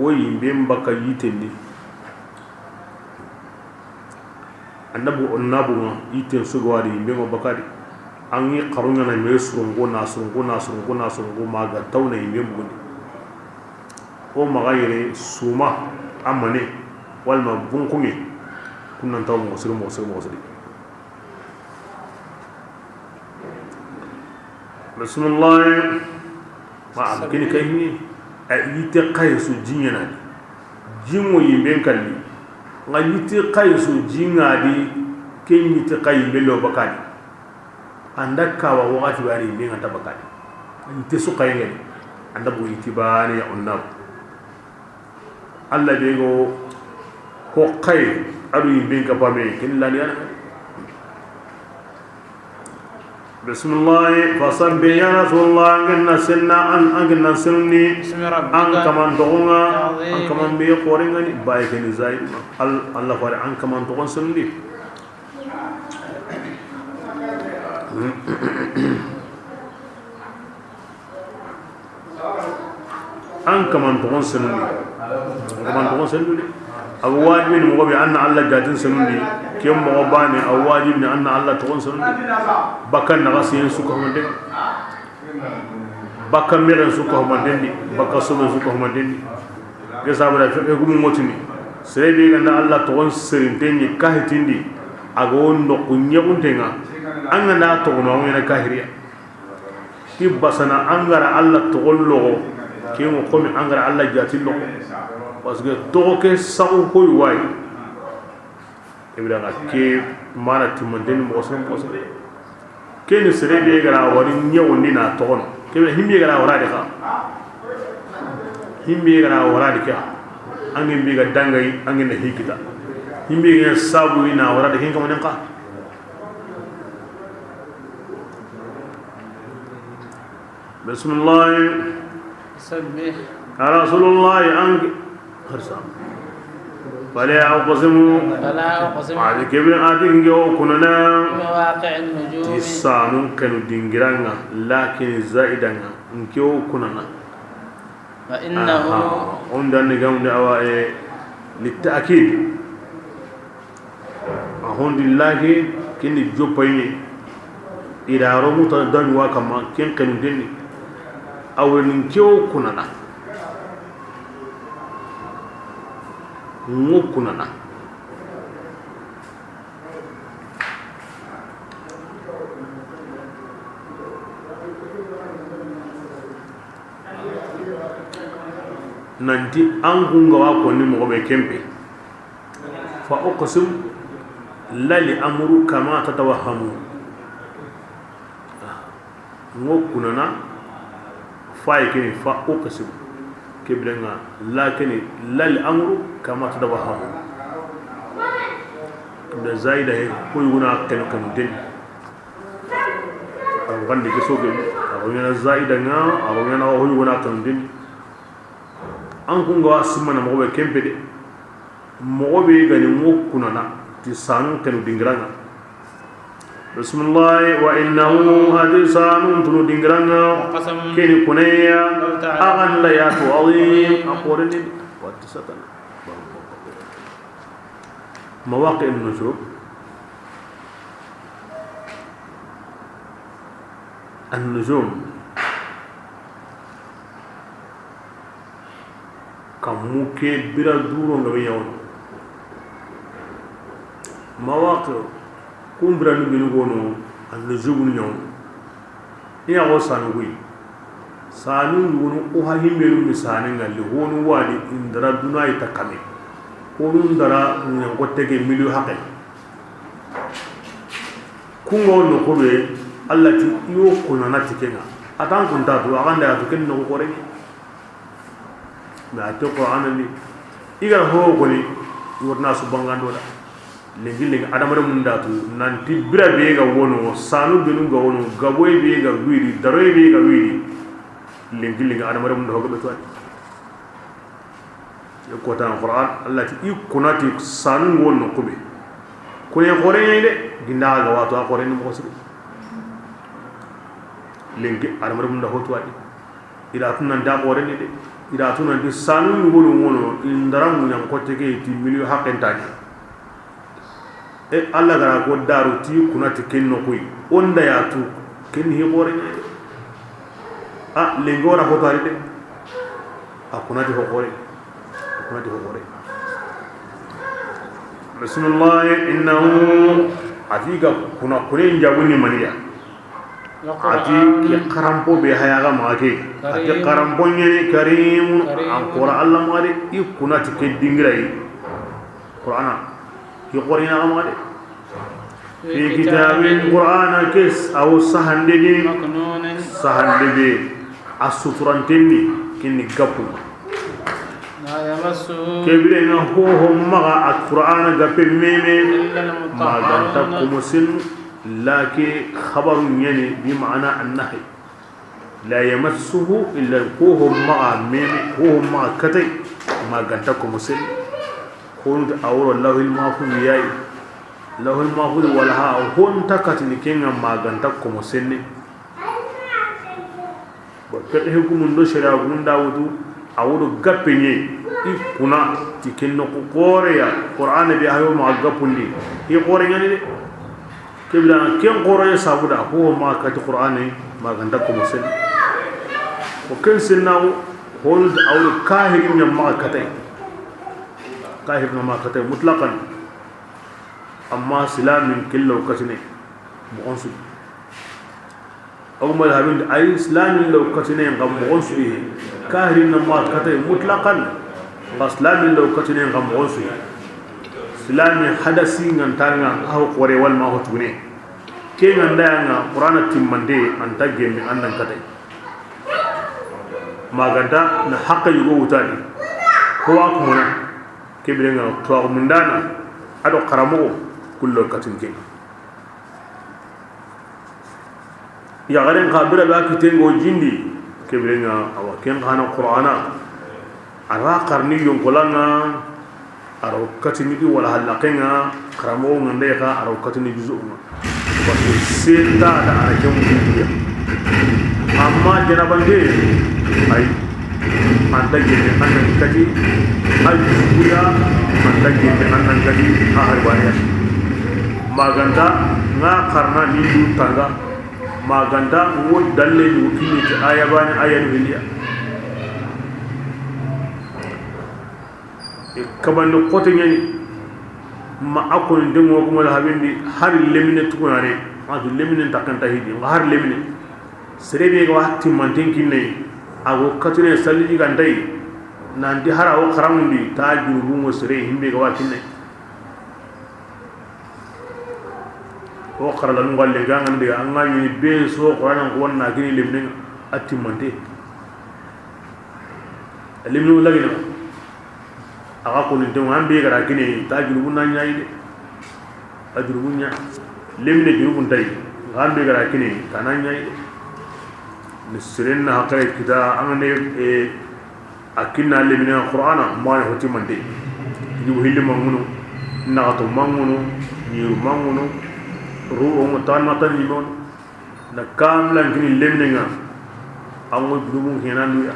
[SPEAKER 1] woyi mbem baka yitendi annabu onnabu ma yiten sugwadi mbem bakadi angi qarunga na mesurungo nasurungo maga tawna mbem bundi o magayre suma amane walma bunkungi kunnan taw mo sir bismillah ma amkini kayni ayite qaysu jinyana jinwo yimben kalli ngayite qaysu jingadi kenyite qaybelo bakadi andaka wa wakati bari yimben tabakadi ayite su qayngani andabu itibani ya unnab alla bego ko qay adu yimben ka pame kinlani ana bismillah fasabbi ya rasulullah anna sinna anna sunni an kaman dogonga an kaman be qorengani baye ken zaid Allah fare an kaman dogon sunni an kaman dogon sunni abu wajibin mo be anna Allah gatin sunni kem mo bani aw wajibni anna Allah dogon sunni bakan na gasiyen suka homande bakan meren suka homande bakka sobe suka homande ge sabara fe gumu motini sebe ganda Allah to on serinteni kahitindi ago ndo kunyabuntenga anga na to no ngena kahiriya tibasana angara Allah to gollo ke mo komi angara Allah jatillo parce que to ke sawu koy way ibra ke mana timandeni mo so kene serebe gara wari nyawni na tono kebe himbe gara wara de ka himbe gara wara de ka angin bi ga dangai angin na hikita himbe ga sabu ina wara de hinka manen ka bismillah
[SPEAKER 2] sabbih
[SPEAKER 1] rasulullah ang harsa فلا أقسم على كبر أدين جو كنا
[SPEAKER 2] مواقع النجوم
[SPEAKER 1] تسانون كانوا دينغرانا لكن زائدنا نكيو كنا
[SPEAKER 2] فإنه
[SPEAKER 1] عندنا نجوم دعوة للتأكيد أهون الله كن الجوبيني إذا رموا تدان وكما كن كانوا ديني أو نكيو كنا ngukunana nanti angunga wako ni mobe kempe fa uqsim lali amru kama tatawahhamu ngukunana fa yake fa uqsim kibrenga lakini lal amru kama tadawahamu da zaida he koy wona ken kan den am gandi ke sobe awona zaida nga awona ho wona kan den an kunga simana mo be kempe de mo be gani mo kunana ti sanu ken dingranga bismillah wa innahu hadisan tunu dingranga kini kunaya agan la ya tu azim aqurni wa tisatan mawaqi an-nujum an-nujum kamuke bira duro ngabe yaw mawaqi kumbra ni binu gono an-nujum nyaw iya go sanugui sanu gono o ha himbelu misani ngalli honu wadi indara dunai takame honu ndara ngotege milu haqe kungo no kobe allati yo kunana tikenga atan kunta to aganda to ken no ko reni na to qur'an ni igar ho ko ni wurna su bangando da lengi adamare mun datu nanti bira be ga wono sanu benu ga wono gaboy be ga wiri daroy be ga wiri lengi adamare mun do go beto e ko tan qur'an allah ti ikunati sanu wono ko be ko ne ko re de ginda ga wato ko re ni mo ko lengi adamare mun do ho to ila tunan da ko re ni de ida tunan di sanu ngolu ngono indaram nyam ko tege ti milio hakken tani e alla gara ko daru ti kunati kenno koy onda ya tu ken hi gore a lengora ko tari de a kunati ko gore bismillah innahu atiga kuna kunen jawuni maniya ati ki karampo be hayaga maake ati karampo nyene karim an qura allah maade ikuna ti ke dingirai qur'ana ki qorina maade fi kitabin qur'ana kis aw sahande be asuturantenni kinni gapu
[SPEAKER 2] la yamassu
[SPEAKER 1] kebire na ho maga qur'ana gape meme ma ganta kumusin لكن خبر يعني بمعنى النهي لا يمسه إلا الكوهم مع ميم كوهم مع كتي ما قنتكم مسل كنت أول الله المحفوظ ياي له المحفوظ ولا هون تكت لكين ما قنتكم مسل بكتهكم من شرع من داود أول قبني إكنا تكنو قوريا قرآن بيهايو ما قبني هي قوريا يعني kibla ken qur'an sabuda ko ma ka qur'ani ma ganda ko musin ko ken sinnaw hol aw kahir nyam ma katay mutlaqan amma silamin killo katine mo onsu aw malhabin ay islamin law katine ngam mo onsu kahir nyam ma katay mutlaqan islamin law katine ngam mo onsu silami hadasi ngantanga aw qore wal ma hotune ke nganda nga qur'ana timmande anta gembe annan katay maganda na hakka yugo utani ko wa kumuna ke birenga to mundana ado qaramo kullo katinke ya garen qabira ba kitengo jindi ke birenga awa ken khana qur'ana ara qarni yon kolanga aro katini di wala halakenga qaramo ngande ka aro katini juzu parce que c'est da ana kem dia amma janabande ay anda gene anan kadi ay buya anda gene anan kadi ahar baya maganda nga karna ni du tanga maganda wo dalle ni kini ti aya bani aya ni dia e kabando kote nyani ma akon demo ko mala habindi har lemine tukunare adu lemine takanta hidi har lemine serebe ga watti manten kinne ago katune saliji gandai nan di hara o kharamundi ta jurubu mo sere himbe ga watinne o kharala ngalle ga ngande an ngani be so qur'an ko wonna gini lemine atti mante lemine lagina aga ko ni dem ambe gara kini ta jurubu na nyaay de ajurubu nya lemne jurubu tay ambe gara kini tanan nyaay ni sirenna hakay kita amane e akinna lemne qur'ana ma hoti mande ju hilli mangunu na to mangunu ni mangunu ru o tan matan ni non na kam lan kini lemne nga amu jurubu henan ya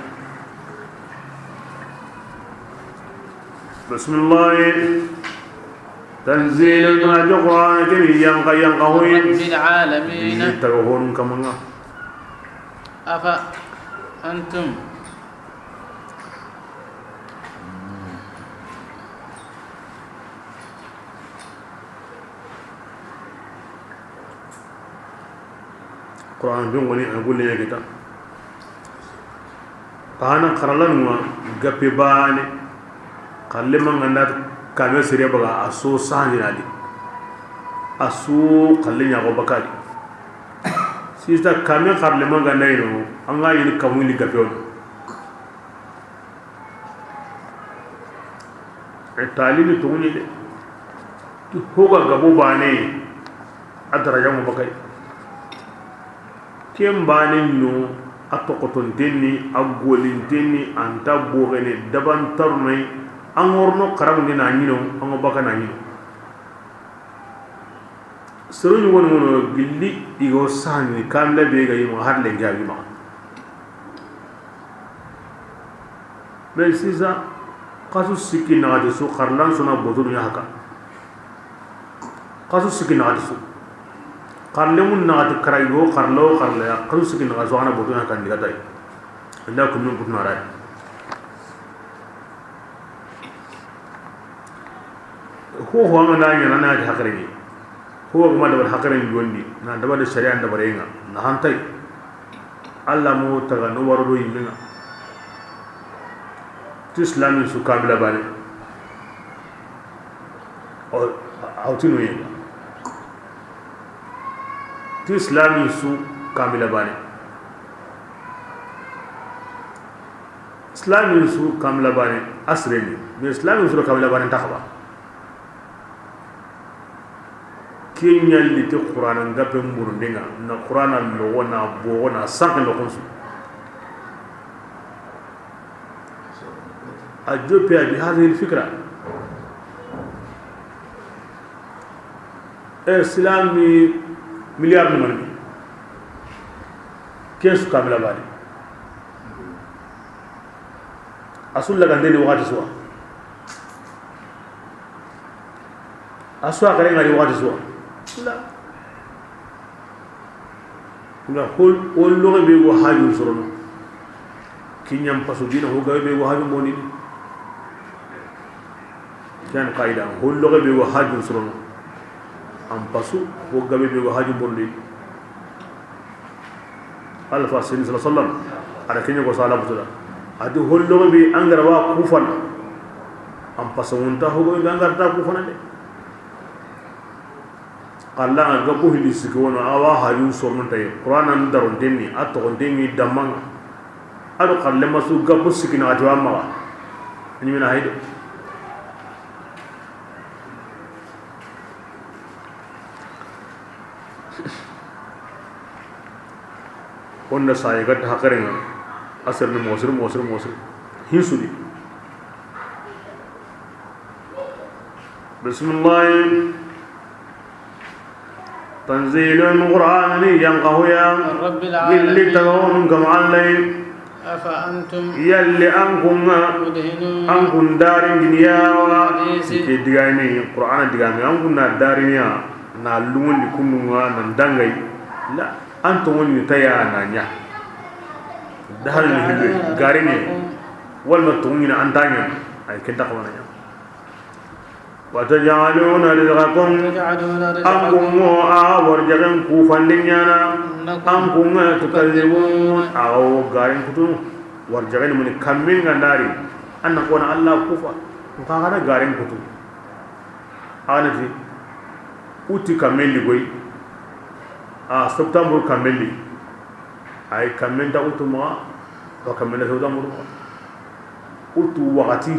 [SPEAKER 1] بسم الله تنزيل ما القرآن الكريم ينقى هوي
[SPEAKER 2] رب العالمين
[SPEAKER 1] تروهون كمان
[SPEAKER 2] أنتم
[SPEAKER 1] القرآن بيقول لي أقول لي كده كأنا خرلنا وجبباني kalle manganda kame sire baga aso sanjinali aso kalle nya go bakali sista kame kalle manganda ino anga yini kamuli gafeon talini tuni de tu hoga gabo bane adara jamu bakai kem bane no atokoton denni agolin denni anta bogene daban tarnai angorno karamu ni na nyino ango baka na nyino sero ni wono gilli igo sani kamle be ga yimo harle jabi ma mais sisa kasu sikki naati su karlan suna botulu nya haka kasu sikki naati su karle mun naati karayo karlo ya kasu sikki naati su ana botulu nya kan diga tay inda ko min kutna ray ho anga nya na hakare ni ho ma da hakare ni gondi na da sharia da barenga na hantai Allah mo taga no waro do yimena islami su kabila bane o autinu yi islami su kabila bane islami su kabila bane asreni mais islami su kabila bane takhaba kenyal li te qur'an ngabe murundinga na qur'an lo wona bo wona sank lo konsu أجوبيا بهذه الفكرة إسلامي مليار نماني كيف كامل بالي أصول لك عندنا وقت سوا أسوا كريم على وقت سوا لا كل لغة بيوحى يوصلنا كينيام بسودينا هو جاي بيوحى مونين كان قايدا هو لغة بيوحى يوصلنا أم بسو هو جاي بيوحى مونين ألفا سين صلى الله عليه وسلم على كينيا قصالة بتلا أدي هو لغة بيانغروا كوفنا أم بسو أنت هو جاي بيانغروا كوفنا ده Allah gabu hili sikwono awa haju sornon tay qur'an daron denni atto denni damanga ado qalle masu gabu sikina atwa ma ni mina hayde onna sai gat hakarenga asar ni mosir hisudi bismillah تنزيل القرآن ينقهيا اللي تقولون كما علي
[SPEAKER 2] أفأنتم
[SPEAKER 1] يلي أنكم دارين دنيا ديغاني القرآن ديغاني أنكم دارين نالون لكنوا نندنغي لا أنتم ونتيا نانيا دهل الهبي غاريني والمتومين أنتانيا أي كنت قوانا وتجعلون رزقكم أنكم ورجعن كوفان دنيانا أنكم تكذبون أو غارين كتون ورجعن من كمين غنداري أن نكون الله كوفا نكاغانا غارين كتون أنا في أوتي كمين لغوي سبتمبر كمين لي أي كمين تا أوتو ما وكمين سبتمبر أوتو وقتي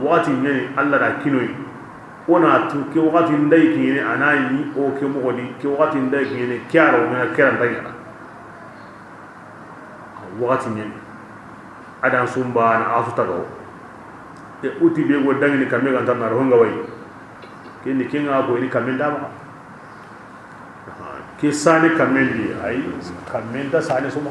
[SPEAKER 1] wakati nyani Allah da kinoi ona tu ke wakati ndai kine anani o ke mogodi ke wakati ndai kine kyaro na kera ndai wakati nyani adan sumba na afuta go e uti be go dangi kambe ga tan na ronga wai kini kinga go ni kambe da ba ke sane kambe di ai kambe da sane suma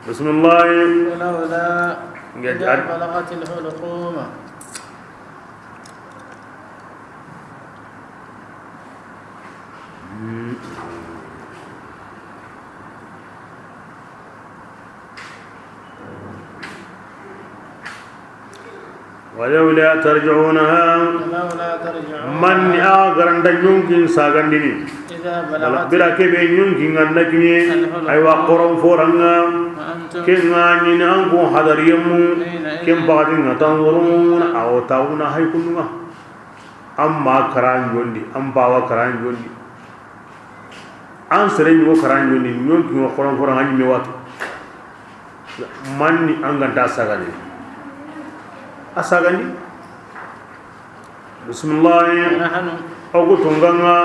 [SPEAKER 1] بسم الله
[SPEAKER 2] ولولا إذا بلغت الحلقوم
[SPEAKER 1] ولولا ترجعونها من أغرن يمكن ساغندني بلا كبي يمكن أنكني أيوا قرن فورنا كنا ننكو حضر يمو كم بعدين تنظرون أو تاونا هاي كلنا أما كران جوندي أم باوا كران جوندي أن سرني وكران جوندي يمكن وقرن فورنا هني موات من أنغنتا ساغندي asagani bismillah ogu tunganga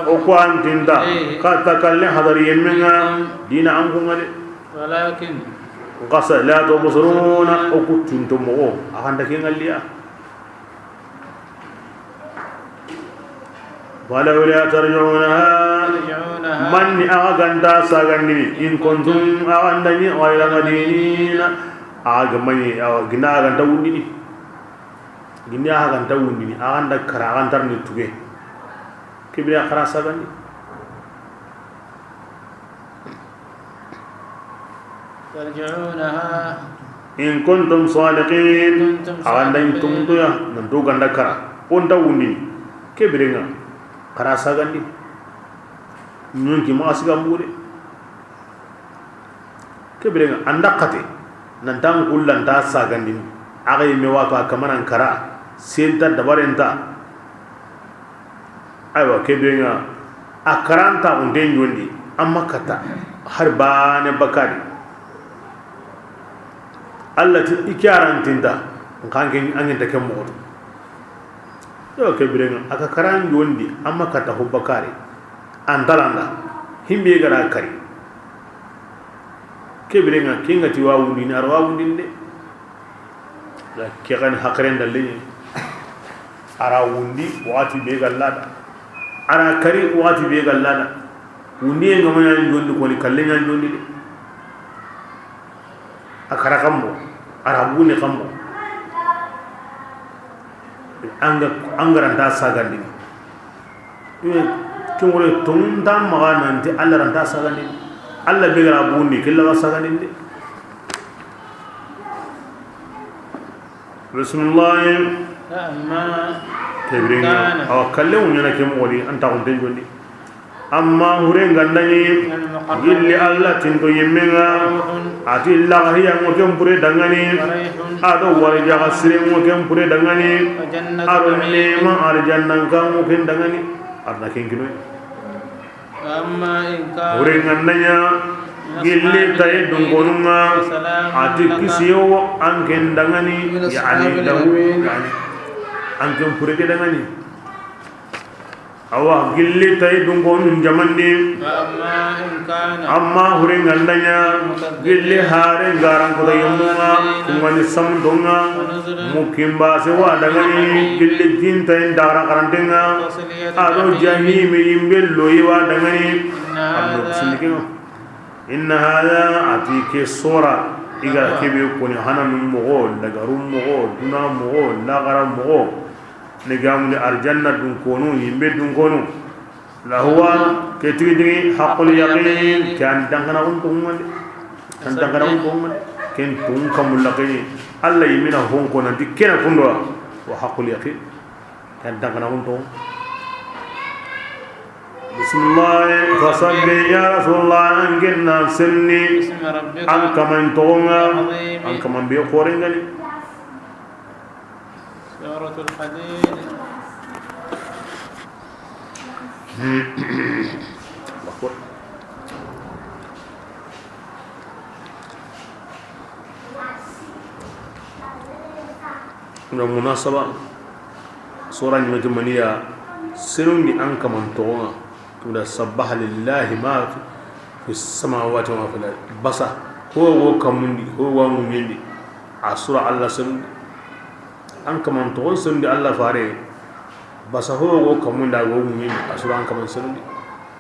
[SPEAKER 1] oku antinda kata kalle hadari yemenga dina angungale
[SPEAKER 2] walakin
[SPEAKER 1] qasa la tubsiruna oku tuntumo ahanda kengalia ولولا ترجعونها من أغنتا ساغني إن كنتم أغنتني غير مدينين أغمني أغنى أغنتا وندني غنى أغنتا وندني أغنتا كرا أغنتا نتوغي كبير أخرى ساغني
[SPEAKER 2] ترجعونها
[SPEAKER 1] إن كنتم صادقين أغنتا يتمتو يا ننتو غنتا كرا أغنتا وندني كبير كرا ساغني nyunki ma asiga mure kebrenga andakate nantan kullanta sagandin agay me wato kamanan kara senta dabarenta aywa kebrenga akaranta unde nyondi amma kata harbane bakari allati ikyarantinda kangen angenta kemmo yo kebrenga akakaran nyondi amma kata hubakari antalanda himbe gara kari kebirenga kinga ti wawundi ni arwa wundi de la kiran hakren dalle ara wundi wati be gallada ara kari wati be gallada wundi ngama yan jondi ko ni kalle yan jondi de akara kambo ara buni kambo angara nda sagandi kungure tundam maga nanti Allah ranta sagani Allah begara bundi killa wasagani de bismillah
[SPEAKER 2] amma
[SPEAKER 1] kebringa aw kalle unyana kem wori anta on tenjondi amma hure ngandani gilli Allah tinto yemenga ati Allah hiya mo kem pure dangani ado wari jaga sire mo kem pure dangani aro nema arjannan kam mo ken dangani arna kengino
[SPEAKER 2] amma inka
[SPEAKER 1] urengananya gilli tay dungonunga ati kisiyo anken dangani yani dawu yani anken pureke dangani awa gilli tay dungonun jamandi amma urengananya gilli hare garan ko tayyunga kumani samdonga mukimba sewa dangani gilli tinta indara karantenga ado jahim imbello yiwa dangani abdo sindikino inna hada atike sura iga kebe koni hananum mogo dagarum mogo duna mogo lagara mogo negam le arjanna dun kono yimbe dun kono la huwa ketidi haqqul yaqin kan dangana on to ngande kan dangana on to ngande ken tun kamul laqini alla yimina hon kono dikena fundo wa haqqul yaqin kan dangana on to bismillah fasabbih ya rasulullah anginna sinni an kaman tonga an kaman be korengani
[SPEAKER 2] سورة الحديد
[SPEAKER 1] مناسبة سورة المجمنية سرني أنك من طونا كما سبح لله ما في السماوات وما في الأرض بس هو كمندي هو مميندي عسورة الله سرني أنك من طونا سرني الله فاري بس هو كمندا هو مميندي عسورة أنك من سرني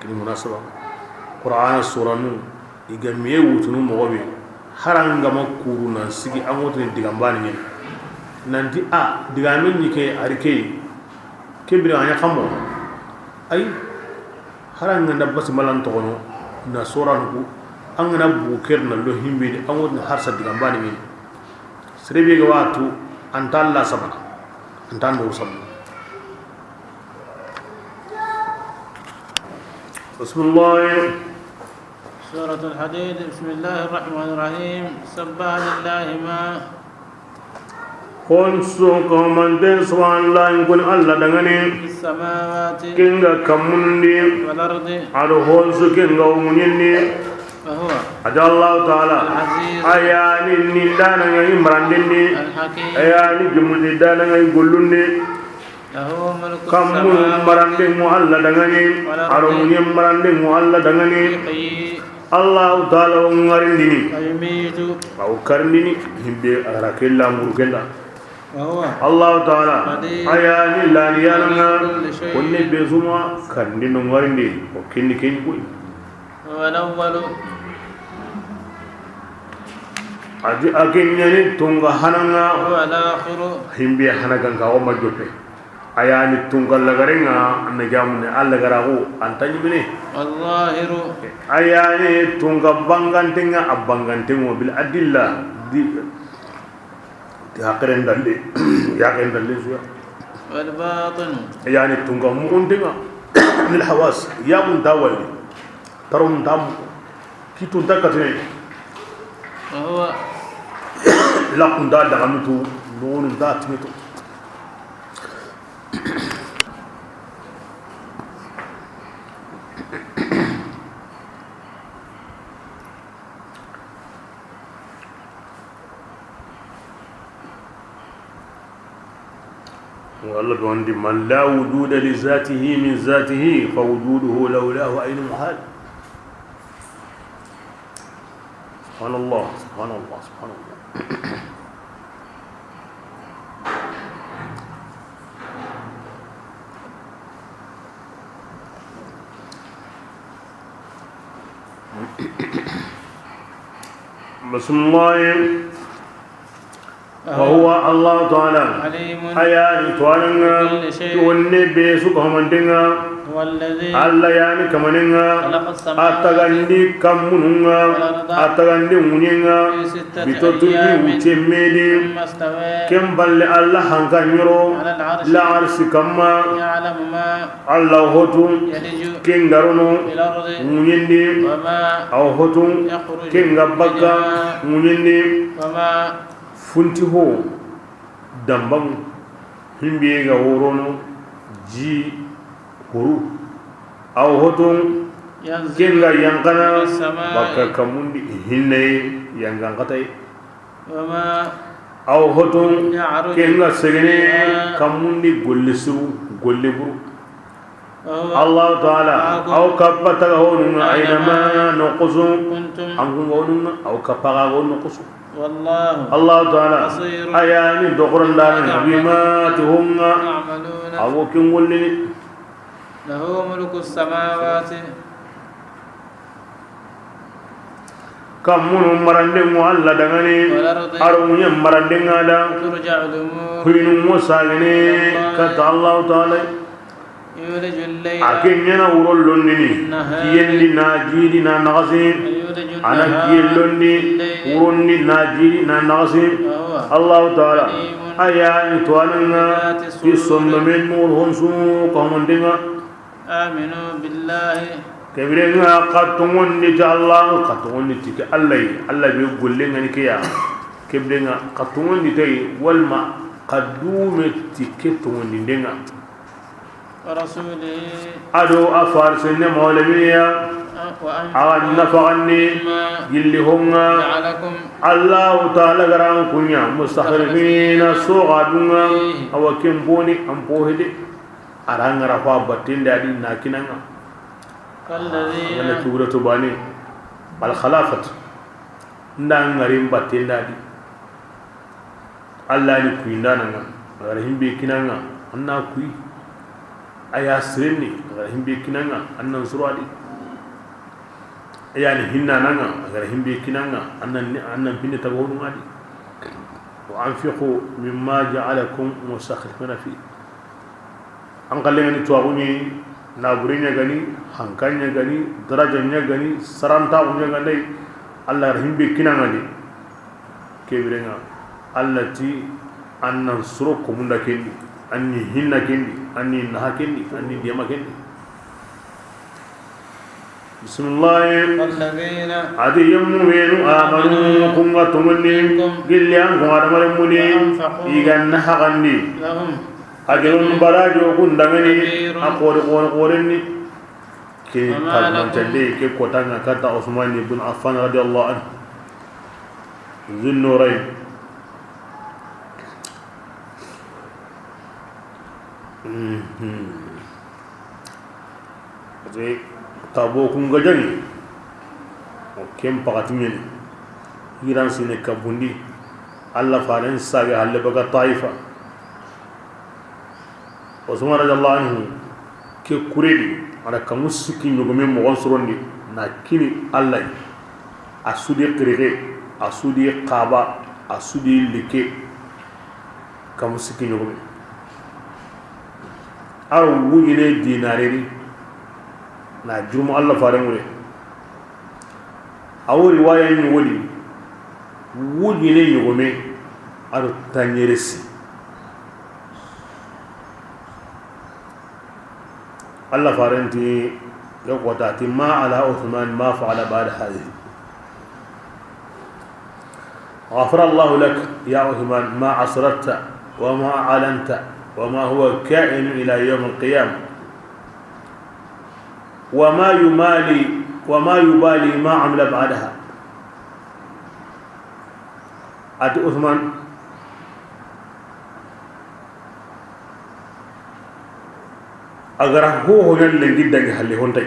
[SPEAKER 1] كني مناسبة قرآن سورة نو إجمعي وتنو مغبي haranga makuru na sigi amoto ni digambani ni nanti a digamen ni ke arike kebira anya khamo ay haranga na bas malan to no na soran ku angana buker na lo himbe ni amoto ni harsa digambani ni serebe ga watu antalla sabana antando sabana bismillah
[SPEAKER 2] سورة الحديد بسم الله الرحمن الرحيم سبح لله ما
[SPEAKER 1] kon so ko man den swan la ngol alla dangane
[SPEAKER 2] في السماوات
[SPEAKER 1] kinga kamundi
[SPEAKER 2] والأرض
[SPEAKER 1] ado hon so kinga munyenni
[SPEAKER 2] فهو
[SPEAKER 1] ada Allah taala
[SPEAKER 2] العزيز
[SPEAKER 1] ayani ni dana ngai marandindi
[SPEAKER 2] الحكيم
[SPEAKER 1] ayani jumudi dana ngai gollundi
[SPEAKER 2] له ملك
[SPEAKER 1] kamu marande mu alla dangane aro munyem marande mu alla dangane
[SPEAKER 2] يحيي
[SPEAKER 1] Allah taala ngarindini
[SPEAKER 2] ويميت
[SPEAKER 1] au karindini himbe arakella murgella الله تعالى أياني لا نيانا كوني بزوما كندي نغارندي وكني كني بوي
[SPEAKER 2] والأول
[SPEAKER 1] أجي أكيني تونغا هنانا
[SPEAKER 2] والآخر
[SPEAKER 1] هم بيا هناكان كاو مجوبي أياني تونغا لغرينا نجامني الله غراغو أنتني مني
[SPEAKER 2] الظاهر
[SPEAKER 1] أياني تونغا بانغانتينغا أبانغانتينغو بالأدلة دي ياقرن دالي ياقرن دالي زويا
[SPEAKER 2] والباطن
[SPEAKER 1] يعني تونغا مونتينغا من الحواس يا من داولي ترون دام كي تونتا كاتني
[SPEAKER 2] وهو
[SPEAKER 1] لا كوندا دامتو نون دا تميتو والله بوندي من لا وجود لذاته من ذاته فوجوده لولاه أين محال سبحان الله سبحان الله سبحان الله بسم الله وهو الله تعالى أياني تواننا توني بيسوك همانتنا الله يعني كماننا أتغندي كموننا أتغندي مونينا بتوتوني وچميدي كم بل الله هنكانيرو لا عرش كما الله هتو كنغرونو مونيندي أو هتو كنغبكا مونيندي funti ho dambam himbe ga horono ji huru aw hoton kenga yankana baka kamundi hinne yangan katai
[SPEAKER 2] wama
[SPEAKER 1] aw hoton kenga segene kamundi gollesu golleburu Allah Ta'ala aw kappata honunga aynama noqosu angu honunga aw kappaga noqosu
[SPEAKER 2] والله
[SPEAKER 1] الله تعالى أياني دقرن دارن بما تهم أو كم ولني
[SPEAKER 2] له ملك السماوات
[SPEAKER 1] كم من مرندم الله دعني أروني مرندم هذا
[SPEAKER 2] ترجع الأمور
[SPEAKER 1] كل موسى كت الله تعالى
[SPEAKER 2] يولج الليل
[SPEAKER 1] أكين ينا ورول لوني كيلي ناجيدي نانغسين أنا كيلوني وروني ناجيدي نانغسين الله تعالى أيان تواننا في الصممين نور هنسو كمندنا
[SPEAKER 2] آمنوا بالله
[SPEAKER 1] كبرنا قطمون نجا الله قطمون نتك الله بيقول لنا نكيا كبرنا قطمون نتي والما قدوم تكتمون ندنا
[SPEAKER 2] ورسوله
[SPEAKER 1] أدو أفار سنة مولمية أوان نفعني يلي هم الله تعالى غران كنيا مستخرفين سوغادونا أو كمبوني أمبوهدي أران رفا بطين دادي ناكينا وانا تورة باني بالخلافة نان غريم بطين دادي الله نكوين دانا غريم بيكينا أنا كوي aya sirni agar himbe kinanga annan surwadi yani hinna nanga agar himbe kinanga annan binne tagodu ngadi wa anfiqu mimma ja'alakum mustakhlifina fi an kallengani tuwaguni naburinya gani hankanya gani darajanya gani saranta unya gani Allah himbe kinanga di kebirenga allati annan suru kumunda kendi anni hinna kendi anni naha kendi anni diyama kendi bismillah
[SPEAKER 2] الذين
[SPEAKER 1] adi yammu wenu amanu kunga tumuni gillian kunga damare muni igan naha kandi
[SPEAKER 2] لهم
[SPEAKER 1] agelun barajo kundangani akore korenni ke kalman tande ke kotanga kata Uthman ibn Affan radhiyallahu anhu zinnurain Jadi tabo kunga jani o kem pakati men hiran sine kabundi Allah faren sage halle baga taifa Usman radiyallahu anhu ke kuredi ada kamusuki nyogome mo gonsurondi na kini Allah asudi qirige asudi qaba asudi like kamusuki nyogome ar wujine dinareri na juma Allah faren wure awo riwaya ni wodi wujine nyogome ar tanyeresi Allah farenti يقوتاتي ما على عثمان ما فعل بعد هذه غفر الله لك يا عثمان ما عصرت وما أعلنت وما هو كائن إلى يوم القيامة وما يبالي ما عمل بعدها أتي عثمان agar ho honen lengi dangi halle hontay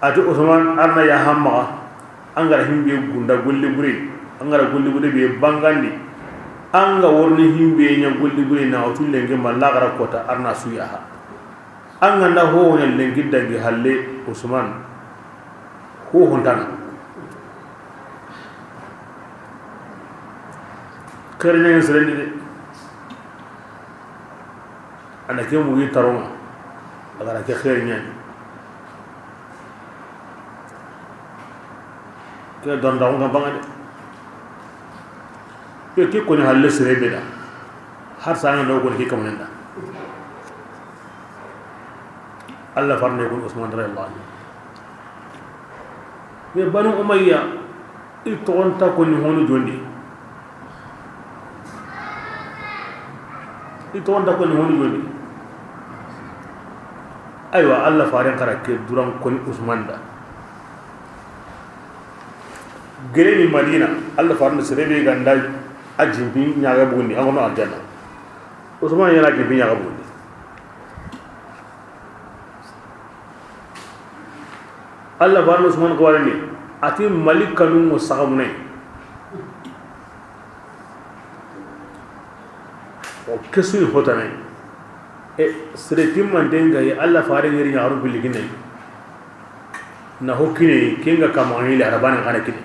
[SPEAKER 1] ati Usman arna ya hamma angara himbe gunda golli buri angara golli buri be bangandi anga worni himbe nya golli buri na otul lengi mallagara kota arna suya ha anga na ho honen lengi dangi halle Usman ho hontana karne sirani de ana ke mu yi taroma agara ke khair nyani ke don da nga bangade ke ko ni halle sere beda har sa nga no ko ki kamunenda Allah farne ko Usman radiyallahu anhu be banu umayya itonta ko ni honu jondi itonta ko ni honu jondi aywa Allah faaren karake duran koni Usman da gere ni Madina Allah faaren serebe ganda ajimbi nyaaga bundi angono aljanna Usman yana jimbi nyaaga bundi Allah faaren Usman ko warani ati malik kanu musahamne o kesu hotane seretim mandenga ya Allah faare ngiri nyaru biligine na hokine kenga kama ile arabana kana kine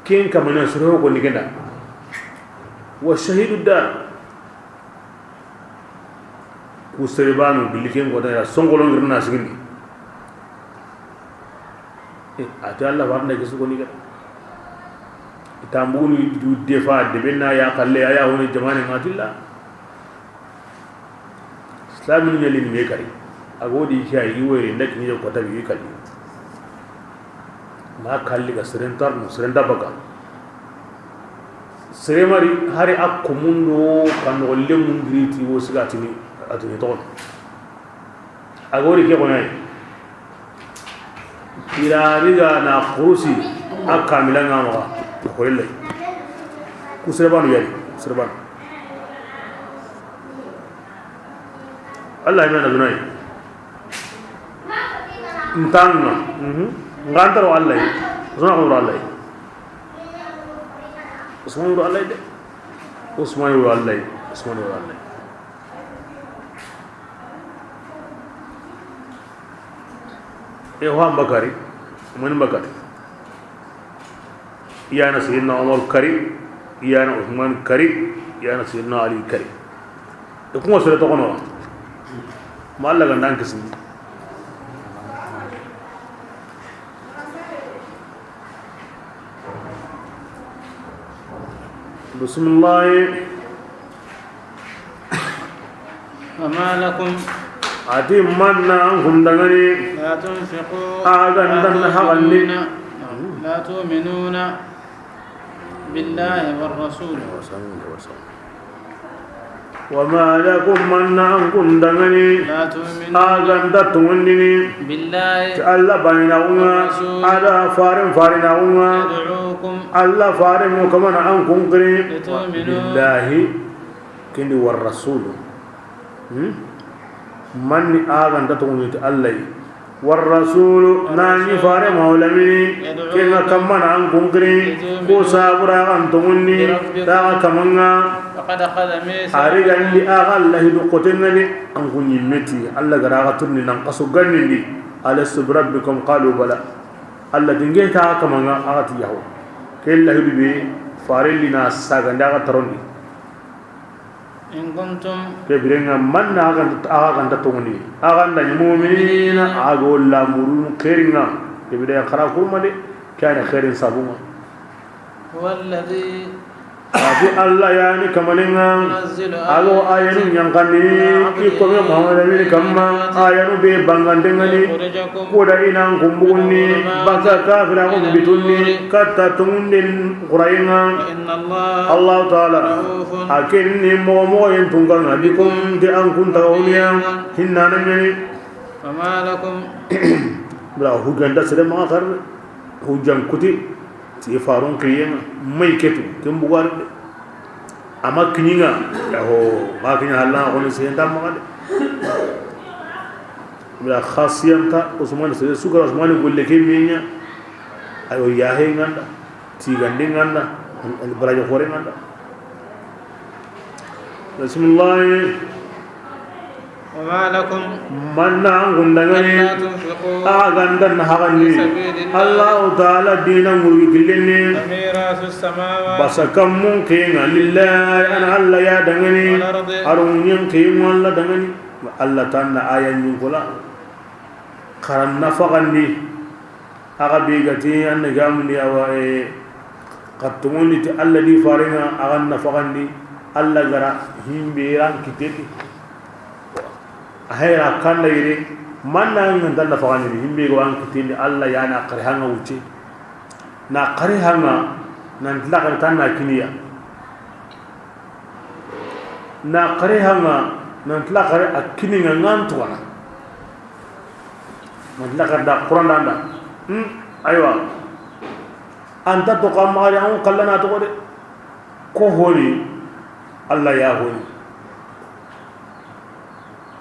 [SPEAKER 1] ken kama na suru ko nigenda wa shahidu da ku serebanu biligen ko da songolo ngirna sigindi ati Allah warna gisu ko nigenda tambuni du defa de benna ya kalle aya woni jamane matilla islamin ne lin me kari agodi shay yiwere ndak ni ko tabi kalli na kalli ga serentar no serenda baga seremari hari akumundo kan wolle mundriti wo sigatini atini ton agodi ke ko nay ila riga na khurusi akamilanga ma ko yelle ku serbanu yari serban Allah yana dunai ntanna ngantaro Allah zona ko Allah Usman ko Allah de Usman ko Allah wa bakari mun bakari iyana sayyidina Umar kari iyana Uthman kari iyana sayyidina Ali kari to kuma sura to kono ma Allah gandan kisin bismillah
[SPEAKER 2] وما لكم
[SPEAKER 1] ati manna hundangani
[SPEAKER 2] لا تنفقوا لا تؤمنون بالله والرسول
[SPEAKER 1] وما لكم من أنكم دغني تؤمنون
[SPEAKER 2] بالله
[SPEAKER 1] الله بينهما على فارنهما الله فارن كما أنكم قرين بالله كني والرسول من تؤمنون الله والرسول ناني فارم مولمي كنا كمان عن كونكري كوسابرا عن تمني تا كمانا
[SPEAKER 2] فقد أخذ ميثاق
[SPEAKER 1] أريد لي أغل له دقتنا لي أن كوني متي الله غراغتني ننقص غني ألست بربكم قالوا بلى الله دنجي تا كمانا أغتي يهو كلا هبي فارل لنا ساغندا تروني
[SPEAKER 2] إن كنتم
[SPEAKER 1] كبرنا من أغان تتوني أغان المؤمنين أقول لا مرون خيرنا كبرنا خراب كل كان خير صابونا
[SPEAKER 2] هو الذي
[SPEAKER 1] أبي الله يعني كمالنا ألو آيان ينقني كم محمد من كم آيان ببانغاندني كودا إنان كمبوني بسا كافرهم بتوني كتا تمندن قرائنا الله تعالى أكني مومو ينتونغان بكم دي أنكم تغونيا هنانا يعني
[SPEAKER 2] فما لكم
[SPEAKER 1] بلا هو جندا سلام آخر هو جن كتي تيفارون كريم ميكتو كم بوار أما كنينا يهو ما كنيا الله أقول سيدا ما قال بلا خاصية تا عثمان سيد سكر عثمان يقول لك مينيا أيوة ياهي عنا تيجاندين عنا البراجع خورين عنا بسم الله
[SPEAKER 2] وما لكم
[SPEAKER 1] من عندنا أعندنا هغني الله تعالى دينا مريكلني
[SPEAKER 2] ميراث السماوات
[SPEAKER 1] بس كم ممكن لله أنا الله يا دعني أرون يمكن والله دعني الله تعالى آية يقولا قرن نفقني أغبيغتي أن جامني أوائي قد تموني الذي فارنا أغن نفقني الله جرى هم بيران كتير ahera kanda yire manna nganda na fagani himbe go an kitindi alla yana qarihanga wuce na qarihanga nan tlaka tanna kiniya na qarihanga nan tlaka akininga ngantuana man tlaka da qur'an danda aywa anta to kamari an kallana to ko honi alla ya honi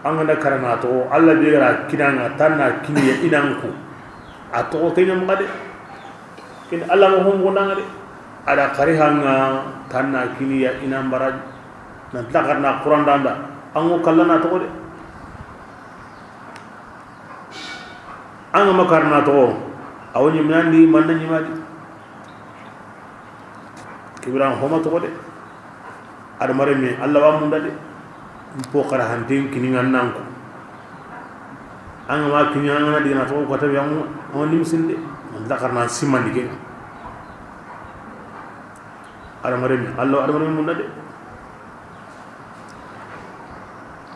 [SPEAKER 1] angana karana to alla be gara kinanga tanna kiniya inanku ato kenya made kin alla mo hon gondanga de ada karihanga tanna kiniya inan baraj nan takarna qur'an danda ango kallana to de anga makarna to awoni minandi manna nyimadi kibran homa to de ada mareme alla wa munda de po kara hantin kini ngannanko anga ma kini ngana dina to ko tabi am on limsinde man dakarna simandi ke ara maremi allah ara maremi mun dade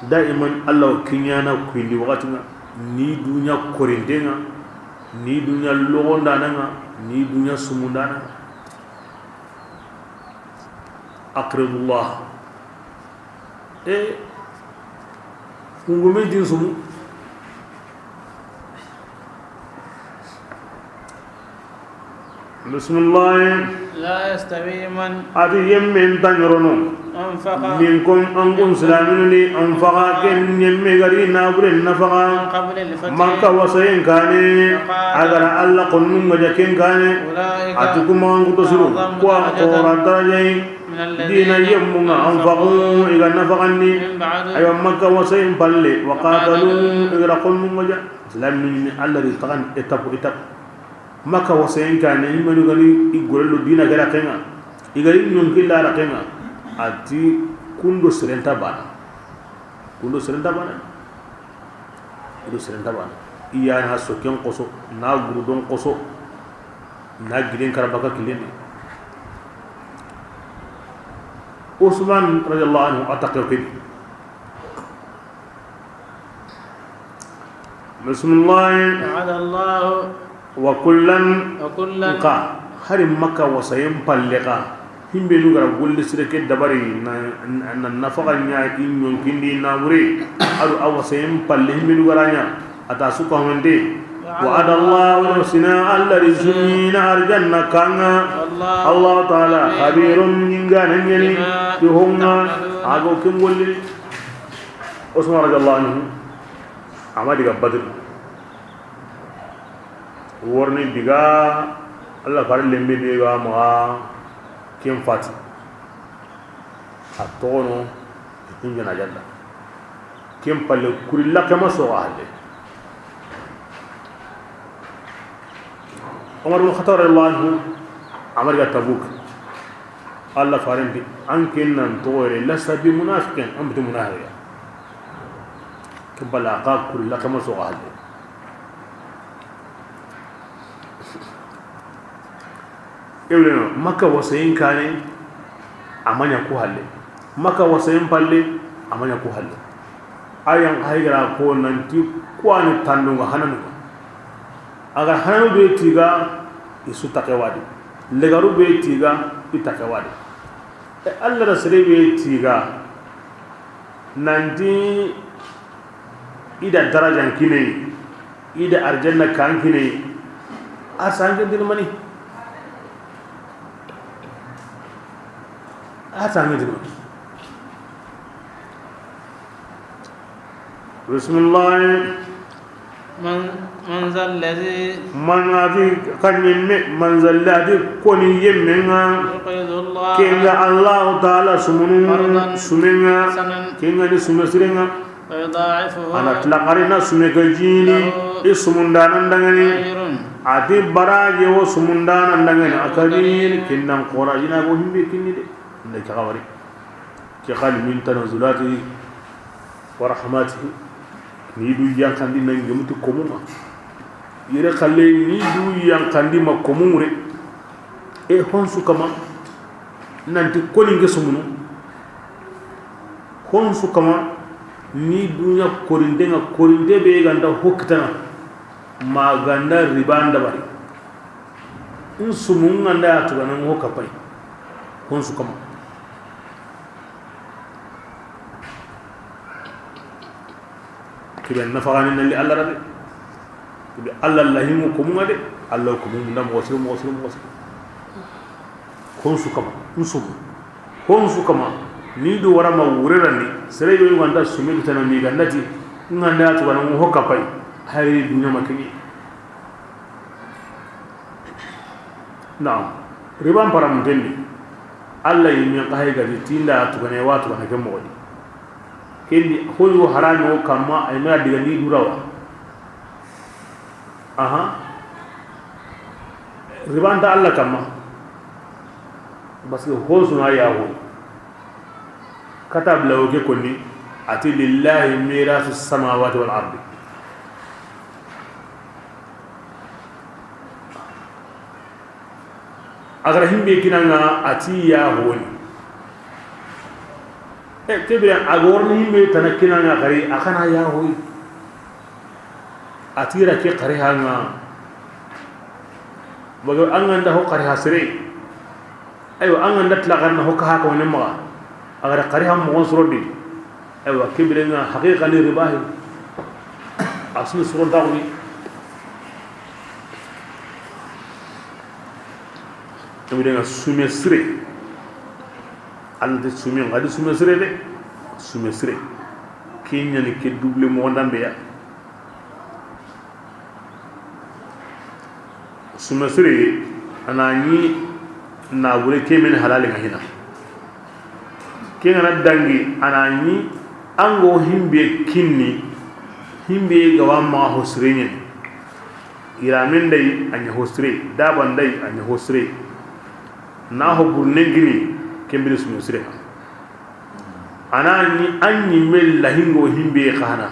[SPEAKER 1] daiman allah kinyana ko indi wakati ni dunya korindenga ni dunya logonda nanga ni dunya sumundana aqrabullah ngume jinsumu bismillah
[SPEAKER 2] لا يستوي من
[SPEAKER 1] أتيم من تنيرونو
[SPEAKER 2] أنفق
[SPEAKER 1] منكم أنكم سلامني أنفق كن يمغري نابرين نفقا
[SPEAKER 2] قبل الفتح
[SPEAKER 1] مكة وسين كان أجر الله قنم وجكين كان أتكم أنكم تسروا وقورا درجين دين يمنا أنفقوا إذا نفقني أيوة مكة وسين بالله وقاتلوا إذا قنم وجا سلامني الله رزقان إتاب maka wasayin kan ni manu gani igollo dina gara kenga igari nyon killa ra kenga ati kundo serenta bana ido serenta bana iya na soken qoso na gurudon qoso na gilen karabaka kileni Utsman radhiyallahu anhu ataqi bismillah
[SPEAKER 2] وعد الله
[SPEAKER 1] وكلن
[SPEAKER 2] ka
[SPEAKER 1] hari maka wasayin palleka himbe lugara golle sireke dabari na nafaqa nya inyon kindi na muri adu awasayin palle himbe lugara nya ata suka honde wa adallahu rusina alladhi sunina arjanna kanga Allah taala khabirun ingana nyani yuhunga ago kimgolle Utsman radhiyallahu anhu amadi ga badr warni diga Allah far lembe be ga ma kem fati atono injana jalla kem palle kurilla kama so ahde Umar bin Khattab radhiyallahu anhu amar ga Tabuk Allah farin an kinnan tore lasa bi munafiqin am bi munafiqa kem bala ka kurilla kama so ahde Euleno maka wasayin kane amanya ku halle maka wasayin palle amanya ku halle ayan haygara ko nanti kwani tandunga hananu agar hananu be tiga isu takewadi legaru be tiga itakewadi Allah rasule be tiga nanti ida darajan kine ida arjanna kan kine asange dilmani بسم الله
[SPEAKER 2] من ذا الذي
[SPEAKER 1] من هذه كنيم من ذا الذي كوني يمنا
[SPEAKER 2] يقرض الله
[SPEAKER 1] كينغا الله تعالى سمنا كينغا دي سمسرنا
[SPEAKER 2] ويضاعفه
[SPEAKER 1] انا تلاقرنا سمجيني اسمندان دغني ادي براجي وسمندان دغني اكبير كنن قراجنا بو همبي كني دي ندي خبري كي خال من تنزلاته ورحمته nidu yankandi nangemuti komuma yere khalle nidu yankandi ma komumure e honsu kama nanti kolinge sumunu honsu kama ni dunya korinde be ganda hokkitana ma ganda ribanda bari insumun anda tugana hokapai honsu kama kibe nafagani nalli Allah rabbi kibe Allah lahimu kumunga de Allah kumunga ndam wasir konsu kama nsubu konsu kama ni do warama wurerani sere yo wanda sumi tana mi gandati nganda to bana mu hokka pai hari dunya makini naam riban param dendi Allah yimi qahay gadi tinda to gane watu bana kemo wadi kendi hoyo harami o kamma ay ma diga ni durawa ribanda Allah kamma bas hozo na yawo katab lawo ke konni ati lillahi mirasu samawati wal ardi agar himbe kinanga ati yawo tebira agorni himbe tanakina nga gari akana ya hoy atira ke qari hanga bago anganda ho qari hasre ayo anganda tlagarna ho ka ko nemma agar qari ham mo srodi ayo kebira nga haqiqani ribahi asli sron dawni tebira nga sumesre alde sumi ngadi sumesre de sumesre kenya ni ke double mo ndambe ya sumesre anani na wure kemen halale ngahina kenga na dangi anani ango himbe kinni himbe gawa ma hosrenye iramen dai anya hosre daban dai anya hosre na ho burnengini kembere sumesre anani anyi mel lahingo himbe khana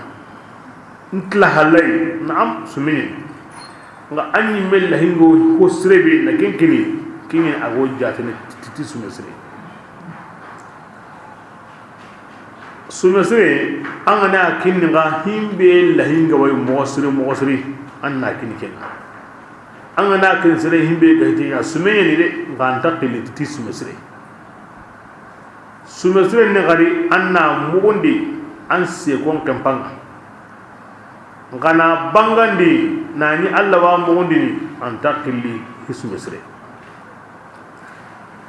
[SPEAKER 1] ntla halay naam sumini nga anyi mel lahingo hosrebe na kenkini kini ago jatene titi sumesre angana kinni nga himbe lahinga way mosri anna kini ken angana kin sere himbe gati ya sumeni de nganta tili titi sumesre ne gari anna mugundi an se kon kampanga ngana bangandi nani Allah wa mugundi ni anta tili sumesre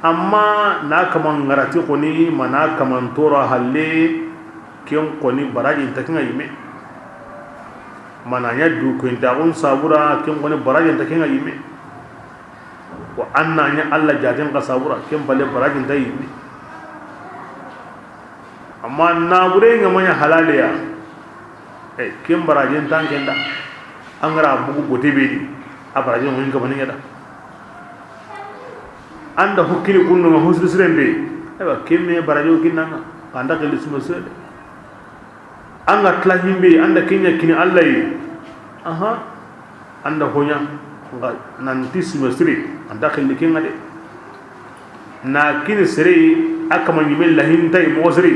[SPEAKER 1] amma na kaman ngarati koni mana kaman tora halle ken koni baraji takinga yime mananya du ko intaun sabura kem gone baraje ta kenga yime wa anna nya alla jaten ka sabura kem balle baraje ta yime amma na bure ngamanya halale ya kem baraje tan kenda angara bugu gote be a baraje mo hinga banin yada anda hukkini kunno ma husru sirembe eba kemme baraje kinanga anda ke lisuma sede anga tla himbe anda kenya kini alla yi anda honya nanti semestri anda ke likinga de na kini sere akama nyimel lahin tay mo sere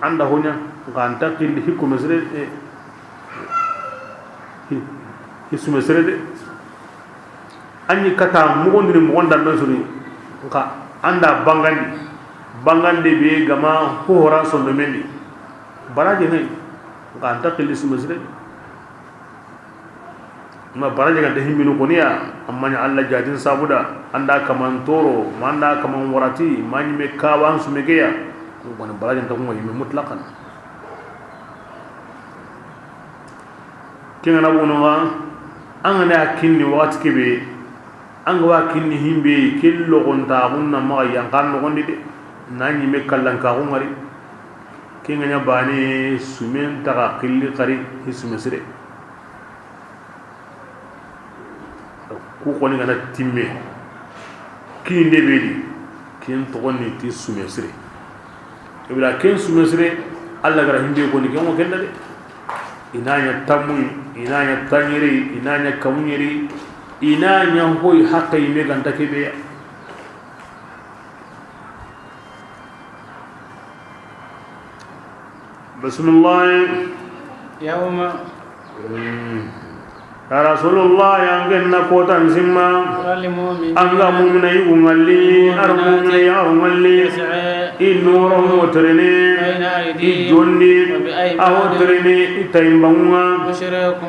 [SPEAKER 1] anda honya anta ke hikku mesre hisuma sere de anyi kata mo gondiri mo gondal do suri ka anda bangandi be gama hora sondo mendi baraje ne ka anta ke lisuma sere ma baraje ga himinu koniya amma nya Allah jadin sabuda anda kaman toro manda kaman warati mani me kawan su megeya ko bon baraje ta ko yimi mutlaqan kinga na wono ga an na kinni wati kebe an ga kinni himbe kello gonta hunna ma yan kan no gondi de nani me kallan ka ngari kinga nya bani sumen ta ka killi qari hisme sire ku koni gana timme kinde bedi ken to gonni ti sumesre ibra ken sumesre alla gara hinde ko ni ken o kenda de inanya tamu inanya tanyiri inanya kamunyiri inanya hoy haqqi me ganta kebe bismillah
[SPEAKER 2] yawma
[SPEAKER 1] ya rasulullah yang genna kotan simma anga mu'mina yugalli armumina yarmalli inuro motrene ijondi awotrene itaimbanga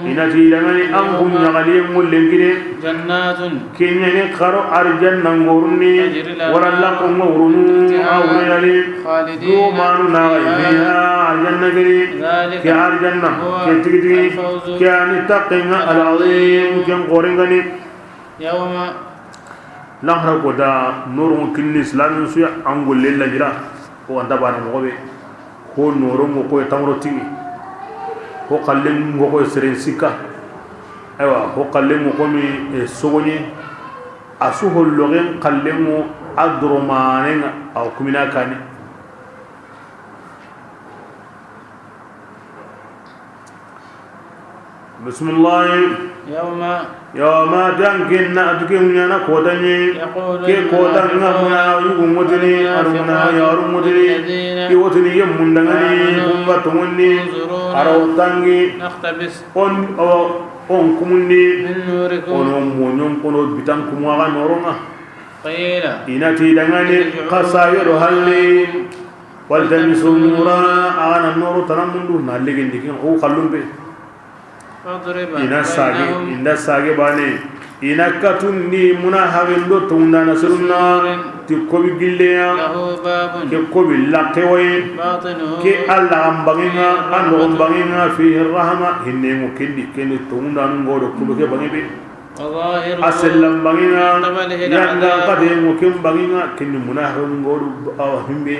[SPEAKER 1] inati dangani angum nyagali mullengire
[SPEAKER 2] jannatun
[SPEAKER 1] kenyane kharo arjanna ngorni warallaqum ngorunu awriyali do manu na fiha arjanna giri ki arjanna ke tigiti ki ani taqinga العظيم كم قرنغني
[SPEAKER 2] يوم
[SPEAKER 1] نهر قدا نور كني اسلام سويا انغول ليلا جرا هو دبان مغوبي هو نور مكو تامروتي هو قلم مكو سرنسيكا ايوا هو قلم مكو مي سوغني اسوه لوغين قلم ادرمانين او كمينا كاني بسم الله يوم تنكن أتكم ينا كودني كي كودن منا يغمدني أرمنا يارمدني يوتني يمندني كمبتمني أروتاني
[SPEAKER 2] نختبس
[SPEAKER 1] on kumundi
[SPEAKER 2] من نوركم
[SPEAKER 1] ono monyon kono bitan kumwa noronga
[SPEAKER 2] قيل
[SPEAKER 1] inati dangane qasayiru halli wal tamisu nura ana nuru tanamundu naligin dikin o kallumbe ina sage bane ina katundi muna hawindo tunda nasrunna tikobi gilleya ke kobi laqewe ke alla ambanginga ando ambanginga fihi rahma hinne mo kendi tunda ngodo kulo ke bangibe asallam banginga yanda qade mo kem banginga kendi muna hawindo ngodo himbe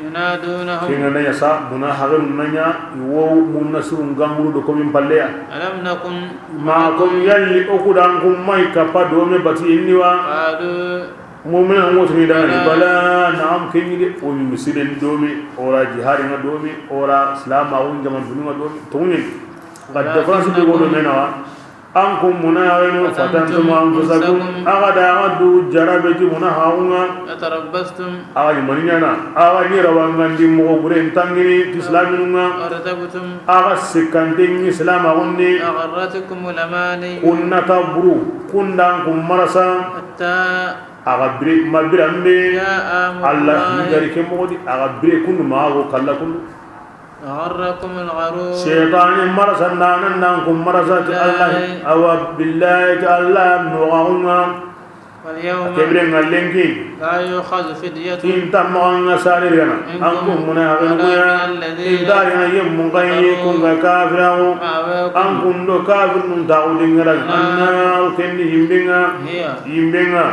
[SPEAKER 2] ينادونهم
[SPEAKER 1] كنا نيسا منا هغم نيا يو منسر غامرو دو كومين باليا
[SPEAKER 2] ألم نكن
[SPEAKER 1] معكم يلي أخدانكم مايكا بدومي باتي إنيوا
[SPEAKER 2] قالوا
[SPEAKER 1] مؤمن أموتني داني بلا نعم كيني ومي مسيدين دومي أورا جهاري دومي أورا سلام أون جمان بنيما دومي تونين قد دفرانسي بيقولوا منوا أنكم مناغن فتنتم أنفسكم أغدا أغدو جرابتي مناهاونا
[SPEAKER 2] أتربستم
[SPEAKER 1] أغني منينا أغني روانغان دي مغبرين تنغني تسلامنا
[SPEAKER 2] أرتبتم
[SPEAKER 1] أغسكن دي إسلام أغني
[SPEAKER 2] أغرتكم الأماني
[SPEAKER 1] كنا تبرو كندانكم مرسا
[SPEAKER 2] حتى
[SPEAKER 1] أغبري مبرمبي
[SPEAKER 2] جاء أمر
[SPEAKER 1] الله
[SPEAKER 2] الله
[SPEAKER 1] يجري كمودي أغبري كن معه كلا كل
[SPEAKER 2] غركم الغرور
[SPEAKER 1] شيطان مرسا نانكم مرسا الله أو بالله الله نغاونا
[SPEAKER 2] واليوم
[SPEAKER 1] كبرين غلنكي
[SPEAKER 2] لا يؤخذ فدية
[SPEAKER 1] إن تمغن سالي لنا أنكم منافقون إن دارنا يم غيكم كافرون أنكم دو كافر تاولين غرق النار كن يمبنا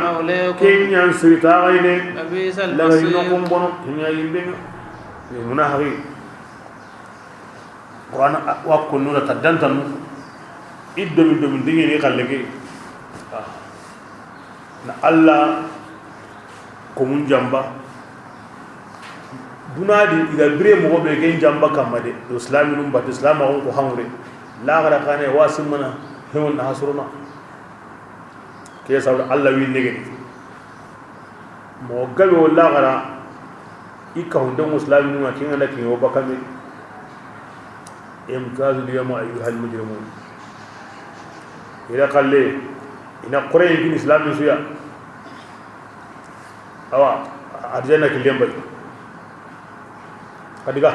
[SPEAKER 1] كن ينسري تاغيني لغينكم بنو كن يمبنا منافقين قرآن وقل نورة تدنتن إدوم ديني خلقي na Allah ko mun jamba dunadi iga bire mo be gen jamba kamade islaminum bat islama ko hamre la gara kane wasim mana hewon hasruna ke sawda Allah wi nege mo gabe wala gara ika hunde muslimin ma kin ala kin oba kame imkazu liyama ayyuhal mujrimun ila qalle ina qur'an bin islam suya awa arjana kilem bay kadiga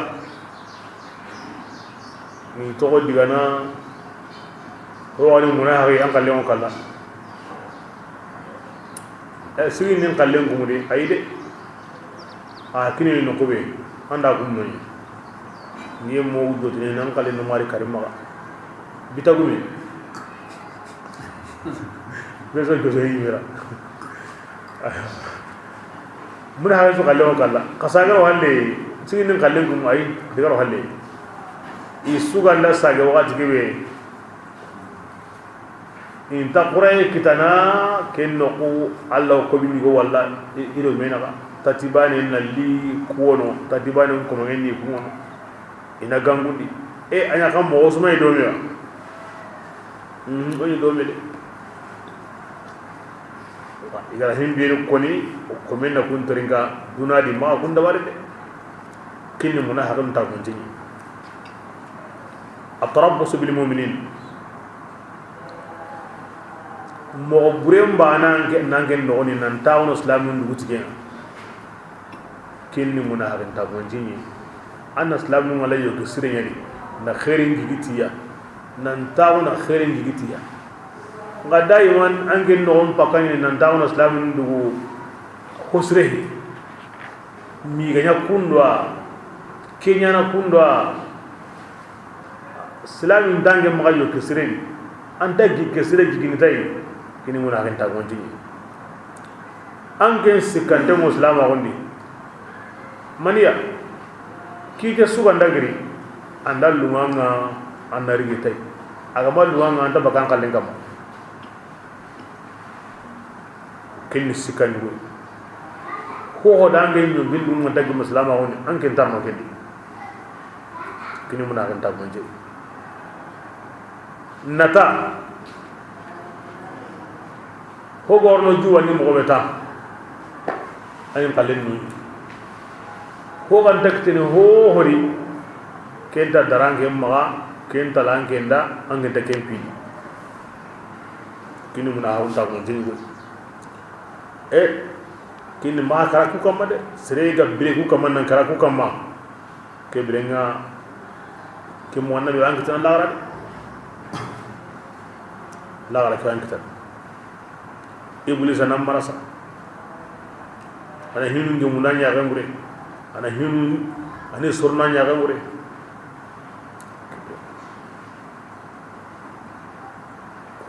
[SPEAKER 1] ni to digana ko wani munahari an kalle on kala sigi nin kalle ngumudi ayde a kini no ko be anda gumno ni mo do tene nan kalle no mari karima bitagumi beso ko so yimira mun ha so kalle on kala kasaga walle sigi nin kalle ngum ay digar walle isuganda sage wakati kibe inta qur'an kitana kenno ko Allah ko bimi go walla ido menaba tatibani nalli kuono tatibani ko no enni kuono ina gangudi anya kam mo osmay do mewa oni do mele igara himbe ko ni ko menna kun toringa dunadi ma kun da warde kinni muna haram ta gonji التربص بالمؤمنين mo burem bana nangen no ni nan tawno islamun dugutigen kinni munaharin ta gonjini an islamun wala yo gisire yari na khairin gigitiya nan tawna khairin gigitiya ngadai man angen no on pakani nan tawno islamun dugu khusrehi mi ganya kundwa kenya na kundwa islamin dange mo gayo gisire anta gisire gigintai kini muna kan tagon jini an ken sikante muslima gondi maniya kike sugan dagiri andal lumanga andari gitai aga mal luanga anta bakan kallen kam ken sikan go ko dange nyu bindu mo tagi muslima gondi an ken tarno kendi kini muna kan tagon jini nata ko gorno juwani mo beta ayim kalen ni ko gan taktini ho hori kenta darange maga kenta langenda angenta kempi kini muna haun ta mon jini go kini ma kara ku kamma de serega bire ku kamma nan kara ku kamma ke birenga ke mo wanna be angita la kan kita iblis anam marasa ana hinu ngemuna nya gangure ana hinu ani surna nya gangure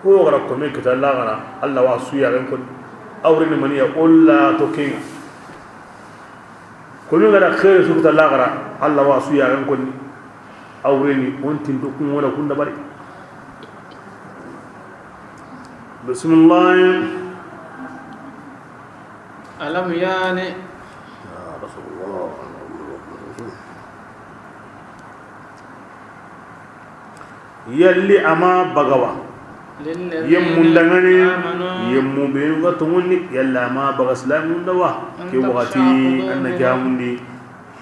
[SPEAKER 1] ko gara ko me kita la gara Allah wa suya gan ko awrini maniya ulla to kinga ko me gara khair su kita la gara Allah wa suya gan ko awrini ontin do kun wala kun da bari bismillah
[SPEAKER 2] ألم يعني
[SPEAKER 1] يا رسول الله يلي أما بغوا يمون دغني يمو بينغا توني يلا ما بغسلام دوا كي وقتي أنك يامني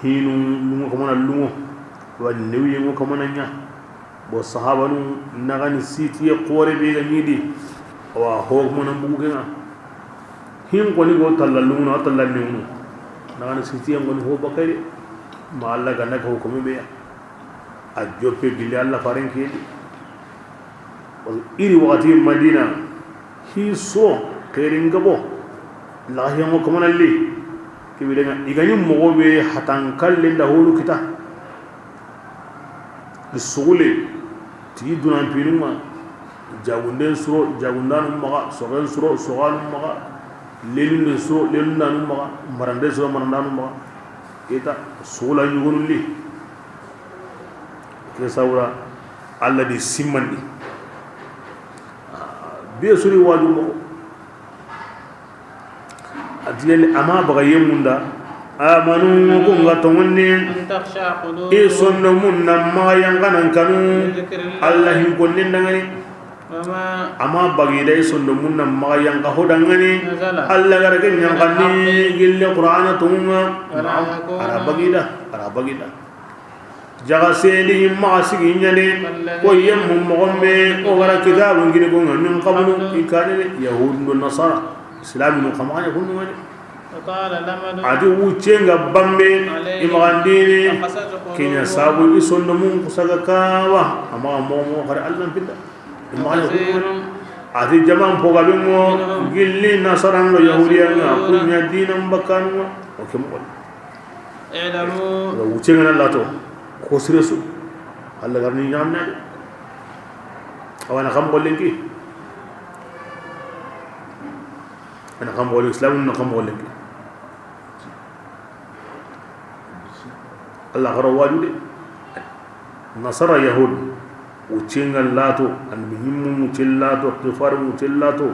[SPEAKER 1] هينو لمو كمان لمو والنوي يمو كمان نيا والصحابة نغني سيتي قوري بيغا نيدي وهو من بوغنا hin goni go tallaluna tallalunu nana siti ngoni ho bakari ma Allah ganna ko hukumi be a joppe billi Allah farin ke wal iri wati madina hi so kerin gabo la hiyango kamana li kibidenga igani mogobe hatan kallen da holu kita sugule ti dunan pinuma jagunden suro jagundan maga sogen suro sogan maga lelun suro lelun dan maga marande suro marandan maga kita sugula yugunuli kesawra alla di simmandi be suri waju mo adlel ama baga yemunda amanu ko ngatongonni e sonno munna ma yanganan kanu allah hin gonnen dangani ama bagi dai sonno munna ma yanga hodangani allah garake nyangani gille qur'ana tunga ara bagida jaga sedi ma sigi nyane ko yemmu mogombe o gara kitabun gini ko min qablu ikane yahud no nasara islam no kamanya kunu wani adi wucenga bambe imagandini kenya sabu isondo mun kusaga kawa ama momo har allah pinda imagana adi jaman pogabe mo gilli nasarango yahudiya kunya dinam bakanu o kemo ilamu wucenga lato ko siresu allah garni nyamna awana kam gollenki ana kam gol islam no kam gollenki Allah garo wajude nasara yahud ucengal lato an muhimmu mucellato tifaru mucellato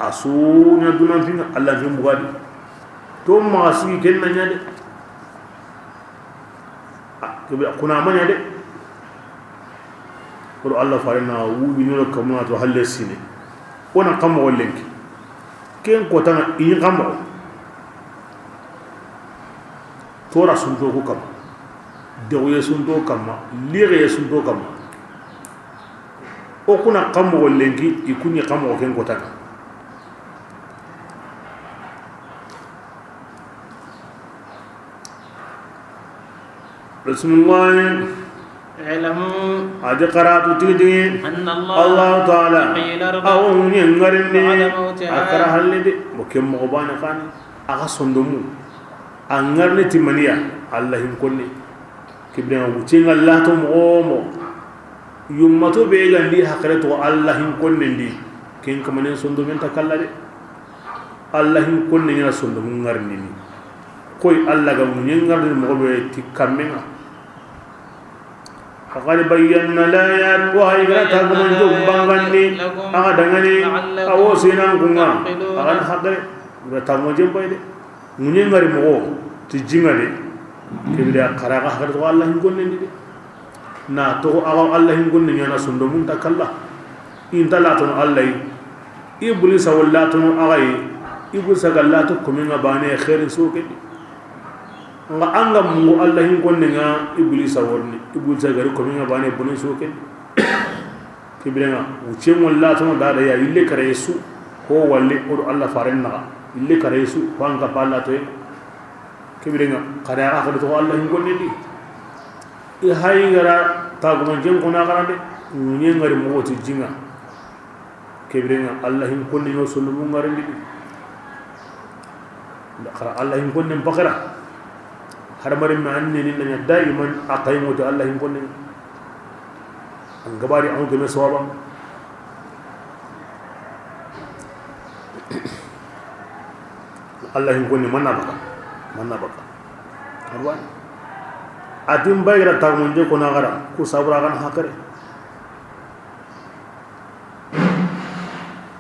[SPEAKER 1] asunya dunan finga Allah fi mugadi to ma sigi kenna nyade kuna manya de ko Allah farina wubi no kamuna to halle sine ona kam wollenki ken ko tan in kam tora sunto ko kam dewe sunto kam lire sunto kam o kuna kam wollenki ikuni kam o ken ko tan Rasulullah
[SPEAKER 2] اعلموا
[SPEAKER 1] هذا قرأت تجدي
[SPEAKER 2] أن
[SPEAKER 1] الله تعالى أو ينغرني أكره اللي بكم مغبان كان أغصندمو أنغرني تمنيا الله يمكنني كبرنا وتين الله تمغومو يمتو بيغان دي حقرتو الله يمكنني دي كين كمان صندومين تكلا دي الله يمكنني يا صندوم نغرني كوي الله غم ينغرني مغبي تكمنا فقد بينا الآيات وهي تكون جنبانني أغدغني أو سينانكما أغن حقري تكون جنبايدي منين غري مغو تجينغالي كبدا قراغا حقرت الله يكون ندي نا تو أغا الله يكون نيانا سندومون تكلا إن تلاتون الله إبليس ولاتون أغاي إبليس غلاتو كومينغا باني خير سوكدي nga anga mu Allah hin konne nga iblis awonni iblis gari ko mi nga bane bonin soken kibrenga uche molla to da ya ille kare yesu ko walle o Allah farenna ille kare yesu wanga palla to kibrenga kare ara ko to Allah hin konne di e hay gara ta ko man jem ko na garande ni ngari mo ti jinga kibrenga Allah hin konne yo sulu mu ngarandi di Allah hin konne bakara harmari ma anni nina daiman aqaimu ta Allah yimkonni an gabari an game sawaba Allah yimkonni manna baka harwan adim bayra ta munje ko na gara ku sabra kan hakare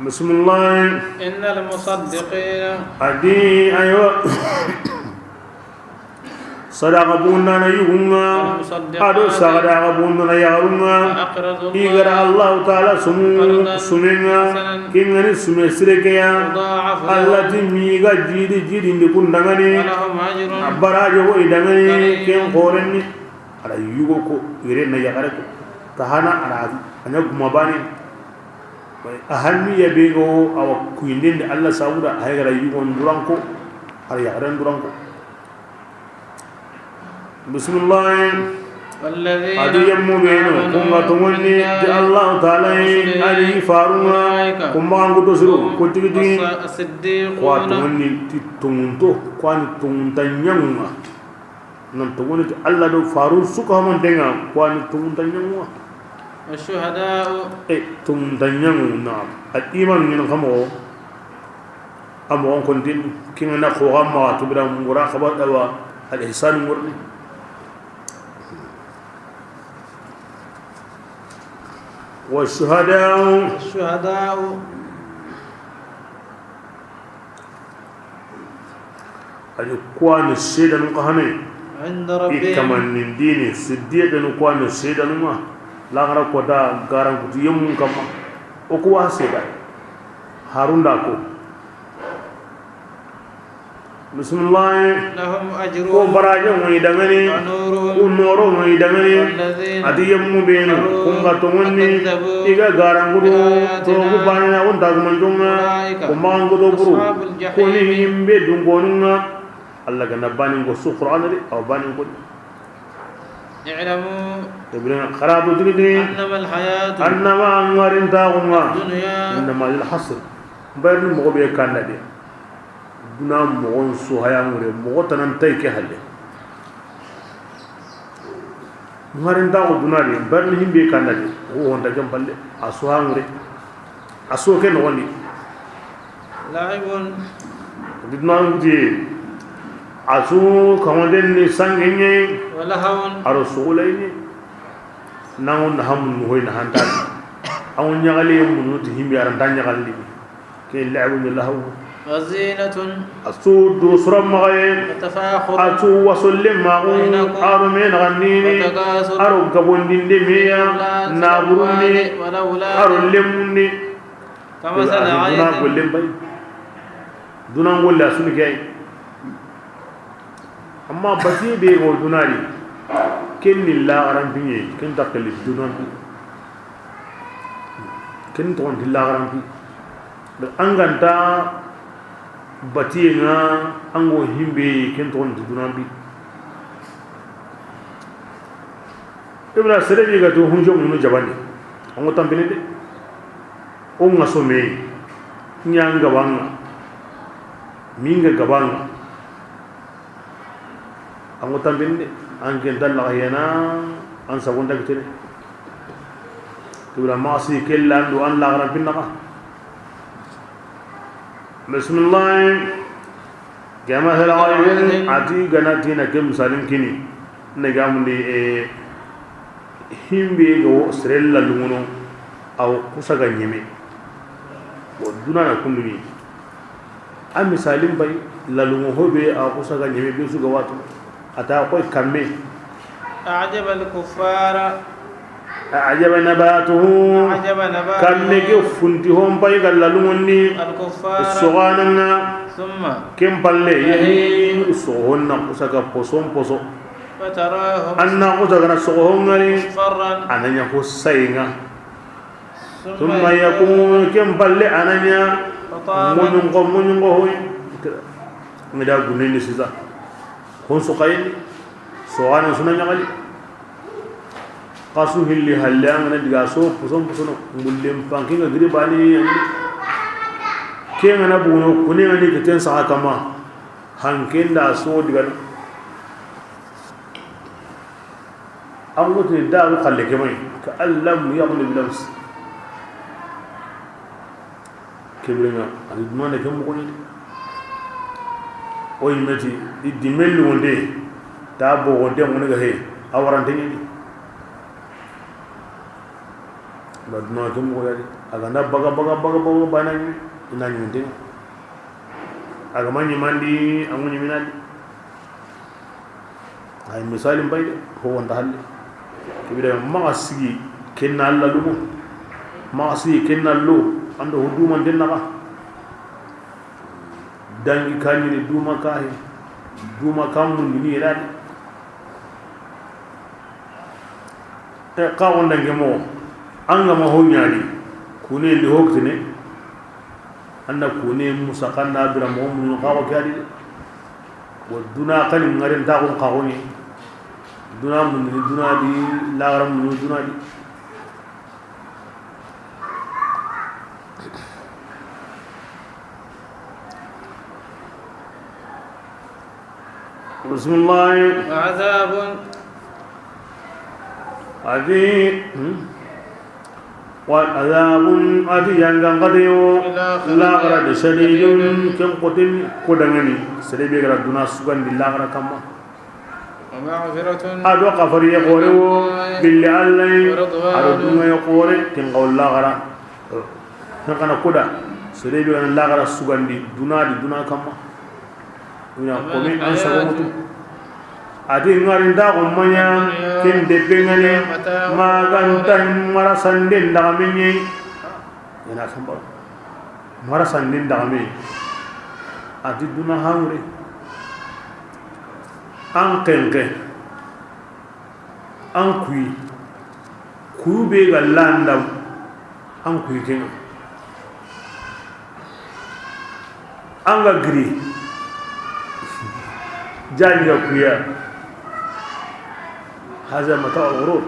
[SPEAKER 1] bismillah
[SPEAKER 2] innal musaddiqina
[SPEAKER 1] adi ayo صدق بونا يغنى أدو صدق بونا يغنى إغرى الله تعالى سمنا كنغني سمسركيا التي ميغا جيدي نكون دغني براجو إدغني كن قورني على يغوكو إغرينا يغرق تهانا على أنك مباني أهمي يبيغو أو كويندين الله ساودا هيغرى يغون درانكو على يغرن درانكو بسم الله adi yammu beno kunga tumonni di Allah taala ali farunga kumba ngudo suru ko tigi kwa tumonni ti tumunto kwani tumuntanyanga nan tumonni Allah do faru suka man denga kwani tumuntanyanga
[SPEAKER 2] والشهداء
[SPEAKER 1] tumuntanyanga na al iman ni ngamo amo on din kinga na ko gamma to bira muraqaba dawa al ihsan murni والشهداء أيقوان السيدة نقهني
[SPEAKER 2] عند ربهم
[SPEAKER 1] كمان من ديني سدية نقوان السيدة نما لا غير كودا غارن كتير يوم كما أقوى سيدة هارون داكو بسم الله
[SPEAKER 2] لهم أجرهم
[SPEAKER 1] وبراجهم ويدمني ونورهم ويدمني أديم مبين كونغاتوني إيجا غارانغرو توغو بانا ونتاغمانجونا كمانغرو برو كونيهم بدونغوننا الله كنا بانينغو سقران أو بانينغو
[SPEAKER 2] اعلموا
[SPEAKER 1] تبرين خراب تجدي أنما أنغارين تاغونا إنما الحصر بين مغبي كان لدي duna mogon su hayamure mogo tanan tay ke halle ngarin dago duna ni barni himbe kanade o wonda jam balle asu hamure asu ke no woni
[SPEAKER 2] laibun
[SPEAKER 1] duna ngudi asu kamaden ni sangenye
[SPEAKER 2] wala hawun
[SPEAKER 1] arusulaini nangon hamun hoyna hanta awon nyagali munuti himbe aran danyagali ke la'bu lahu
[SPEAKER 2] وزينة
[SPEAKER 1] أسود سرم غير
[SPEAKER 2] وتفاخر
[SPEAKER 1] أسود وسلم معون أرمين غنيني أرو كبون دندمية نابروني أرو لموني
[SPEAKER 2] كمثل عيد
[SPEAKER 1] دونا نقول لا سوني كاي أما بسي بيقول دوناري كن الله أرام بيني كن تقل دونا كن تون الله أرام بي أنغنتا batiyenga ango himbe ken ton dunambi ibra serebe ga to hunjo munu jabani ango tambene de o ngaso me nyanga wanga minga gabanga ango tambene de ange dalla yana an sabonda kitene ibra maasi kellandu an la garan pinnaqa بسم الله جماعة العالمين عتي جناتنا كم سالم كني نجام لي هم بيجو سريل للمونو أو كوسا غنيمي ودونا نكون لي أم سالم باي للمونو هو بي أو كوسا غنيمي بيسو غواتو أتا أقول كمي
[SPEAKER 2] أعجب الكفار
[SPEAKER 1] أعجب نباته كمي كفنتهم باي للموني السوغاننا
[SPEAKER 2] ثم
[SPEAKER 1] كم بالله يهي سوهنا كوسا كبوسون بوسو
[SPEAKER 2] فتراهم
[SPEAKER 1] أنا كوسا سوهنا
[SPEAKER 2] مصفرا
[SPEAKER 1] أنا يكون سينا ثم يكون كم بالله أنا منينغو هوي مدا غنيني سيزا كون سوكاين سوغانا سونا نغالي قاسو هلي هلان أنا دغاسو بوسون بوسون مولم فانكينغا غري باني كينا بونو كوني اني كتن سا كما هانكين دا سو دغان امغوت دا خلي كمي كاللم يغلب نفس كبرنا ادمان كم كوني oy meti di melu wonde ta bo wonde mon ga he awarante ni badna tum ko yari aga na baga banani ina nyunde aga manyi mandi amunyi minadi ay misalim bayde ho wonda halle kibira maasigi kenna alla lumo maasigi kenna lo ando huduma denna ka dangi kanyi duma kahe duma kamun ni iradi ka wonda ngemo anga ma honyani kune li hoktine anna kune musaqanna bira mu'min qawa kadi waduna kan ngaren ta ko qawni duna mun ni duna di lagara mun duna di bismillah
[SPEAKER 2] azabun
[SPEAKER 1] adi وعذاب أديان قديو لا غرد شديد كم قتل قدنني سلبي غرد دون سكان بالله غرد كما
[SPEAKER 2] ومغفرة
[SPEAKER 1] أدو قفر يقولوا بالله الله أدو دون يقول كم قول الله غرد نكنا قدا سلبي غرد الله غرد سكان دون كما ويا قومي أنسى adi ngari nda umanya kin depengani magantan marasandin dagamenye yana samba marasandin dagame adi duna haure an kenke an kuy be galanda an kuy ken an ga gri jani ga kuya هذا متاع الغرور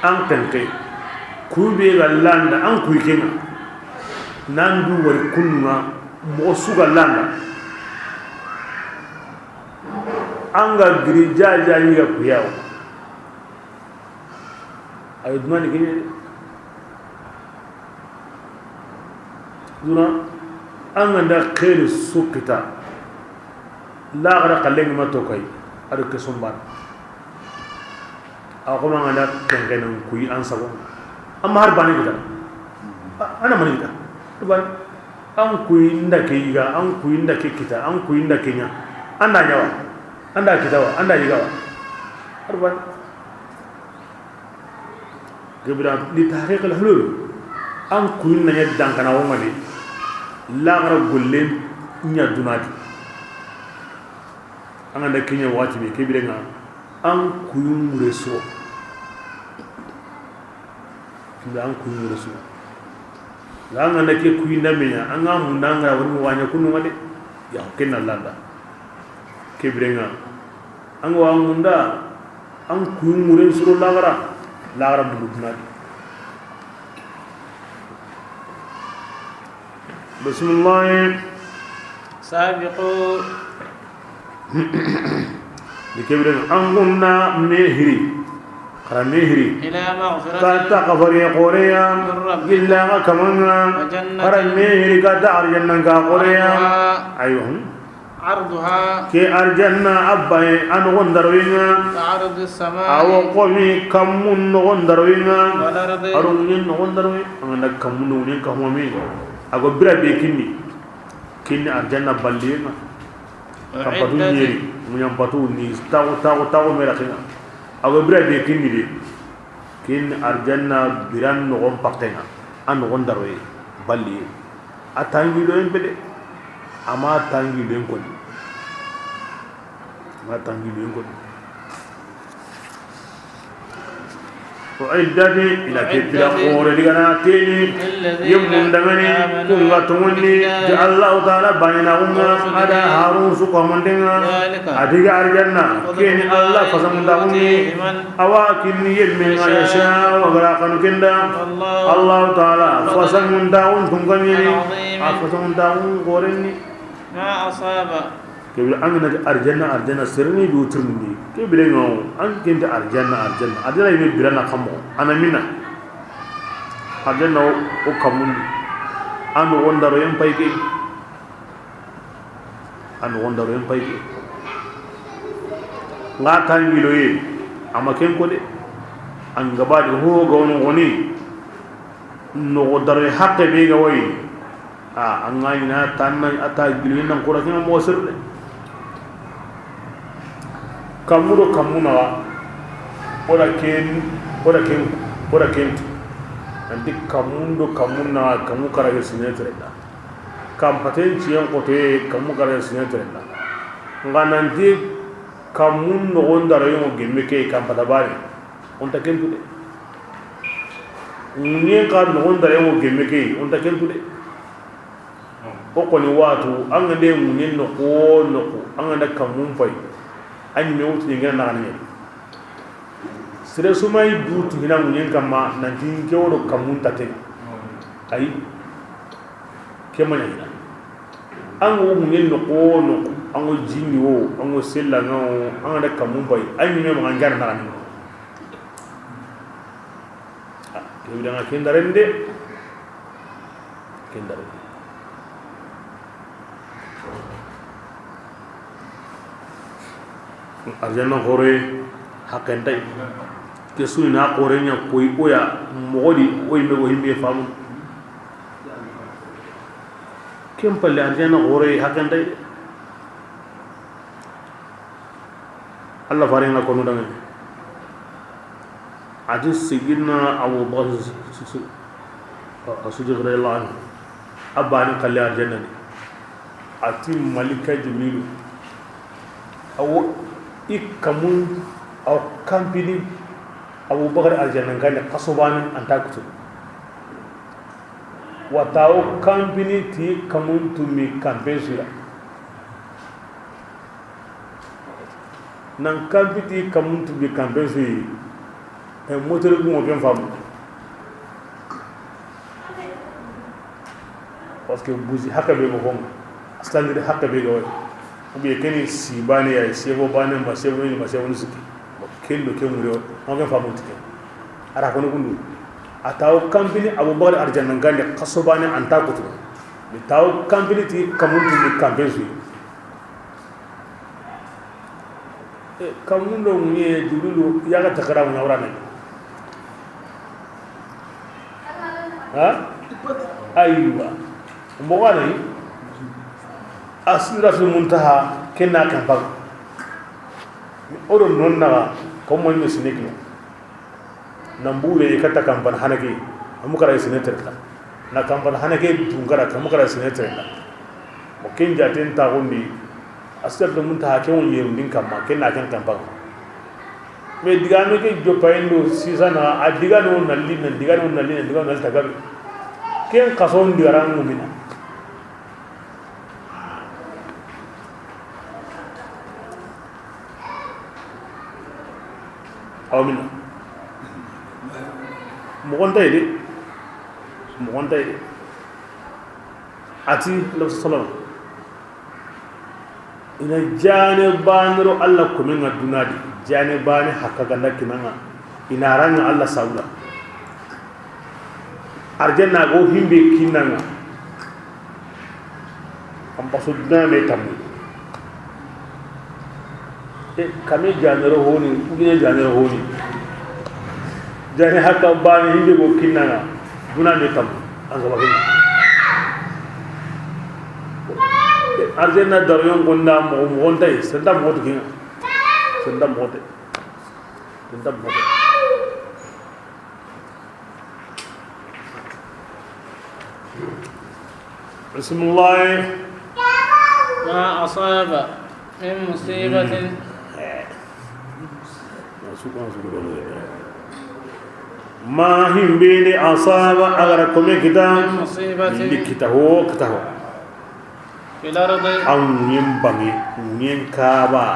[SPEAKER 1] أنكنك كوبي غلاند أنكوي كنا ناندو وركنا موسو غلاند أنغا غريجا جاني غكوياو أيدمان كني دونا أنغا خير سوكتا لا غرق لين ما توكاي أدوك سومبان aku mengada kengkenang kui ansabo amma har bani kita ana mani kita ban an kui nda keiga an kui nda kita an kui nda kenya anda nyawa anda kita wa anda yiga wa har ban gebra di tahqiq al hulul an kui nda nyaddan kana wo mani la gara gollen nya dunati an anda kenya wati be kebirenga an kuyun reso kila an kuyun reso la an na ke kuyun da menya an ga mun danga wani wanya kunu wade ya kenna landa ke brenga an wa mun da an kuyun reso lagara bu dunadi bismillah
[SPEAKER 2] sabiqu
[SPEAKER 1] لكبرنا أنقلنا مهري قرا مهري
[SPEAKER 2] إلى مغفرة
[SPEAKER 1] كاتا قفر يقوريا إلا كمان قرا مهري كاتا أرجنا كقوريا أيوه
[SPEAKER 2] عرضها
[SPEAKER 1] كي أرجنا أباي أن غندروينا
[SPEAKER 2] كعرض السماء
[SPEAKER 1] أو قومي كمون غندروينا
[SPEAKER 2] والأرض
[SPEAKER 1] أرونين غندروي أنا كمون كهومي أقول برا بيكني كني أرجنا بالينا kapatu nyeri munyam patu ni tawo mera kina ago bra be kinni de kin arjanna biran no on paktena an on darwe balli atangi do en bede ama tangi den ko وعدت إلى كبيرة قول لنا تيني يمن دمني كنغا تمني جعل الله تعالى بينهم على هارون سقا من دنا أديك أرجنا كين الله فسمن دمني أواكن يلمن يشاء وغراقن كندا الله تعالى فسمن دمون كنغني فسمن دمون قولني
[SPEAKER 2] ما أصاب
[SPEAKER 1] كبير أنك أرجنا سرني بيوترني كبير إنه أنك أنت أرجنا يمي بيرنا كمو أنا منا أرجنا أو كمون أنا وندر يوم بايكي nggak kan giloye ama ken ko de an gaba de ho gono goni no dare hakke be ga way an ngayna tan ata giloye nan ko rakina mo sir de kamuro kamuna ora ken andi kamundo kamuna kamu karaga sinetre da kam patenci yan ko te kamu karaga sinetre da ngananti kamun no ondara yo gemme ke kam patabari on ta ken tude nyen ka no ondara yo gemme ke on ta ken tude o ko ni watu an ngade munyen no ko an ngada kamun fay ani me wutu ngena na ngani sere sumay dutu hina munyen kama nanti kewdo kamun tate ay kemanya hina ango munyen no ko no ango jini wo ango sella no anga da kamun bay ay me ma ngar na ngani ke bidanga kendarende arjanna hore hakentay ke sunna hore nya koy oya mogodi oy mego himbe famu kem palle arjanna hore hakentay Allah farina ko no dangan ajis sigina Abu Bakr As-Siddiq radhiyallahu anhu abani qalli arjanna ati malika jibril aw ikamun aw kampini Abu Bakar aljanna ngane kasobani antakutu wataw kampini ti kamun tumi kampesira nan kampiti kamun tumi kampesiri e motor bu mo ben famu parce que buzi hakabe mo hom aslan de hakabe go ubi keni sibane ya sebo bane ma sebo ni ma sebo nusuki kendo ke muro on ga famu tike ara kono gundu ataw kampini Abu Bakar arjanna ngande kasobane anta kutu mi taw kampini ti kamuntu mi kampensu kamundo munye dululu yaga takara mu nawrana ha aywa mbogana asiratul muntaha kenna kan bag odo nonna ko mo ni sinekno nambure kata kampan hanake amukara sineterta na kampan hanake tungara kamukara sineterta mo kenja tenta gondi asiratul muntaha ke won yerum din kamma kenna kan kampan me digame ke jopayendo sisana adiga no nalli nan diga no tagabi ken kason digaran mumina awmina mogontay de ati sallallahu ina jane banro Allah ko men adunadi jane bane hakka ganda kinanga ina ranga Allah saula arjanna go himbe kinanga am pasudna me tamu kame janero honi ubine janero honi jani hakka bani hinde go kinanga duna me tam anga bagina arjanna daryon gonda mo wonday senda mo to kinga senda mo bismillah
[SPEAKER 2] ما أصاب من مصيبة
[SPEAKER 1] ما هم بين أصاب أغرقكم كتاب لكتهو
[SPEAKER 2] في الأرض
[SPEAKER 1] أو ينبغي ينكابا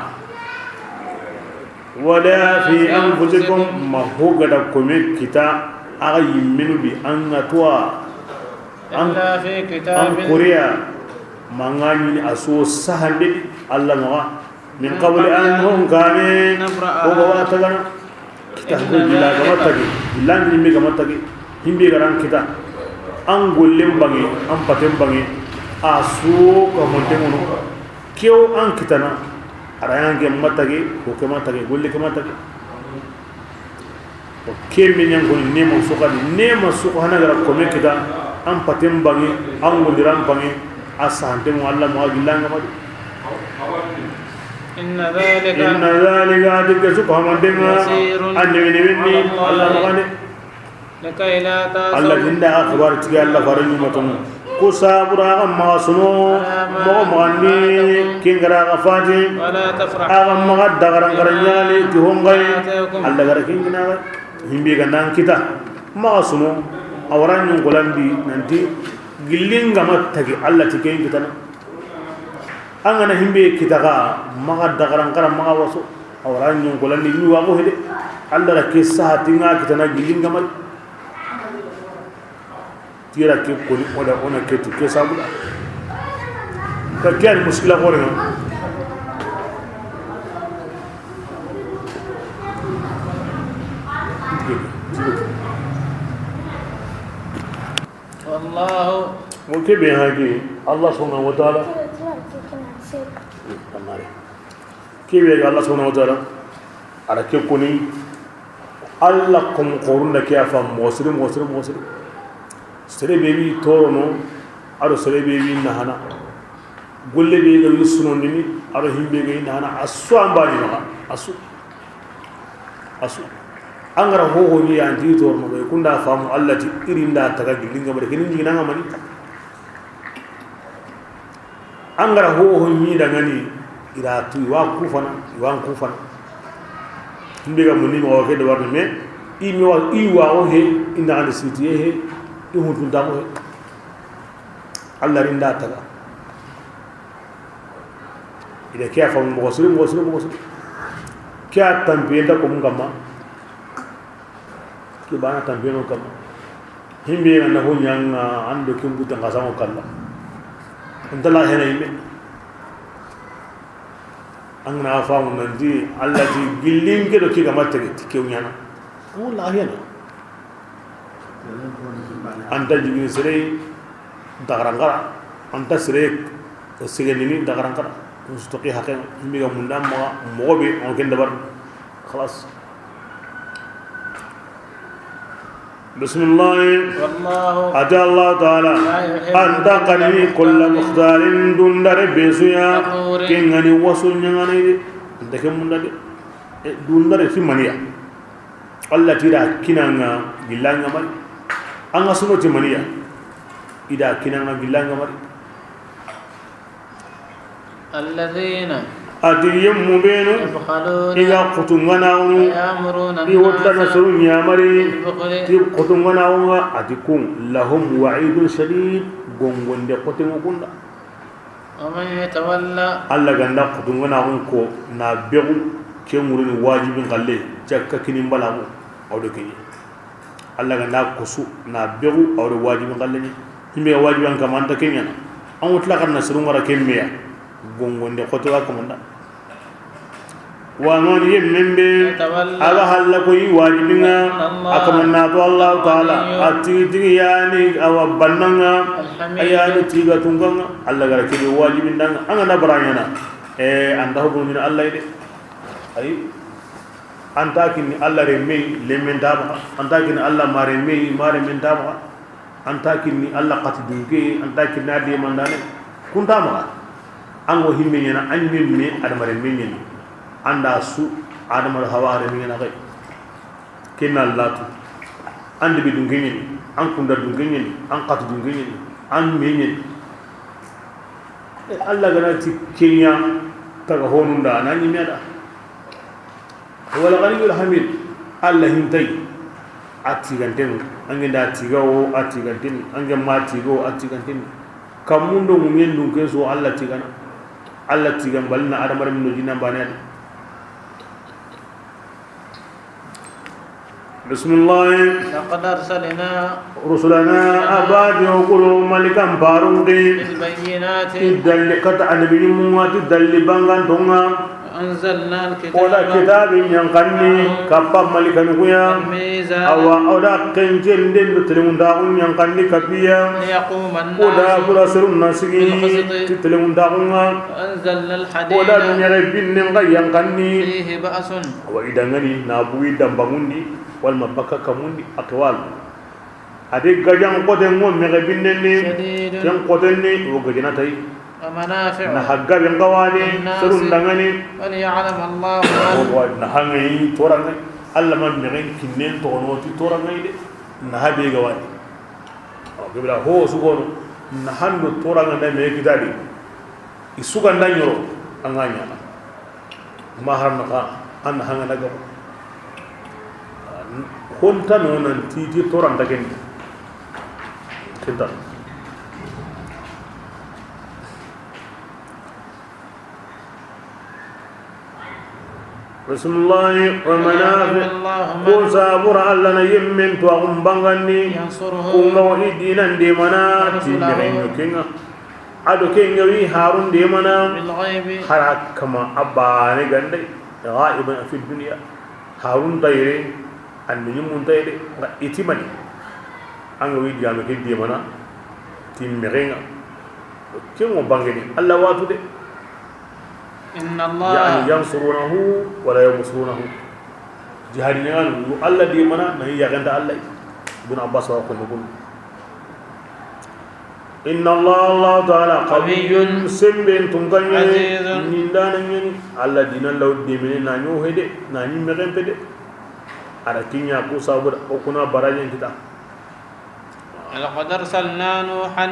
[SPEAKER 1] ولا في أنفسكم ما هو قدكم كتاب أغي منه بأن توا
[SPEAKER 2] إلا في كتاب
[SPEAKER 1] أن كوريا مانغاني أسو سهل الله ما من قبل أن هم كانوا وبوا تغنا كتاب بلا غمتاغي بلا نيمي غمتاغي هيمبي غران كتاب أن غولم باغي أن باتم باغي أسو كمونتمونو كيو أن كتانا أريان غمتاغي وكمتاغي غولي كمتاغي وكيم من ينقل نيمو سوكادي نيمو سوكو هنا غرا كومي كتاب أن باتم باغي أن غوليران باغي أسانتمو الله ما غيلان غمتاغي
[SPEAKER 2] إن ذلك
[SPEAKER 1] ذلك سبحانه وتعالى أن يبني الله مغني
[SPEAKER 2] لكي لا تاسوا
[SPEAKER 1] الله جند أخبار تجاه الله فرني متون كسابرا ما سنو مغني كينغرا غفاتي
[SPEAKER 2] ولا تفرح
[SPEAKER 1] أغم مغد دغران غرنيالي تهم غي الله غركين جنا هم بيغنان كتا ما سنو أوران ينقلان دي ننتي جلين غمت تجي الله تكين كتنا angana himbe kitaga maga dagaran kara maga waso awran nyon ko landi ni wago hede alla ra ke sahati nga kitana gilinga mal tira ke ko ni oda ona ke tu ke sabula ka kyan muskila gore no
[SPEAKER 2] والله
[SPEAKER 1] ممكن بهاجي الله سبحانه وتعالى كيف يجي الله سبحانه وتعالى على كيف كوني الله كم قرون لك يا فم موسر سري بيبي تورنو أرو سري بيبي نهانا قل لي بيجي يسنون دني أرو هم بيجي نهانا أسوأ أمباني نها أسوأ angara ho ni anti tor mo be kunda famu Allah ti irinda taga gilinga bare kinin jina ngamani angara ho ni daga ni ira tu wa kufana ndiga muni mo ke do warne me i mi wa o he inda ande siti he i hutu damo he Allah rinda taga ida kya famu mo suru kya tampenda ko ngama ki bana tambeno kam himbe na ho nyanga ando kimbu tanga samo kala ndala hena yimbe angna faamu nandi allati gillim ke do ki gamata ke nyana wallahi ana anta jigi sere dagarangara anta sere segenini dagarangara mustoqi haqqan himbe ga mundam mo be on ken dabar خلاص بسم الله
[SPEAKER 2] والله
[SPEAKER 1] أتى الله تعالى أنت قني كل مختار دون در بيسويا كينغني وسون يغني أنت كم من دون در في منيا الله تيرا كينانا جلانغا مال أنا سنو تمنيا إذا كينانا جلانغا مال
[SPEAKER 2] الذين
[SPEAKER 1] أديم مبين إذا قطعنا يوتنا سرون يا مري قطعنا أديكم لهم وعيد شديد قوم دي قطعنا كنا
[SPEAKER 2] ومن يتولى
[SPEAKER 1] الله غندا قطعنا كو نابيو كمرين واجب قلة جاك كنيم بلامو أو دكني الله غندا كسو نابيو أو واجب قلة هم واجب كمان تكني أنا أموت لك النسرون ورا كمية قوم دي قطعنا كمان ومن يمن به على هلكوي واجبنا أكملنا الله تعالى أتيجي يعني أو بننا أيان تيجا تونغنا الله قال كذي واجبنا أنا نبراينا أنت هو من الله يدي أي أنت كني الله رمي لمن دابا أنت كني الله ما رمي دابا أنت كني الله قتدوكي أنت كني نادي من دانه كنت ما أنو همينا أني مني أدم رمي anda su adamar haware mi na kay kinna latu andi bi dungeni an kunda dungeni an qatu dungeni an menyen Allah gana ti kenya taga honunda nani meda wala ghaniyul hamid Allah hintai ati ganten angenda tigawo ati ganten angema tigawo ati ganten kamundo munyen dunke so Allah tigana Allah tigam balna adamar min jina banade بسم الله
[SPEAKER 2] لقد أرسلنا
[SPEAKER 1] رسلنا أباد يقولوا ملكا بارونغي
[SPEAKER 2] بالبينات
[SPEAKER 1] تدل قطع نبيموا تدل بانغان دونغا
[SPEAKER 2] أنزلنا الكتاب
[SPEAKER 1] ولا كتاب ينقني كباب ملكا نقويا أو دا كنجل دين بتلمون داغون ينقني كبيا
[SPEAKER 2] ليقوم
[SPEAKER 1] ودا
[SPEAKER 2] الناس
[SPEAKER 1] براسر الناسي تتلمون داغون
[SPEAKER 2] أنزلنا الحديد
[SPEAKER 1] ودا نيري بن نغا ينقني
[SPEAKER 2] فيه بأس
[SPEAKER 1] وإذا غني نابوي دمباموندي والمبكا كموندي أطوال ade gajan kote ngo mege binneni ken koteni o gajana tay
[SPEAKER 2] ومنافع
[SPEAKER 1] na hagga ben gawani surun dangani
[SPEAKER 2] وليعلم الله
[SPEAKER 1] wa na hangi toranga alla man mege kinnen to onoti toranga ide na habe gawani o gebra ho sugono na hando toranga na me kidadi isuga ndanyoro anganya mahar naka an hanga naga konta nonan titi toranga ken kenta bismillahi wa manafi ko sabura alla na yimmin to bangani ko ngaw idinan de mana tinrenyo kenga ado kenga wi harun de mana harak kama abane gande ghaiban fi dunya harun tayre an yimun tayre itimani anga wi diame ke de mana timrenga kengo bangani alla watu de
[SPEAKER 2] إن الله
[SPEAKER 1] يعني ينصرونه ولا ينصرونه جهادنا الله دي منا ما هي عند الله ابن عباس وقال إن الله تعالى قوي سمبن تنقل
[SPEAKER 2] عزيز
[SPEAKER 1] نندان الله دينا لو دي من نانيو هدي ناني مغن بده على كينيا كو صابر وكنا براجين كده
[SPEAKER 2] لقد أرسلنا نوحا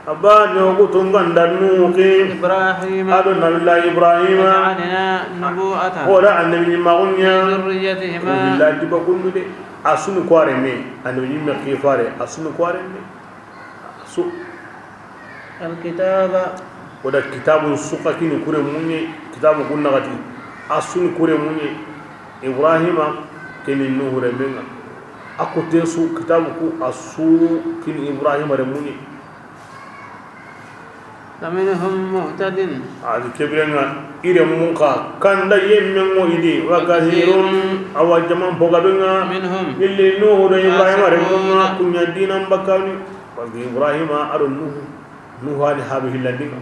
[SPEAKER 1] أبا نيوكو تنغان دانوكي
[SPEAKER 2] إبراهيم
[SPEAKER 1] أدو نبي الله إبراهيم
[SPEAKER 2] وجعلنا نبوءة
[SPEAKER 1] ولا النبي مغنيا
[SPEAKER 2] ذريتهما
[SPEAKER 1] بالله دبا كل دي أسوني كوارمي النبي مكيفاري أسوني كوارمي أسو
[SPEAKER 2] الكتاب
[SPEAKER 1] ودا كتاب سوكا كيني كوري موني كتاب كنا غتي أسوني كوري موني إبراهيم كيني نوح رمينا أكو تيسو كتاب كو أسو كيني إبراهيم رموني
[SPEAKER 2] فمنهم مهتد
[SPEAKER 1] هذا كبيرنا إلى منقى كان دا يمن ويدي وكثير أو جمع بقبنا
[SPEAKER 2] منهم
[SPEAKER 1] اللي نوح إبراهيم رمونا كنا دينا بكاني وقال إبراهيم أرى نوح هذه هذه اللدينا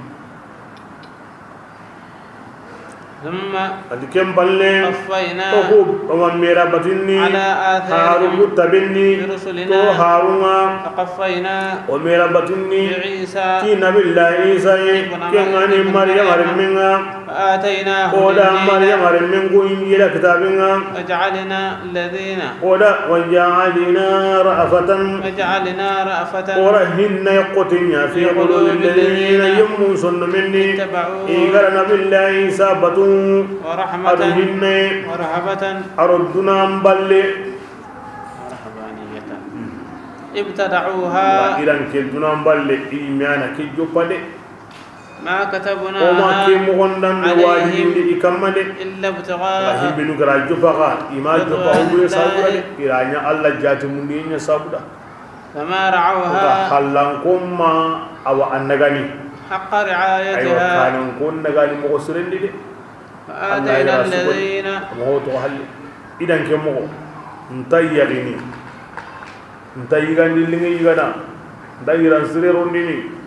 [SPEAKER 2] ثم
[SPEAKER 1] هذا كم بالله
[SPEAKER 2] قفينا
[SPEAKER 1] أخوب ومن ميرا بطني
[SPEAKER 2] على
[SPEAKER 1] هارون
[SPEAKER 2] آثارهم
[SPEAKER 1] تبني
[SPEAKER 2] برسلنا
[SPEAKER 1] تو هارون
[SPEAKER 2] فقفينا
[SPEAKER 1] وميرا بطني
[SPEAKER 2] بعيسى
[SPEAKER 1] كي نبي الله عيسى كيغاني مريم رمينا
[SPEAKER 2] فآتيناه
[SPEAKER 1] ودا مريم
[SPEAKER 2] الإنجيل
[SPEAKER 1] رمين كو إنجيل كتابنا
[SPEAKER 2] وجعلنا الذين
[SPEAKER 1] ودا وجعلنا
[SPEAKER 2] وجعلنا رأفة
[SPEAKER 1] ورهن يقتن في قلوب الذين يموسن مني
[SPEAKER 2] اتبعوا
[SPEAKER 1] إيغار نبي الله عيسى بطن
[SPEAKER 2] ورحمة
[SPEAKER 1] أرهن
[SPEAKER 2] ورهبة
[SPEAKER 1] أردنا مبالي
[SPEAKER 2] ورهبانية ابتدعوها
[SPEAKER 1] إيران كيلتنا مبالي إيمانا كي جوبالي
[SPEAKER 2] ما
[SPEAKER 1] وما
[SPEAKER 2] كتبناها
[SPEAKER 1] كي مغندم بواجهين دي إكمالي
[SPEAKER 2] إلا ابتغاء
[SPEAKER 1] rahim binu gara jufaga ima jufa ubu sabura de iranya Allah jati mundi nya sabura
[SPEAKER 2] فما رعوها
[SPEAKER 1] hallan kumma awa annagani
[SPEAKER 2] حق
[SPEAKER 1] aywa
[SPEAKER 2] رعايتها
[SPEAKER 1] kanan kun nagani mo surendi de
[SPEAKER 2] فآتينا الذين
[SPEAKER 1] mo to halli idan ke mo ntayagini ntayigandi lingi yigana ndayiran sire rondini